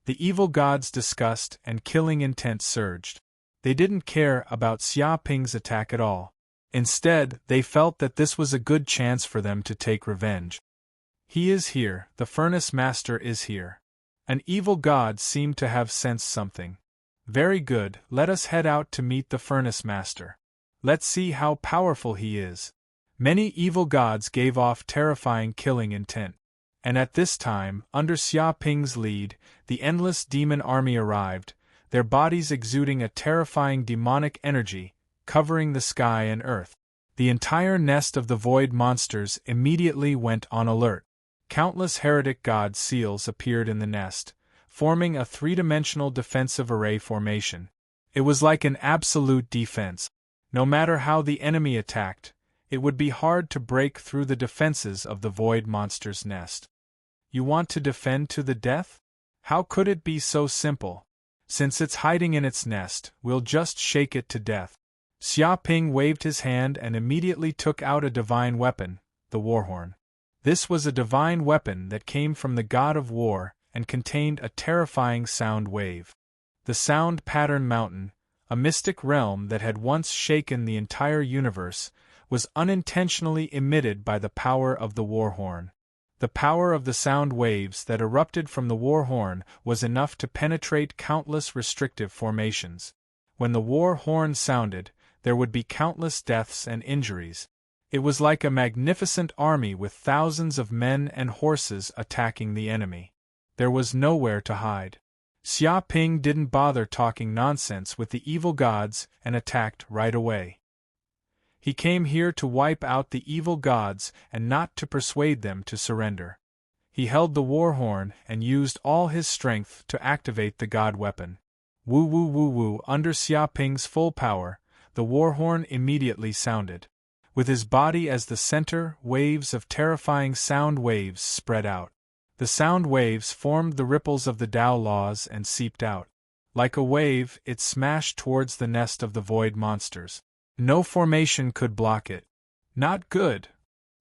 The evil god's disgust and killing intent surged. They didn't care about Xia Ping's attack at all. Instead, they felt that this was a good chance for them to take revenge. He is here, the Furnace Master is here. An evil god seemed to have sensed something. Very good, let us head out to meet the Furnace Master. Let's see how powerful he is. Many evil gods gave off terrifying killing intent. And at this time, under Xia Ping's lead, the endless demon army arrived, their bodies exuding a terrifying demonic energy, covering the sky and earth. The entire nest of the Void Monsters immediately went on alert. Countless heretic god seals appeared in the nest, forming a three-dimensional defensive array formation. It was like an absolute defense. No matter how the enemy attacked, it would be hard to break through the defenses of the Void Monster's nest. You want to defend to the death? How could it be so simple? Since it's hiding in its nest, we'll just shake it to death. Xia Ping waved his hand and immediately took out a divine weapon, the Warhorn. This was a divine weapon that came from the god of war and contained a terrifying sound wave. The Sound Pattern Mountain, a mystic realm that had once shaken the entire universe, was unintentionally emitted by the power of the Warhorn. The power of the sound waves that erupted from the Warhorn was enough to penetrate countless restrictive formations. When the Warhorn sounded, there would be countless deaths and injuries. It was like a magnificent army with thousands of men and horses attacking the enemy. There was nowhere to hide. Xia Ping didn't bother talking nonsense with the evil gods and attacked right away. He came here to wipe out the evil gods and not to persuade them to surrender. He held the Warhorn and used all his strength to activate the god weapon. Woo woo woo woo. Under Xia Ping's full power, the Warhorn immediately sounded. With his body as the center, waves of terrifying sound waves spread out. The sound waves formed the ripples of the Tao laws and seeped out. Like a wave, it smashed towards the nest of the Void Monsters. No formation could block it. Not good.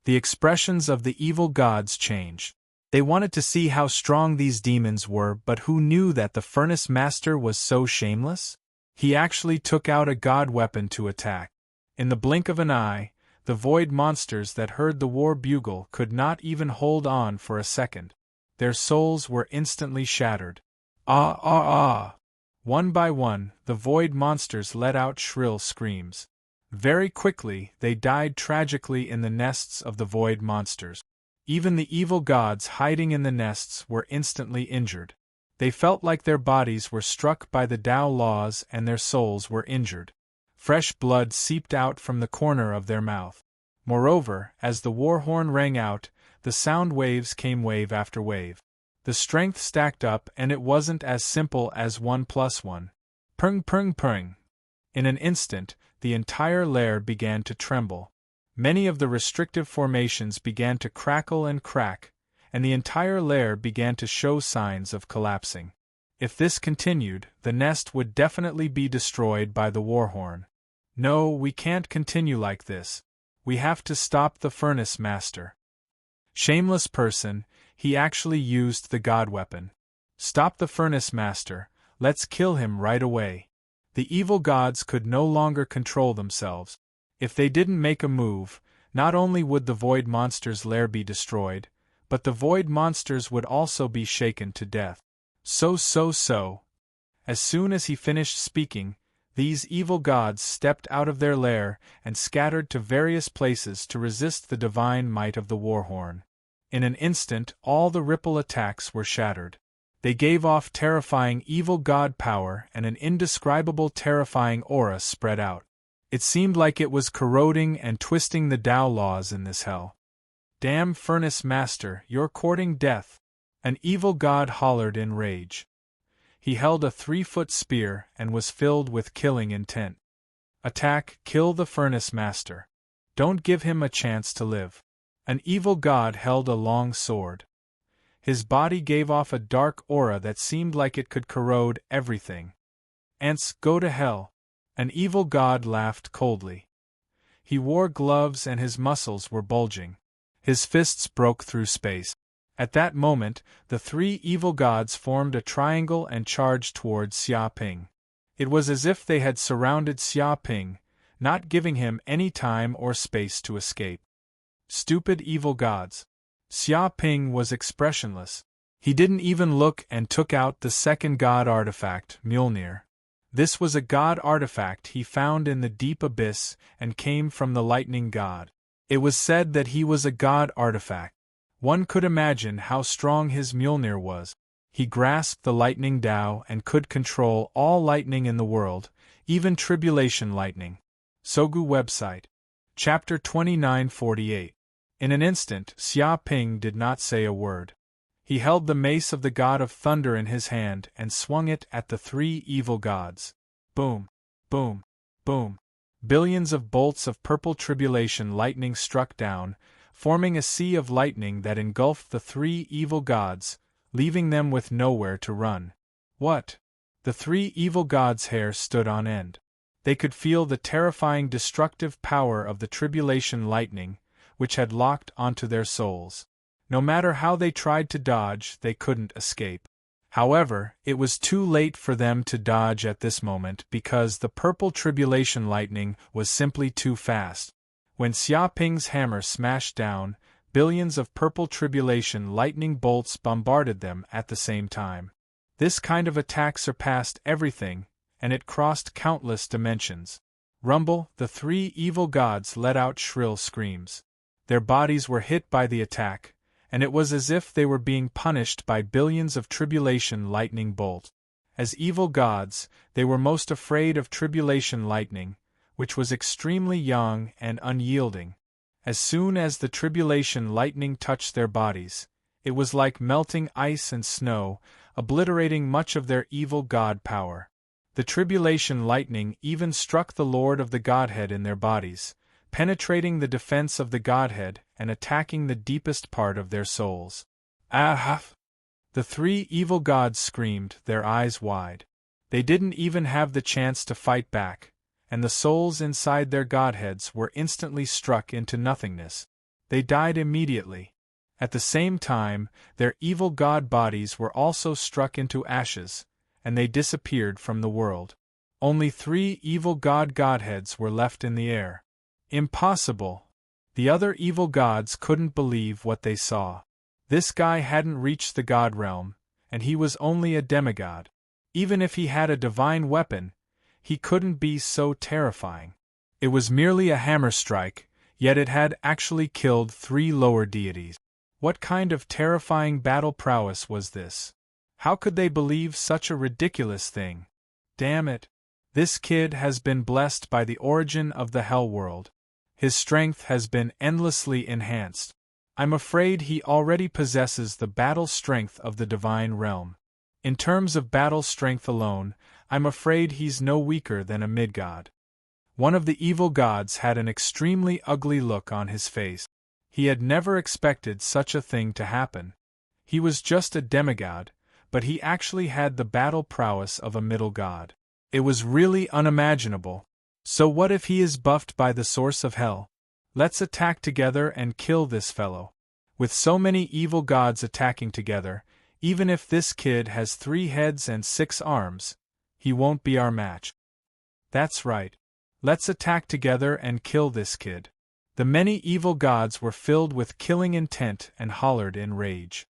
The expressions of the evil gods changed. They wanted to see how strong these demons were, but who knew that the Furnace Master was so shameless? He actually took out a god weapon to attack. In the blink of an eye, the Void Monsters that heard the war bugle could not even hold on for a second. Their souls were instantly shattered. Ah ah ah! One by one, the Void Monsters let out shrill screams. Very quickly, they died tragically in the nests of the Void Monsters. Even the evil gods hiding in the nests were instantly injured. They felt like their bodies were struck by the Tao laws and their souls were injured. Fresh blood seeped out from the corner of their mouth. Moreover, as the Warhorn rang out, the sound waves came wave after wave. The strength stacked up and it wasn't as simple as 1 + 1. Pung pung pung. In an instant, the entire lair began to tremble. Many of the restrictive formations began to crackle and crack, and the entire lair began to show signs of collapsing. If this continued, the nest would definitely be destroyed by the Warhorn. No, we can't continue like this. We have to stop the Furnace Master. Shameless person, he actually used the god weapon. Stop the furnace master, let's kill him right away. The evil gods could no longer control themselves. If they didn't make a move, not only would the void monster's lair be destroyed, but the void monsters would also be shaken to death. So. As soon as he finished speaking, these evil gods stepped out of their lair and scattered to various places to resist the divine might of the warhorn. In an instant, all the ripple attacks were shattered. They gave off terrifying evil god power, and an indescribable terrifying aura spread out. It seemed like it was corroding and twisting the Tao laws in this hell. Damn furnace master, you're courting death! An evil god hollered in rage. He held a 3-foot spear and was filled with killing intent. Attack, kill the furnace master. Don't give him a chance to live. An evil god held a long sword. His body gave off a dark aura that seemed like it could corrode everything. Ants, go to hell. An evil god laughed coldly. He wore gloves and his muscles were bulging. His fists broke through space. At that moment, the 3 evil gods formed a triangle and charged towards Xia Ping. It was as if they had surrounded Xia Ping, not giving him any time or space to escape. Stupid evil gods. Xia Ping was expressionless. He didn't even look and took out the second god artifact, Mjolnir. This was a god artifact he found in the deep abyss and came from the lightning god. It was said that he was a god artifact. One could imagine how strong his Mjolnir was. He grasped the lightning Tao and could control all lightning in the world, even tribulation lightning. Sogu website. Chapter 2948. In an instant, Xia Ping did not say a word. He held the mace of the god of thunder in his hand and swung it at the 3 evil gods. Boom, boom, boom. Billions of bolts of purple tribulation lightning struck down, forming a sea of lightning that engulfed the 3 evil gods, leaving them with nowhere to run. What? The 3 evil gods' hair stood on end. They could feel the terrifying destructive power of the tribulation lightning, which had locked onto their souls. No matter how they tried to dodge, they couldn't escape. However, it was too late for them to dodge at this moment because the purple tribulation lightning was simply too fast. When Xia Ping's hammer smashed down, billions of purple tribulation lightning bolts bombarded them at the same time. This kind of attack surpassed everything, and it crossed countless dimensions. Rumble, the 3 evil gods let out shrill screams. Their bodies were hit by the attack, and it was as if they were being punished by billions of tribulation lightning bolts. As evil gods, they were most afraid of tribulation lightning, which was extremely young and unyielding. As soon as the tribulation lightning touched their bodies, it was like melting ice and snow, obliterating much of their evil god power. The tribulation lightning even struck the Lord of the Godhead in their bodies, penetrating the defense of the Godhead and attacking the deepest part of their souls. Ah! The 3 evil gods screamed, their eyes wide. They didn't even have the chance to fight back, and the souls inside their godheads were instantly struck into nothingness. They died immediately. At the same time, their evil god bodies were also struck into ashes, and they disappeared from the world. Only 3 evil godheads were left in the air. Impossible! The other evil gods couldn't believe what they saw. This guy hadn't reached the god realm, and he was only a demigod. Even if he had a divine weapon, he couldn't be so terrifying. It was merely a hammer strike, yet it had actually killed 3 lower deities. What kind of terrifying battle prowess was this? How could they believe such a ridiculous thing? Damn it! This kid has been blessed by the origin of the hell world. His strength has been endlessly enhanced. I'm afraid he already possesses the battle strength of the divine realm. In terms of battle strength alone, I'm afraid he's no weaker than a midgod. One of the evil gods had an extremely ugly look on his face. He had never expected such a thing to happen. He was just a demigod, but he actually had the battle prowess of a middle god. It was really unimaginable. So what if he is buffed by the source of hell? Let's attack together and kill this fellow. With so many evil gods attacking together, even if this kid has 3 heads and 6 arms, he won't be our match. That's right. Let's attack together and kill this kid. The many evil gods were filled with killing intent and hollered in rage.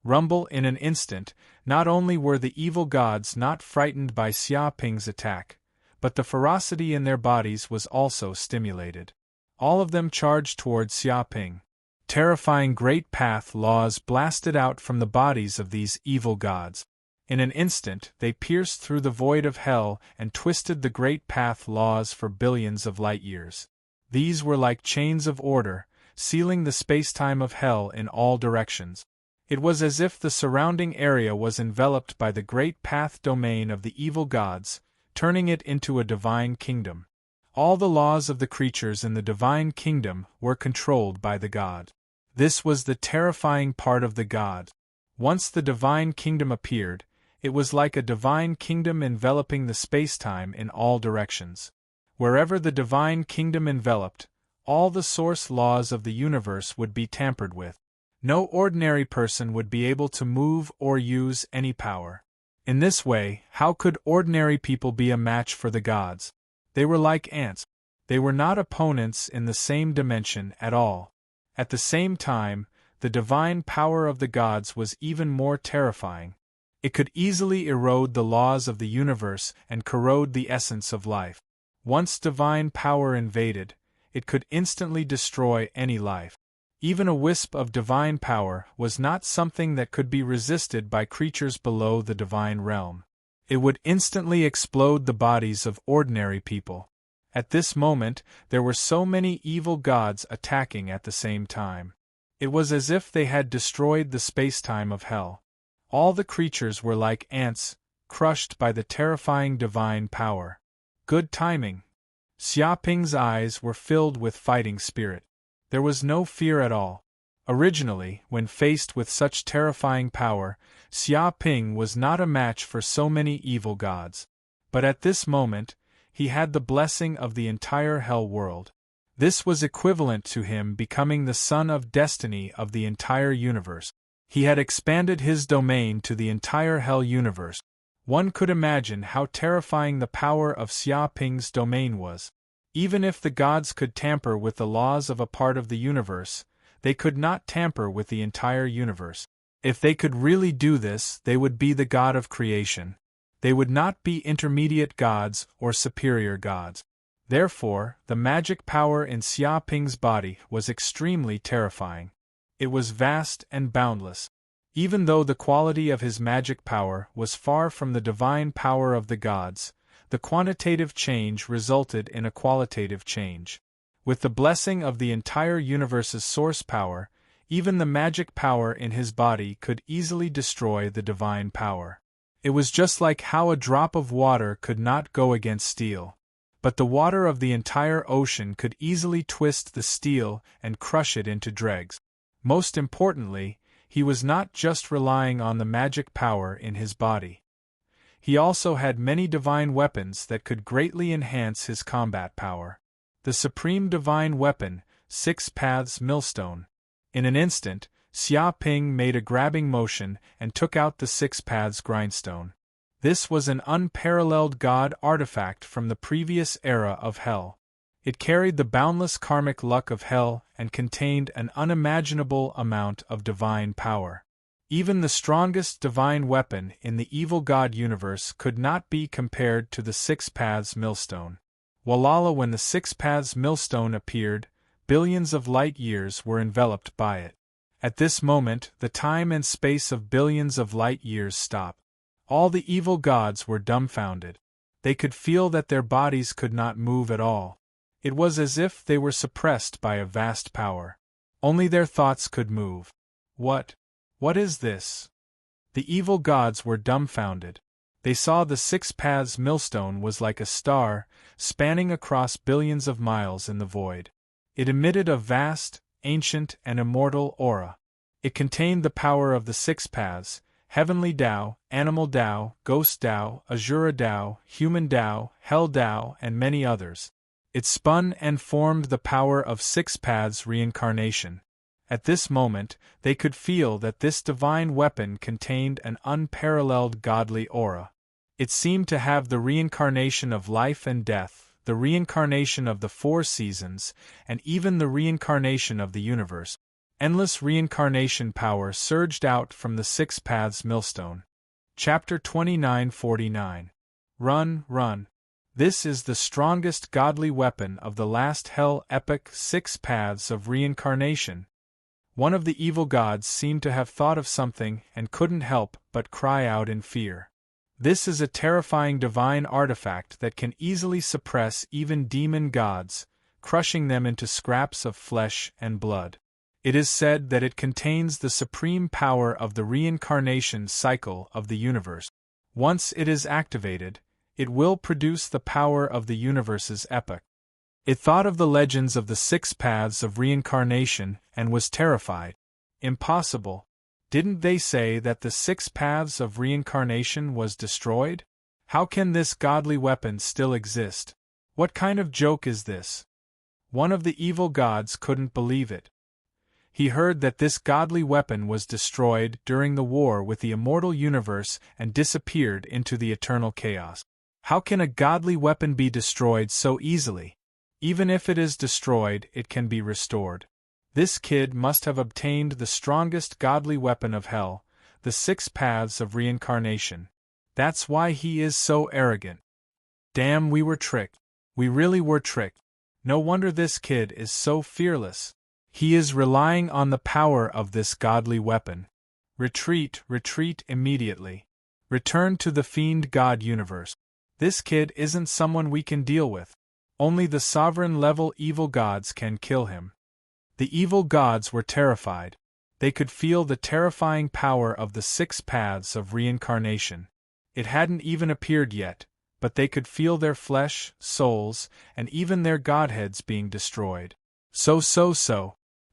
Rumble in an instant, not only were the evil gods not frightened by Xia Ping's attack, but the ferocity in their bodies was also stimulated. All of them charged toward Xia Ping. Terrifying great path laws blasted out from the bodies of these evil gods. In an instant they pierced through the void of hell and twisted the great path laws for billions of light years. These were like chains of order, sealing the spacetime of hell in all directions. It was as if the surrounding area was enveloped by the great path domain of the evil gods, turning it into a divine kingdom. All the laws of the creatures in the divine kingdom were controlled by the god. This was the terrifying part of the god. Once the divine kingdom appeared, it was like a divine kingdom enveloping the spacetime in all directions. Wherever the divine kingdom enveloped, all the source laws of the universe would be tampered with. No ordinary person would be able to move or use any power. In this way, how could ordinary people be a match for the gods? They were like ants. They were not opponents in the same dimension at all. At the same time, the divine power of the gods was even more terrifying. It could easily erode the laws of the universe and corrode the essence of life. Once divine power invaded, it could instantly destroy any life. Even a wisp of divine power was not something that could be resisted by creatures below the divine realm. It would instantly explode the bodies of ordinary people. At this moment, there were so many evil gods attacking at the same time. It was as if they had destroyed the spacetime of hell. All the creatures were like ants, crushed by the terrifying divine power. Good timing. Xia Ping's eyes were filled with fighting spirit. There was no fear at all. Originally, when faced with such terrifying power, Xia Ping was not a match for so many evil gods. But at this moment, he had the blessing of the entire hell world. This was equivalent to him becoming the son of destiny of the entire universe. He had expanded his domain to the entire hell universe. One could imagine how terrifying the power of Xia Ping's domain was. Even if the gods could tamper with the laws of a part of the universe, they could not tamper with the entire universe. If they could really do this, they would be the god of creation. They would not be intermediate gods or superior gods. Therefore, the magic power in Xia Ping's body was extremely terrifying. It was vast and boundless. Even though the quality of his magic power was far from the divine power of the gods, the quantitative change resulted in a qualitative change. With the blessing of the entire universe's source power, even the magic power in his body could easily destroy the divine power. It was just like how a drop of water could not go against steel. But the water of the entire ocean could easily twist the steel and crush it into dregs. Most importantly, he was not just relying on the magic power in his body. He also had many divine weapons that could greatly enhance his combat power. The supreme divine weapon, 6 Paths Millstone. In an instant, Xia Ping made a grabbing motion and took out the 6 Paths Grindstone. This was an unparalleled god artifact from the previous era of hell. It carried the boundless karmic luck of hell and contained an unimaginable amount of divine power. Even the strongest divine weapon in the evil god universe could not be compared to the 6 Paths Millstone. Walala, when the 6 Paths Millstone appeared, billions of light years were enveloped by it. At this moment, the time and space of billions of light years stopped. All the evil gods were dumbfounded. They could feel that their bodies could not move at all. It was as if they were suppressed by a vast power. Only their thoughts could move. What is this? The evil gods were dumbfounded. They saw the 6 Paths Millstone was like a star, spanning across billions of miles in the void. It emitted a vast, ancient, and immortal aura. It contained the power of the 6 Paths, Heavenly Tao, Animal Tao, Ghost Tao, Azura Tao, Human Tao, Hell Tao, and many others. It spun and formed the power of 6 Paths reincarnation. At this moment, they could feel that this divine weapon contained an unparalleled godly aura. It seemed to have the reincarnation of life and death, the reincarnation of the four seasons, and even the reincarnation of the universe. Endless reincarnation power surged out from the Six Paths millstone. Chapter 2949. Run, run. This is the strongest godly weapon of the last hell epic, Six Paths of Reincarnation. One of the evil gods seemed to have thought of something and couldn't help but cry out in fear. This is a terrifying divine artifact that can easily suppress even demon gods, crushing them into scraps of flesh and blood. It is said that it contains the supreme power of the reincarnation cycle of the universe. Once it is activated, it will produce the power of the universe's epoch. It thought of the legends of the Six Paths of Reincarnation and was terrified. Impossible. Didn't they say that the Six Paths of Reincarnation was destroyed? How can this godly weapon still exist? What kind of joke is this? One of the evil gods couldn't believe it. He heard that this godly weapon was destroyed during the war with the immortal universe and disappeared into the eternal chaos. How can a godly weapon be destroyed so easily? Even if it is destroyed, it can be restored. This kid must have obtained the strongest godly weapon of hell, the Six Paths of Reincarnation. That's why he is so arrogant. Damn, we were tricked. We really were tricked. No wonder this kid is so fearless. He is relying on the power of this godly weapon. Retreat, retreat immediately. Return to the fiend god universe. This kid isn't someone we can deal with. Only the sovereign-level evil gods can kill him. The evil gods were terrified. They could feel the terrifying power of the Six Paths of Reincarnation. It hadn't even appeared yet, but they could feel their flesh, souls, and even their godheads being destroyed. So.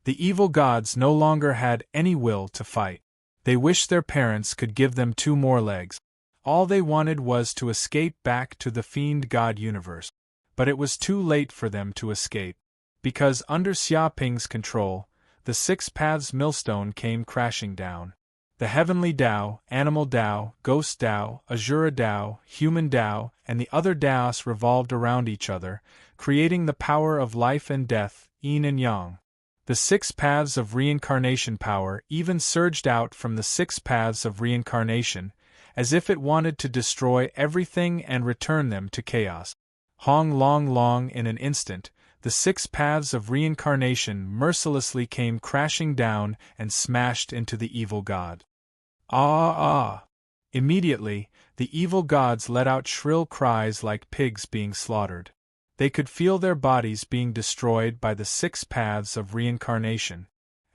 The evil gods no longer had any will to fight. They wished their parents could give them 2 more legs. All they wanted was to escape back to the fiend god universe. But it was too late for them to escape. Because under Xia Ping's control, the Six Paths millstone came crashing down. The heavenly Tao, animal Tao, ghost Tao, Azura Tao, human Tao, and the other Taos revolved around each other, creating the power of life and death, yin and yang. The Six Paths of Reincarnation power even surged out from the Six Paths of Reincarnation, as if it wanted to destroy everything and return them to chaos. Long in an instant, the Six Paths of Reincarnation mercilessly came crashing down and smashed into the evil god. Ah! Immediately, the evil gods let out shrill cries like pigs being slaughtered. They could feel their bodies being destroyed by the Six Paths of Reincarnation.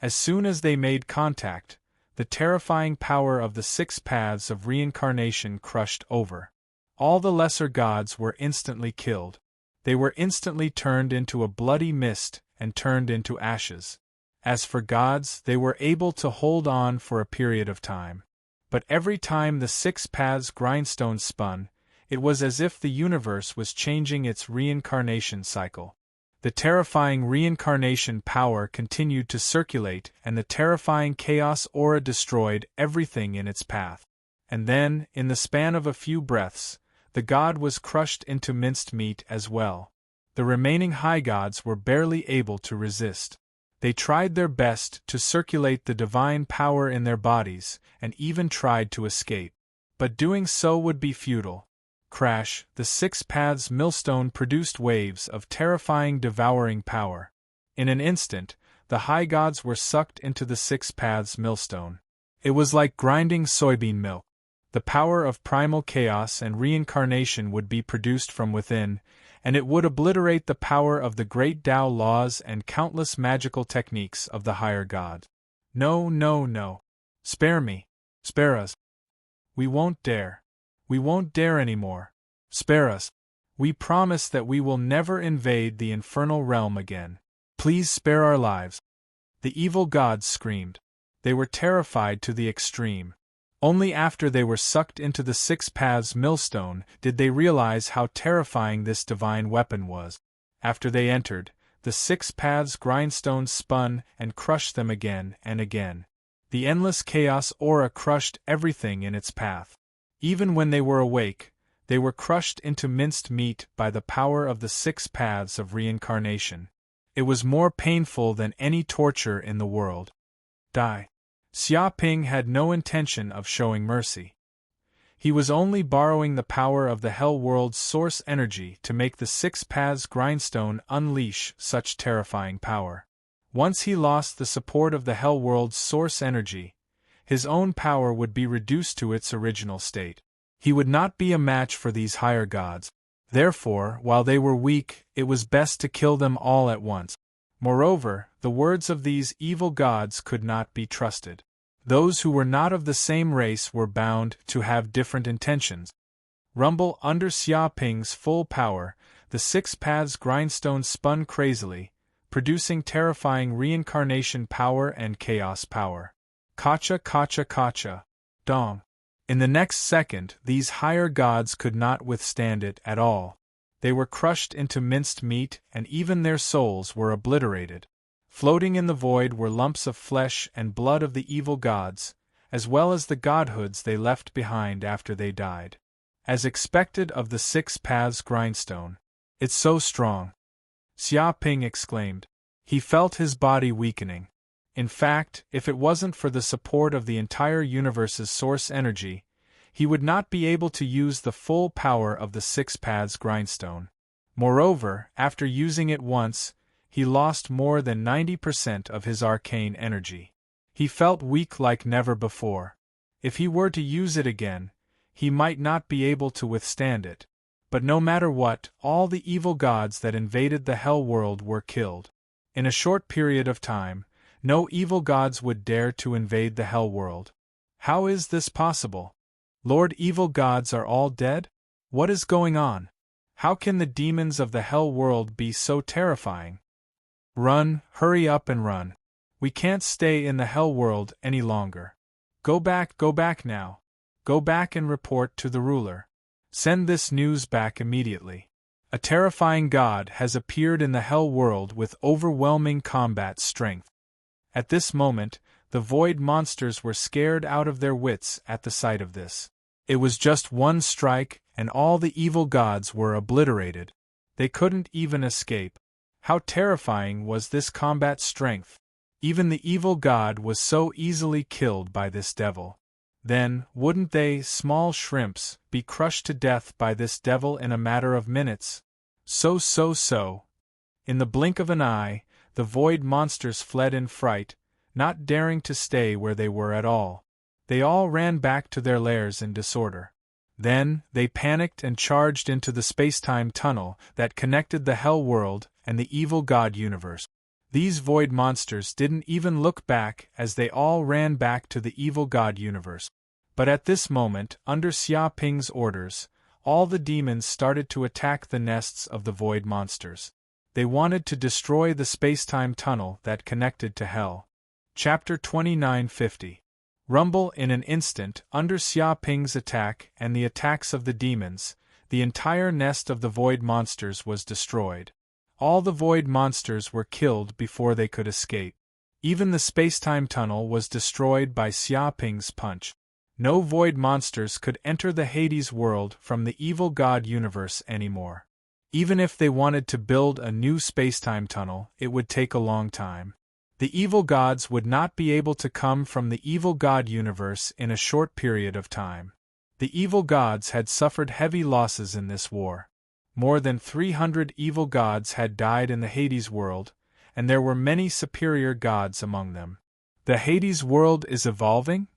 As soon as they made contact, the terrifying power of the Six Paths of Reincarnation crushed over. All the lesser gods were instantly killed. They were instantly turned into a bloody mist and turned into ashes. As for gods, they were able to hold on for a period of time. But every time the Six Paths grindstone spun, it was as if the universe was changing its reincarnation cycle. The terrifying reincarnation power continued to circulate, and the terrifying chaos aura destroyed everything in its path. And then, in the span of a few breaths, the god was crushed into minced meat as well. The remaining high gods were barely able to resist. They tried their best to circulate the divine power in their bodies, and even tried to escape. But doing so would be futile. Crash, the Six Paths millstone produced waves of terrifying devouring power. In an instant, the high gods were sucked into the Six Paths millstone. It was like grinding soybean milk. The power of primal chaos and reincarnation would be produced from within, and it would obliterate the power of the great Tao laws and countless magical techniques of the higher god. No. Spare me. Spare us. We won't dare. We won't dare anymore. Spare us. We promise that we will never invade the infernal realm again. Please spare our lives. The evil gods screamed. They were terrified to the extreme. Only after they were sucked into the Six Paths millstone did they realize how terrifying this divine weapon was. After they entered, the six paths grindstone spun and crushed them again and again. The endless chaos aura crushed everything in its path. Even when they were awake, they were crushed into minced meat by the power of the six paths of reincarnation. It was more painful than any torture in the world. Die. Xiaoping had no intention of showing mercy. He was only borrowing the power of the Hell World's source energy to make the six paths grindstone unleash such terrifying power. Once he lost the support of the Hell World's source energy, his own power would be reduced to its original state. He would not be a match for these higher gods. Therefore, while they were weak, it was best to kill them all at once. Moreover, the words of these evil gods could not be trusted. Those who were not of the same race were bound to have different intentions. Rumble under Xiaoping's full power, the six paths grindstone spun crazily, producing terrifying reincarnation power and chaos power. Kacha kacha kacha. Dong. In the next second, these higher gods could not withstand it at all. They were crushed into minced meat, and even their souls were obliterated. Floating in the void were lumps of flesh and blood of the evil gods, as well as the godhoods they left behind after they died. As expected of the six paths grindstone. It's so strong. Xiaoping exclaimed. He felt his body weakening. In fact, if it wasn't for the support of the entire universe's source energy, he would not be able to use the full power of the six paths grindstone. Moreover, after using it once, he lost more than 90% of his arcane energy. He felt weak like never before. If he were to use it again, he might not be able to withstand it. But no matter what, all the evil gods that invaded the Hell World were killed. In a short period of time, no evil gods would dare to invade the Hell World. How is this possible? Lord, evil gods are all dead? What is going on? How can the demons of the Hell World be so terrifying? Run, hurry up and run. We can't stay in the Hell World any longer. Go back now. Go back and report to the ruler. Send this news back immediately. A terrifying god has appeared in the Hell World with overwhelming combat strength. At this moment, the void monsters were scared out of their wits at the sight of this. It was just one strike, and all the evil gods were obliterated. They couldn't even escape. How terrifying was this combat strength! Even the evil god was so easily killed by this devil. Then, wouldn't they, small shrimps, be crushed to death by this devil in a matter of minutes? So. In the blink of an eye, the void monsters fled in fright, not daring to stay where they were at all. They all ran back to their lairs in disorder. Then, they panicked and charged into the space-time tunnel that connected the Hell World and the evil god universe. These void monsters didn't even look back as they all ran back to the evil god universe. But at this moment, under Xiaoping's orders, all the demons started to attack the nests of the void monsters. They wanted to destroy the space-time tunnel that connected to Hell. Chapter 2950. Rumble in an instant, under Xiaoping's attack and the attacks of the demons, the entire nest of the void monsters was destroyed. All the void monsters were killed before they could escape. Even the space-time tunnel was destroyed by Xiaoping's punch. No void monsters could enter the Hades world from the evil god universe anymore. Even if they wanted to build a new space-time tunnel, it would take a long time. The evil gods would not be able to come from the evil god universe in a short period of time. The evil gods had suffered heavy losses in this war. More than 300 evil gods had died in the Hades world, and there were many superior gods among them. The Hades world is evolving?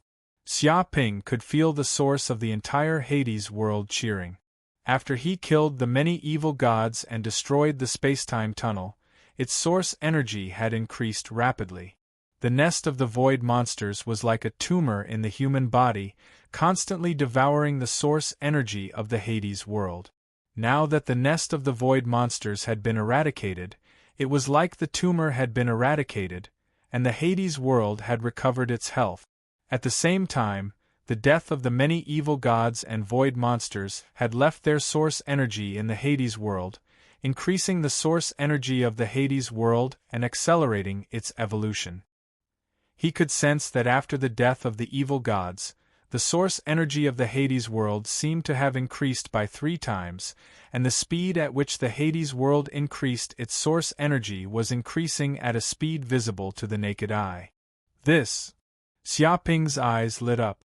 Xiaoping could feel the source of the entire Hades world cheering. After he killed the many evil gods and destroyed the space-time tunnel, its source energy had increased rapidly. The nest of the void monsters was like a tumor in the human body, constantly devouring the source energy of the Hades world. Now that the nest of the void monsters had been eradicated, it was like the tumor had been eradicated, and the Hades world had recovered its health. At the same time, the death of the many evil gods and void monsters had left their source energy in the Hades world, increasing the source energy of the Hades world and accelerating its evolution. He could sense that after the death of the evil gods, the source energy of the Hades world seemed to have increased by 3 times, and the speed at which the Hades world increased its source energy was increasing at a speed visible to the naked eye. Xiaoping's eyes lit up.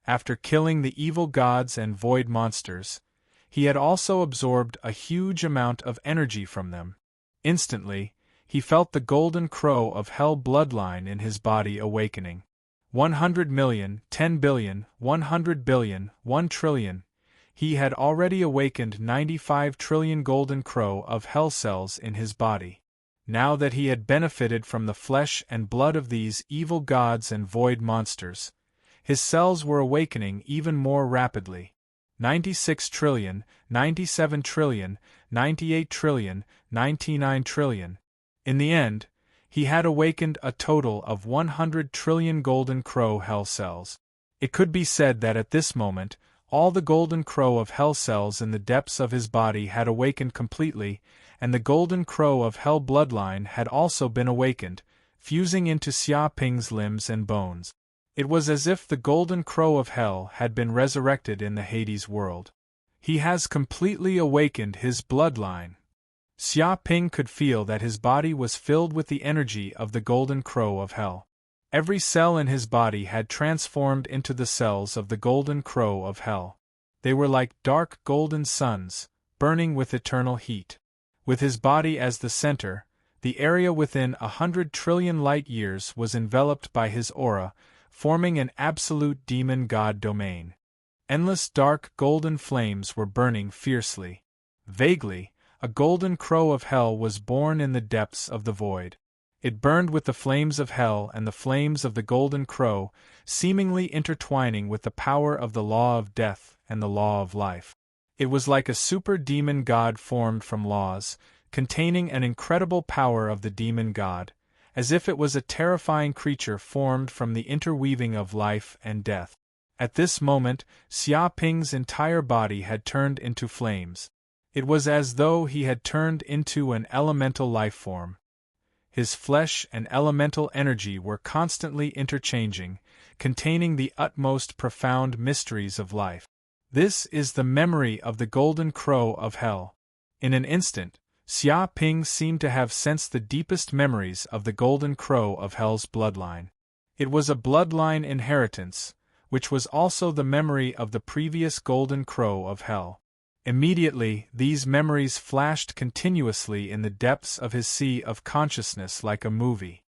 After killing the evil gods and void monsters, he had also absorbed a huge amount of energy from them. Instantly, he felt the golden crow of hell bloodline in his body awakening. 100 million, 10 billion, 100 billion, 1 trillion. He had already awakened 95 trillion golden crow of hell cells in his body. Now that he had benefited from the flesh and blood of these evil gods and void monsters, his cells were awakening even more rapidly. 96 trillion, 97 trillion, 98 trillion, 99 trillion. In the end, he had awakened a total of 100 trillion golden crow hell cells. It could be said that at this moment, all the golden crow of hell cells in the depths of his body had awakened completely, and the golden crow of hell bloodline had also been awakened, fusing into Xiaoping's limbs and bones. It was as if the golden crow of hell had been resurrected in the Hades world. He has completely awakened his bloodline. Xiaoping could feel that his body was filled with the energy of the golden crow of hell. Every cell in his body had transformed into the cells of the golden crow of hell. They were like dark golden suns, burning with eternal heat. With his body as the center, the area within 100 trillion light-years was enveloped by his aura, forming an absolute demon god domain. Endless dark golden flames were burning fiercely. Vaguely, a golden crow of hell was born in the depths of the void. It burned with the flames of hell and the flames of the golden crow, seemingly intertwining with the power of the law of death and the law of life. It was like a super demon god formed from laws, containing an incredible power of the demon god, as if it was a terrifying creature formed from the interweaving of life and death. At this moment, Xiaoping's entire body had turned into flames. It was as though he had turned into an elemental life form. His flesh and elemental energy were constantly interchanging, containing the utmost profound mysteries of life. This is the memory of the golden crow of hell. In an instant, Xiaoping seemed to have sensed the deepest memories of the golden crow of hell's bloodline. It was a bloodline inheritance, which was also the memory of the previous golden crow of hell. Immediately, these memories flashed continuously in the depths of his sea of consciousness like a movie.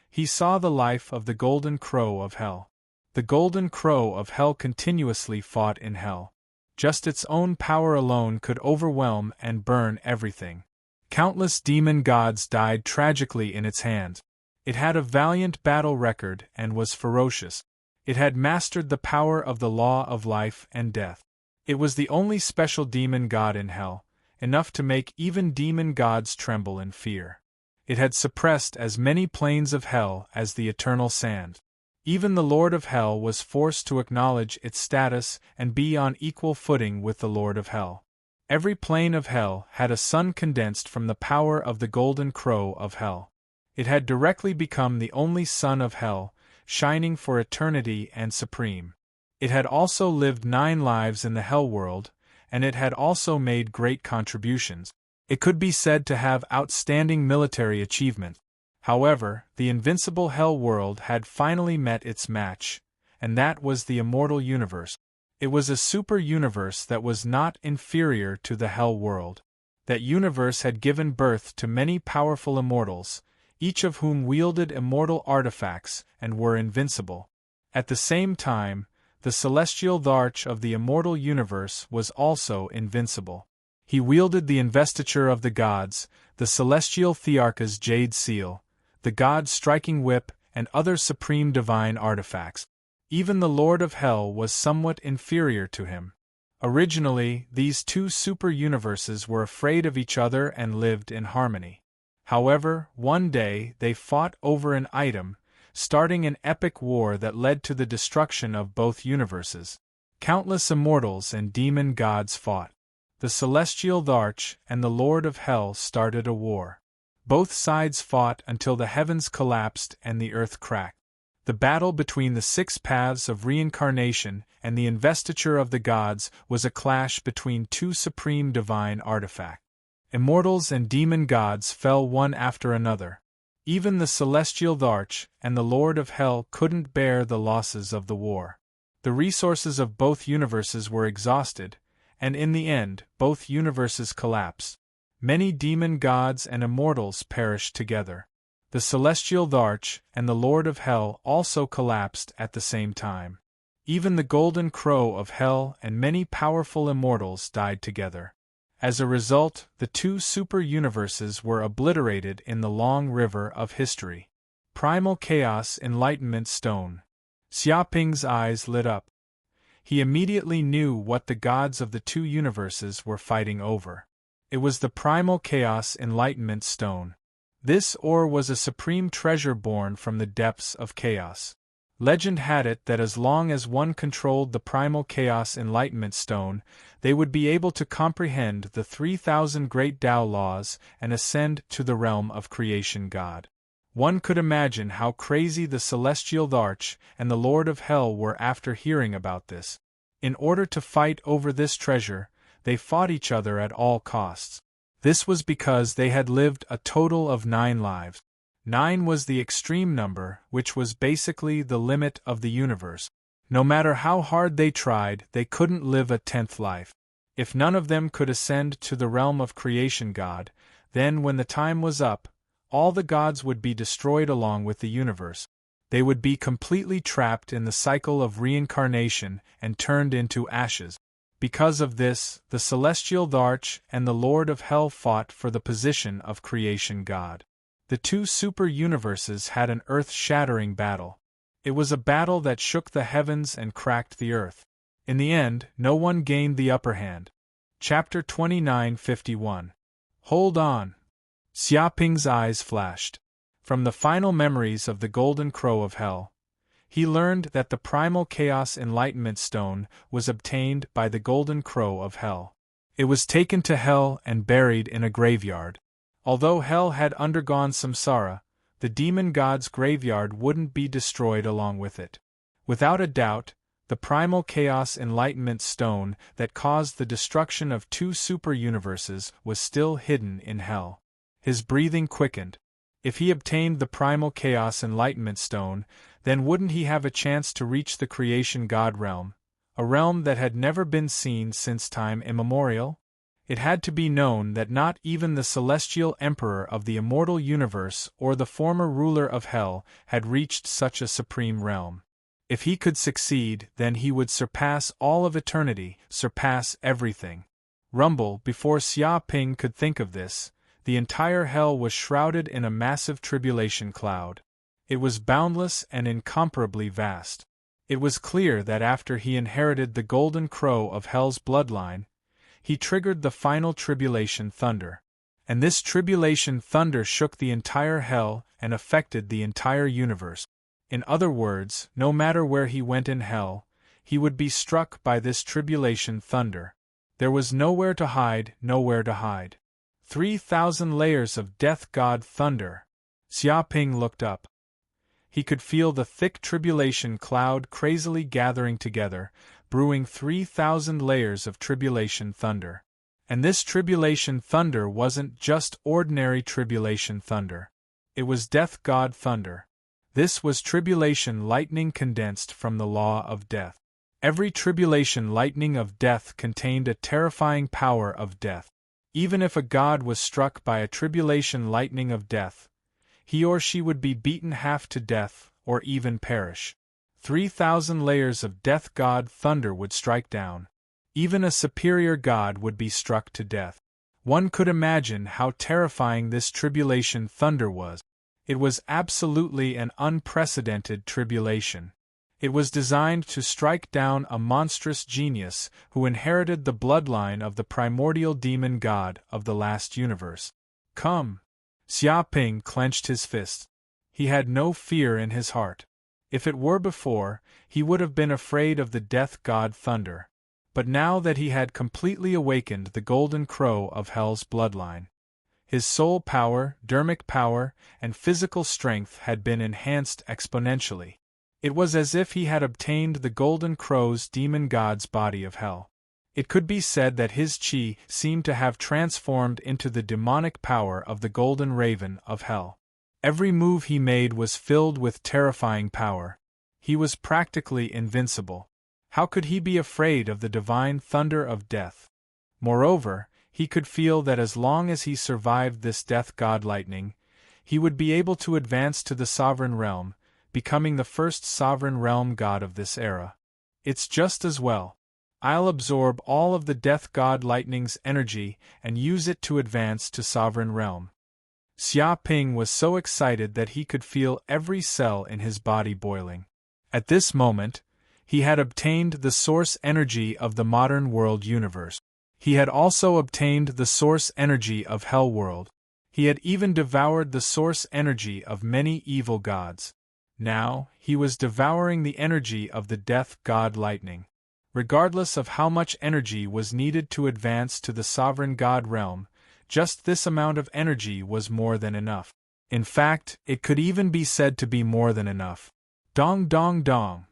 He saw the life of the golden crow of hell. The golden crow of hell continuously fought in hell. Just its own power alone could overwhelm and burn everything. Countless demon gods died tragically in its hands. It had a valiant battle record and was ferocious. It had mastered the power of the law of life and death. It was the only special demon god in hell, enough to make even demon gods tremble in fear. It had suppressed as many planes of hell as the eternal sand. Even the Lord of Hell was forced to acknowledge its status and be on equal footing with the Lord of Hell. Every plane of hell had a sun condensed from the power of the golden crow of hell. It had directly become the only sun of hell, shining for eternity and supreme. It had also lived 9 lives in the hell world, and it had also made great contributions. It could be said to have outstanding military achievement. However, the invincible hell world had finally met its match, and that was the immortal universe. It was a super-universe that was not inferior to the hell world. That universe had given birth to many powerful immortals, each of whom wielded immortal artifacts and were invincible. At the same time, the celestial Tharch of the immortal universe was also invincible. He wielded the investiture of the gods, the celestial Thearcha's jade seal, the god's striking whip, and other supreme divine artifacts. Even the Lord of Hell was somewhat inferior to him. Originally, these 2 super-universes were afraid of each other and lived in harmony. However, one day they fought over an item, starting an epic war that led to the destruction of both universes. Countless immortals and demon gods fought. the celestial Dharch and the Lord of Hell started a war. Both sides fought until the heavens collapsed and the earth cracked. The battle between the 6 paths of reincarnation and the investiture of the gods was a clash between 2 supreme divine artifacts. Immortals and demon gods fell one after another. Even the celestial Dharch and the Lord of Hell couldn't bear the losses of the war. The resources of both universes were exhausted, and in the end, both universes collapsed. Many demon gods and immortals perished together. The celestial Dharch and the Lord of Hell also collapsed at the same time. Even the golden crow of Hell and many powerful immortals died together. As a result, the 2 super-universes were obliterated in the long river of history. Primal Chaos Enlightenment Stone. Xiaoping's eyes lit up. He immediately knew what the gods of the 2 universes were fighting over. It was the Primal Chaos Enlightenment Stone. This ore was a supreme treasure born from the depths of chaos. Legend had it that as long as one controlled the Primal Chaos Enlightenment Stone, they would be able to comprehend the 3,000 great Tao laws and ascend to the realm of Creation God. One could imagine how crazy the celestial Dharch and the Lord of Hell were after hearing about this. In order to fight over this treasure, they fought each other at all costs. This was because they had lived a total of 9 lives. 9 was the extreme number, which was basically the limit of the universe. No matter how hard they tried, they couldn't live a 10th life. If none of them could ascend to the realm of Creation God, then when the time was up, all the gods would be destroyed along with the universe. They would be completely trapped in the cycle of reincarnation and turned into ashes. Because of this, the celestial Dharch and the Lord of Hell fought for the position of Creation God. The 2 super-universes had an earth-shattering battle. It was a battle that shook the heavens and cracked the earth. In the end, no one gained the upper hand. Chapter 29:51. Hold on. Xiaoping's eyes flashed. From the final memories of the Golden Crow of Hell, he learned that the Primal Chaos Enlightenment Stone was obtained by the Golden Crow of Hell. It was taken to Hell and buried in a graveyard. Although Hell had undergone samsara, the demon god's graveyard wouldn't be destroyed along with it. Without a doubt, the Primal Chaos Enlightenment Stone that caused the destruction of 2 super-universes was still hidden in Hell. His breathing quickened. If he obtained the Primal Chaos Enlightenment Stone, then wouldn't he have a chance to reach the Creation God realm, a realm that had never been seen since time immemorial? It had to be known that not even the celestial emperor of the immortal universe or the former ruler of Hell had reached such a supreme realm. If he could succeed, then he would surpass all of eternity, surpass everything. Rumble, before Xiaoping could think of this, the entire Hell was shrouded in a massive tribulation cloud. It was boundless and incomparably vast. It was clear that after he inherited the Golden Crow of Hell's bloodline, he triggered the final tribulation thunder. And this tribulation thunder shook the entire Hell and affected the entire universe. In other words, no matter where he went in Hell, he would be struck by this tribulation thunder. There was nowhere to hide, nowhere to hide. 3,000 layers of death god thunder. Xiaoping looked up. He could feel the thick tribulation cloud crazily gathering together, brewing 3,000 layers of tribulation thunder. And this tribulation thunder wasn't just ordinary tribulation thunder. It was death god thunder. This was tribulation lightning condensed from the law of death. Every tribulation lightning of death contained a terrifying power of death. Even if a god was struck by a tribulation lightning of death, he or she would be beaten half to death, or even perish. 3,000 layers of death god thunder would strike down. Even a superior god would be struck to death. One could imagine how terrifying this tribulation thunder was. It was absolutely an unprecedented tribulation. It was designed to strike down a monstrous genius who inherited the bloodline of the primordial demon god of the last universe. Come! Xiaoping clenched his fists. He had no fear in his heart. If it were before, he would have been afraid of the death god thunder. But now that he had completely awakened the golden crow of Hell's bloodline, his soul power, dermic power, and physical strength had been enhanced exponentially. It was as if he had obtained the golden crow's demon god's body of hell. It could be said that his chi seemed to have transformed into the demonic power of the golden raven of hell. Every move he made was filled with terrifying power. He was practically invincible. How could he be afraid of the divine thunder of death? Moreover, he could feel that as long as he survived this death god lightning, he would be able to advance to the sovereign realm, becoming the first sovereign realm god of this era. It's just as well. I'll absorb all of the death god lightning's energy and use it to advance to sovereign realm. Xia Ping was so excited that he could feel every cell in his body boiling. At this moment, he had obtained the source energy of the modern world universe. He had also obtained the source energy of Hell World. He had even devoured the source energy of many evil gods. Now, he was devouring the energy of the death god lightning. Regardless of how much energy was needed to advance to the sovereign god realm, just this amount of energy was more than enough. In fact, it could even be said to be more than enough. Dong dong dong.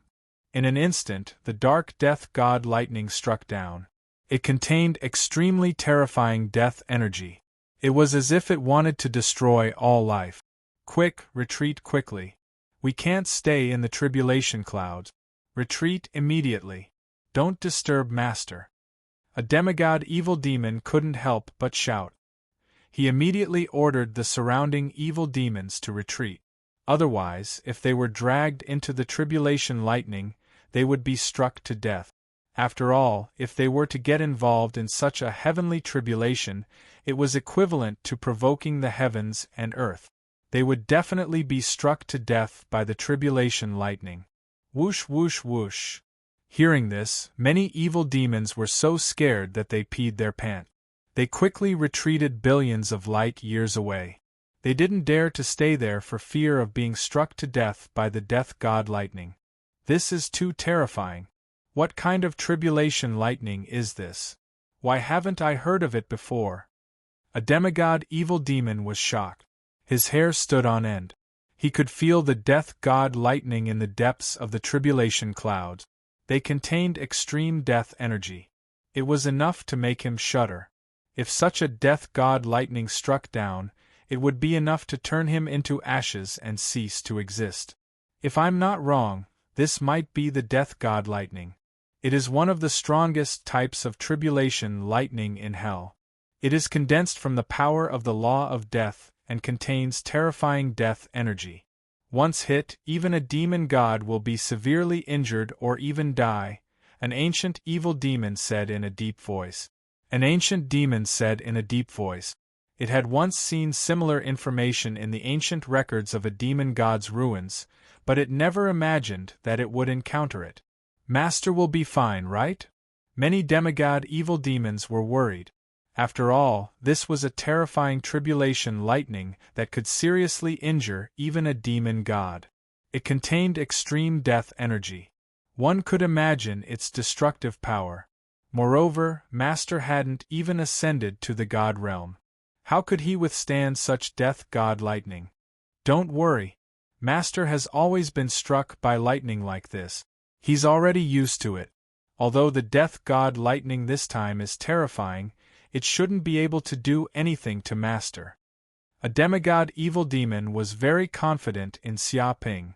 In an instant, the dark death god lightning struck down. It contained extremely terrifying death energy. It was as if it wanted to destroy all life. Quick, retreat quickly. We can't stay in the tribulation clouds. Retreat immediately. Don't disturb Master. A demigod evil demon couldn't help but shout. He immediately ordered the surrounding evil demons to retreat. Otherwise, if they were dragged into the tribulation lightning, they would be struck to death. After all, if they were to get involved in such a heavenly tribulation, it was equivalent to provoking the heavens and earth. They would definitely be struck to death by the tribulation lightning. Whoosh whoosh whoosh. Hearing this, many evil demons were so scared that they peed their pants. They quickly retreated billions of light years away. They didn't dare to stay there for fear of being struck to death by the death god lightning. This is too terrifying. What kind of tribulation lightning is this? Why haven't I heard of it before? A demigod evil demon was shocked. His hair stood on end. He could feel the death god lightning in the depths of the tribulation clouds. They contained extreme death energy. It was enough to make him shudder. If such a death god lightning struck down, it would be enough to turn him into ashes and cease to exist. If I'm not wrong, this might be the death god lightning. It is one of the strongest types of tribulation lightning in hell. It is condensed from the power of the law of death and contains terrifying death energy. Once hit, even a demon god will be severely injured or even die, an ancient evil demon said in a deep voice. An ancient demon said in a deep voice. It had once seen similar information in the ancient records of a demon god's ruins, but it never imagined that it would encounter it. Master will be fine, right? Many demigod evil demons were worried. After all, this was a terrifying tribulation lightning that could seriously injure even a demon god. It contained extreme death energy. One could imagine its destructive power. Moreover, Master hadn't even ascended to the god realm. How could he withstand such death god lightning? Don't worry. Master has always been struck by lightning like this. He's already used to it. Although the death god lightning this time is terrifying, it shouldn't be able to do anything to Master. A demigod evil demon was very confident in Xia Ping.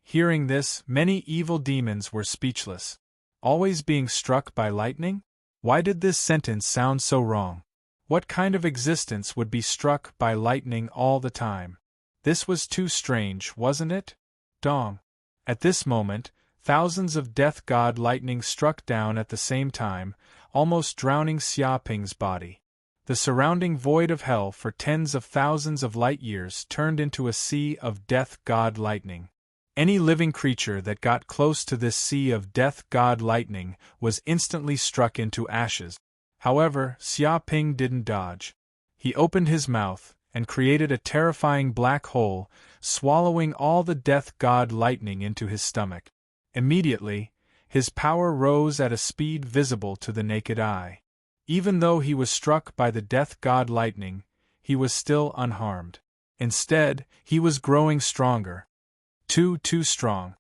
Hearing this, many evil demons were speechless. Always being struck by lightning? Why did this sentence sound so wrong? What kind of existence would be struck by lightning all the time? This was too strange, wasn't it? Dong. At this moment, thousands of death god lightning struck down at the same time, almost drowning Xia Ping's body. The surrounding void of hell for tens of thousands of light years turned into a sea of death god lightning. Any living creature that got close to this sea of death god lightning was instantly struck into ashes. However, Xia Ping didn't dodge. He opened his mouth and created a terrifying black hole, swallowing all the death god lightning into his stomach. Immediately, His power rose at a speed visible to the naked eye. Even though he was struck by the death god lightning, he was still unharmed. Instead, he was growing stronger. Too strong.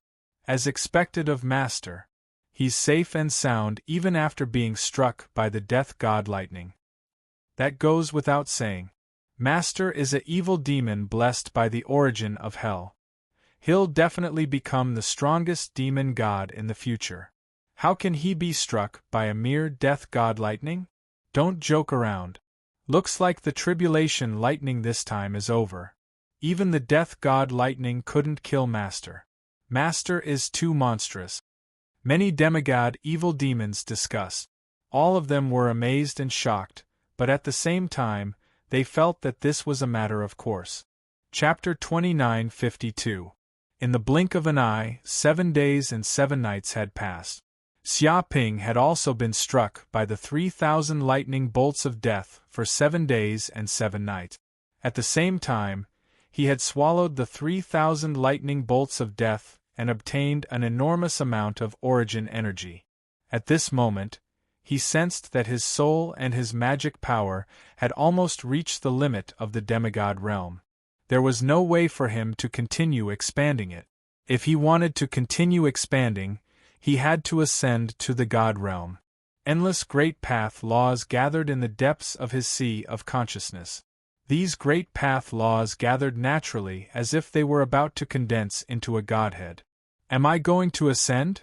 As expected of Master. He's safe and sound even after being struck by the death god lightning. That goes without saying. Master is a evil demon blessed by the origin of hell. He'll definitely become the strongest demon god in the future. How can he be struck by a mere death god lightning? Don't joke around. Looks like the tribulation lightning this time is over. Even the death god lightning couldn't kill Master. Master is too monstrous. Many demigod evil demons discussed. All of them were amazed and shocked, but at the same time, they felt that this was a matter of course. Chapter 29:52. In the blink of an eye, 7 days and 7 nights had passed. Xia Ping had also been struck by the 3,000 lightning bolts of death for 7 days and 7 nights. At the same time, he had swallowed the 3,000 lightning bolts of death and obtained an enormous amount of origin energy. At this moment, he sensed that his soul and his magic power had almost reached the limit of the demigod realm. There was no way for him to continue expanding it. If he wanted to continue expanding, he had to ascend to the god realm. Endless great path laws gathered in the depths of his sea of consciousness. These great path laws gathered naturally as if they were about to condense into a godhead. Am I going to ascend?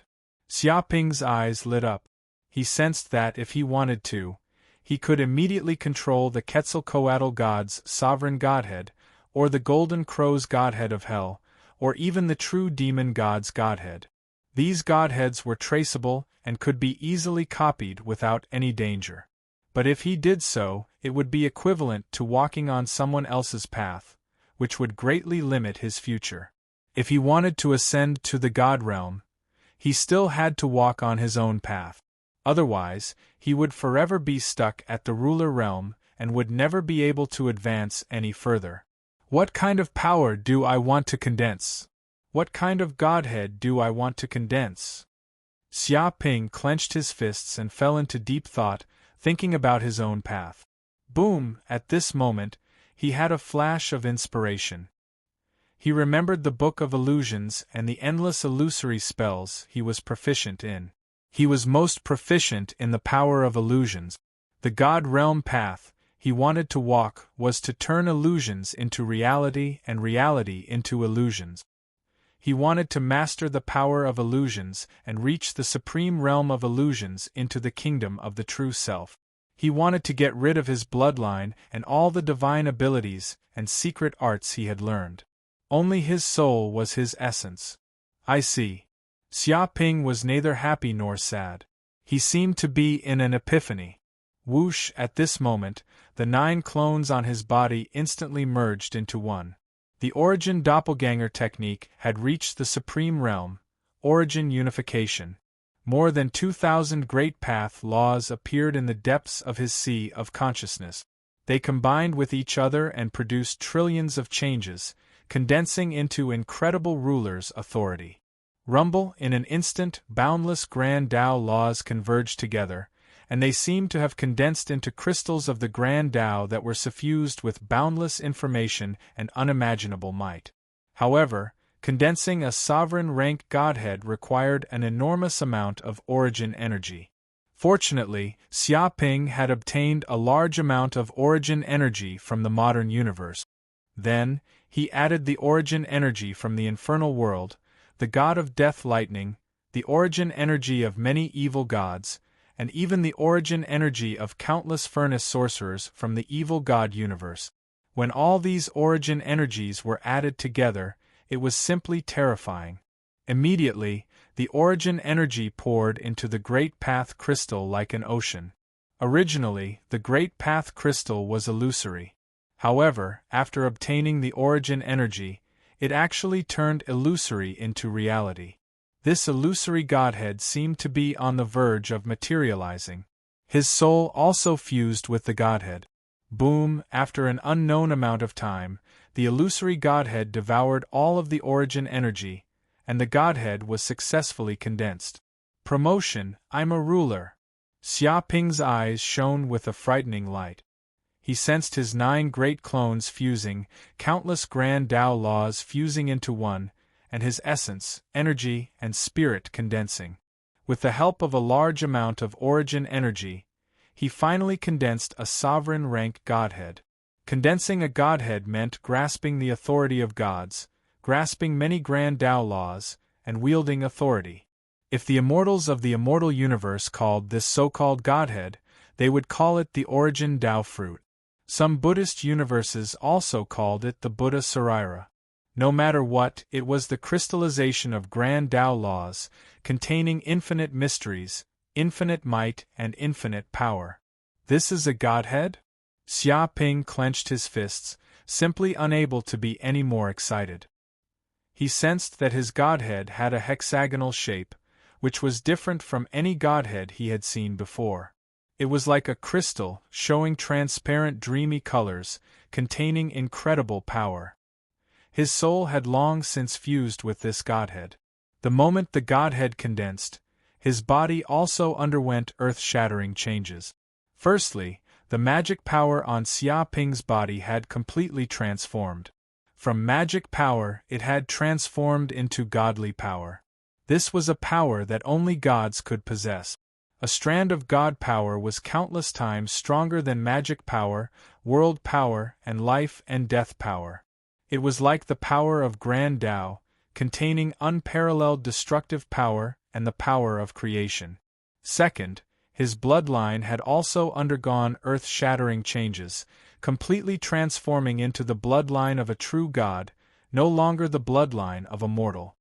Xia Ping's eyes lit up. He sensed that if he wanted to, he could immediately control the Quetzalcoatl god's sovereign godhead, or the Golden Crow's godhead of hell, or even the true demon god's godhead. These godheads were traceable and could be easily copied without any danger. But if he did so, it would be equivalent to walking on someone else's path, which would greatly limit his future. If he wanted to ascend to the god realm, he still had to walk on his own path. Otherwise, he would forever be stuck at the ruler realm and would never be able to advance any further. What kind of power do I want to condense? What kind of godhead do I want to condense? Xia Ping clenched his fists and fell into deep thought, thinking about his own path. Boom! At this moment, he had a flash of inspiration. He remembered the Book of Illusions and the endless illusory spells he was proficient in. He was most proficient in the power of illusions. The God Realm path he wanted to walk was to turn illusions into reality and reality into illusions. He wanted to master the power of illusions and reach the supreme realm of illusions into the kingdom of the true self. He wanted to get rid of his bloodline and all the divine abilities and secret arts he had learned. Only his soul was his essence. I see. Xia Ping was neither happy nor sad. He seemed to be in an epiphany. Whoosh! At this moment, the 9 clones on his body instantly merged into one. The Origin Doppelganger technique had reached the supreme realm, Origin Unification. More than 2,000 great path laws appeared in the depths of his sea of consciousness. They combined with each other and produced trillions of changes, condensing into incredible ruler's authority. Rumble, in an instant, boundless Grand Tao laws converged together, and they seemed to have condensed into crystals of the Grand Tao that were suffused with boundless information and unimaginable might. However, condensing a sovereign rank godhead required an enormous amount of origin energy. Fortunately, Xia Ping had obtained a large amount of origin energy from the modern universe. Then, he added the origin energy from the infernal world, the god of death lightning, the origin energy of many evil gods, and even the origin energy of countless furnace sorcerers from the evil god universe. When all these origin energies were added together, it was simply terrifying. Immediately, the origin energy poured into the Great Path Crystal like an ocean. Originally, the Great Path Crystal was illusory. However, after obtaining the origin energy, it actually turned illusory into reality. This illusory godhead seemed to be on the verge of materializing. His soul also fused with the godhead. Boom! After an unknown amount of time, the illusory godhead devoured all of the origin energy, and the godhead was successfully condensed. Promotion, I'm a ruler. Xia Ping's eyes shone with a frightening light. He sensed his 9 great clones fusing, countless grand Tao laws fusing into one, and his essence, energy, and spirit condensing. With the help of a large amount of origin energy, he finally condensed a sovereign-rank godhead. Condensing a godhead meant grasping the authority of gods, grasping many grand Tao laws, and wielding authority. If the immortals of the immortal universe called this so-called godhead, they would call it the origin Tao fruit. Some Buddhist universes also called it the Buddha Sarira. No matter what, it was the crystallization of grand Tao laws, containing infinite mysteries, infinite might, and infinite power. This is a godhead? Xia Ping clenched his fists, simply unable to be any more excited. He sensed that his godhead had a hexagonal shape, which was different from any godhead he had seen before. It was like a crystal, showing transparent dreamy colors, containing incredible power. His soul had long since fused with this godhead. The moment the godhead condensed, his body also underwent earth-shattering changes. Firstly, the magic power on Xia Ping's body had completely transformed. From magic power, it had transformed into godly power. This was a power that only gods could possess. A strand of god power was countless times stronger than magic power, world power, and life and death power. It was like the power of Grand Tao, containing unparalleled destructive power and the power of creation. Second, his bloodline had also undergone earth-shattering changes, completely transforming into the bloodline of a true god, no longer the bloodline of a mortal.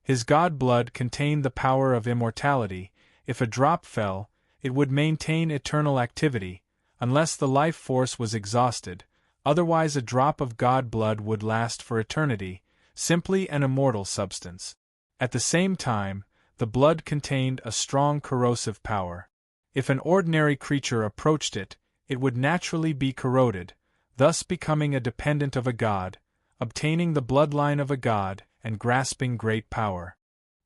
His god blood contained the power of immortality. If a drop fell, it would maintain eternal activity, unless the life force was exhausted, otherwise a drop of god blood would last for eternity, simply an immortal substance. At the same time, the blood contained a strong corrosive power. If an ordinary creature approached it, it would naturally be corroded, thus becoming a dependent of a god, obtaining the bloodline of a god, and grasping great power.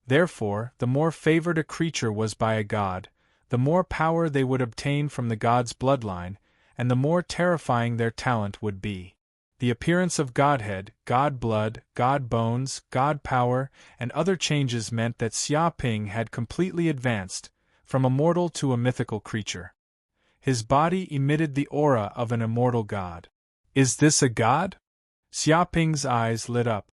Therefore, the more favored a creature was by a god, the more power they would obtain from the god's bloodline, and the more terrifying their talent would be. The appearance of godhead, god blood, god bones, god power, and other changes meant that Xia Ping had completely advanced, from a mortal to a mythical creature. His body emitted the aura of an immortal god. Is this a god? Xia Ping's eyes lit up.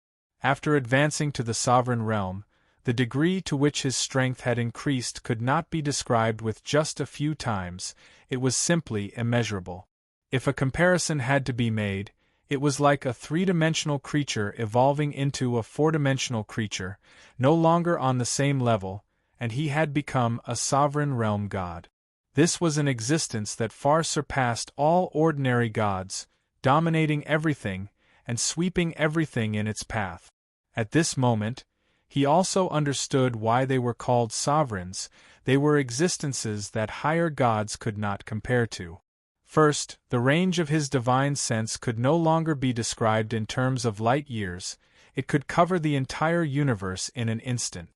After advancing to the sovereign realm, the degree to which his strength had increased could not be described with just a few times, it was simply immeasurable. If a comparison had to be made, it was like a 3-dimensional creature evolving into a 4-dimensional creature, no longer on the same level, and he had become a sovereign realm god. This was an existence that far surpassed all ordinary gods, dominating everything, and sweeping everything in its path. At this moment, he also understood why they were called sovereigns. They were existences that higher gods could not compare to. First, the range of his divine sense could no longer be described in terms of light years, it could cover the entire universe in an instant.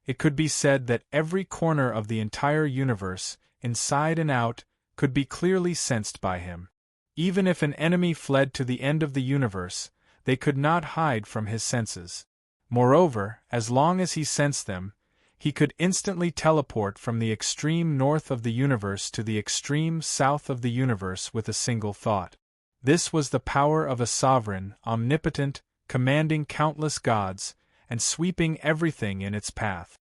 It could be said that every corner of the entire universe, inside and out, could be clearly sensed by him. Even if an enemy fled to the end of the universe, they could not hide from his senses. Moreover, as long as he sensed them, he could instantly teleport from the extreme north of the universe to the extreme south of the universe with a single thought. This was the power of a sovereign, omnipotent, commanding countless gods, and sweeping everything in its path.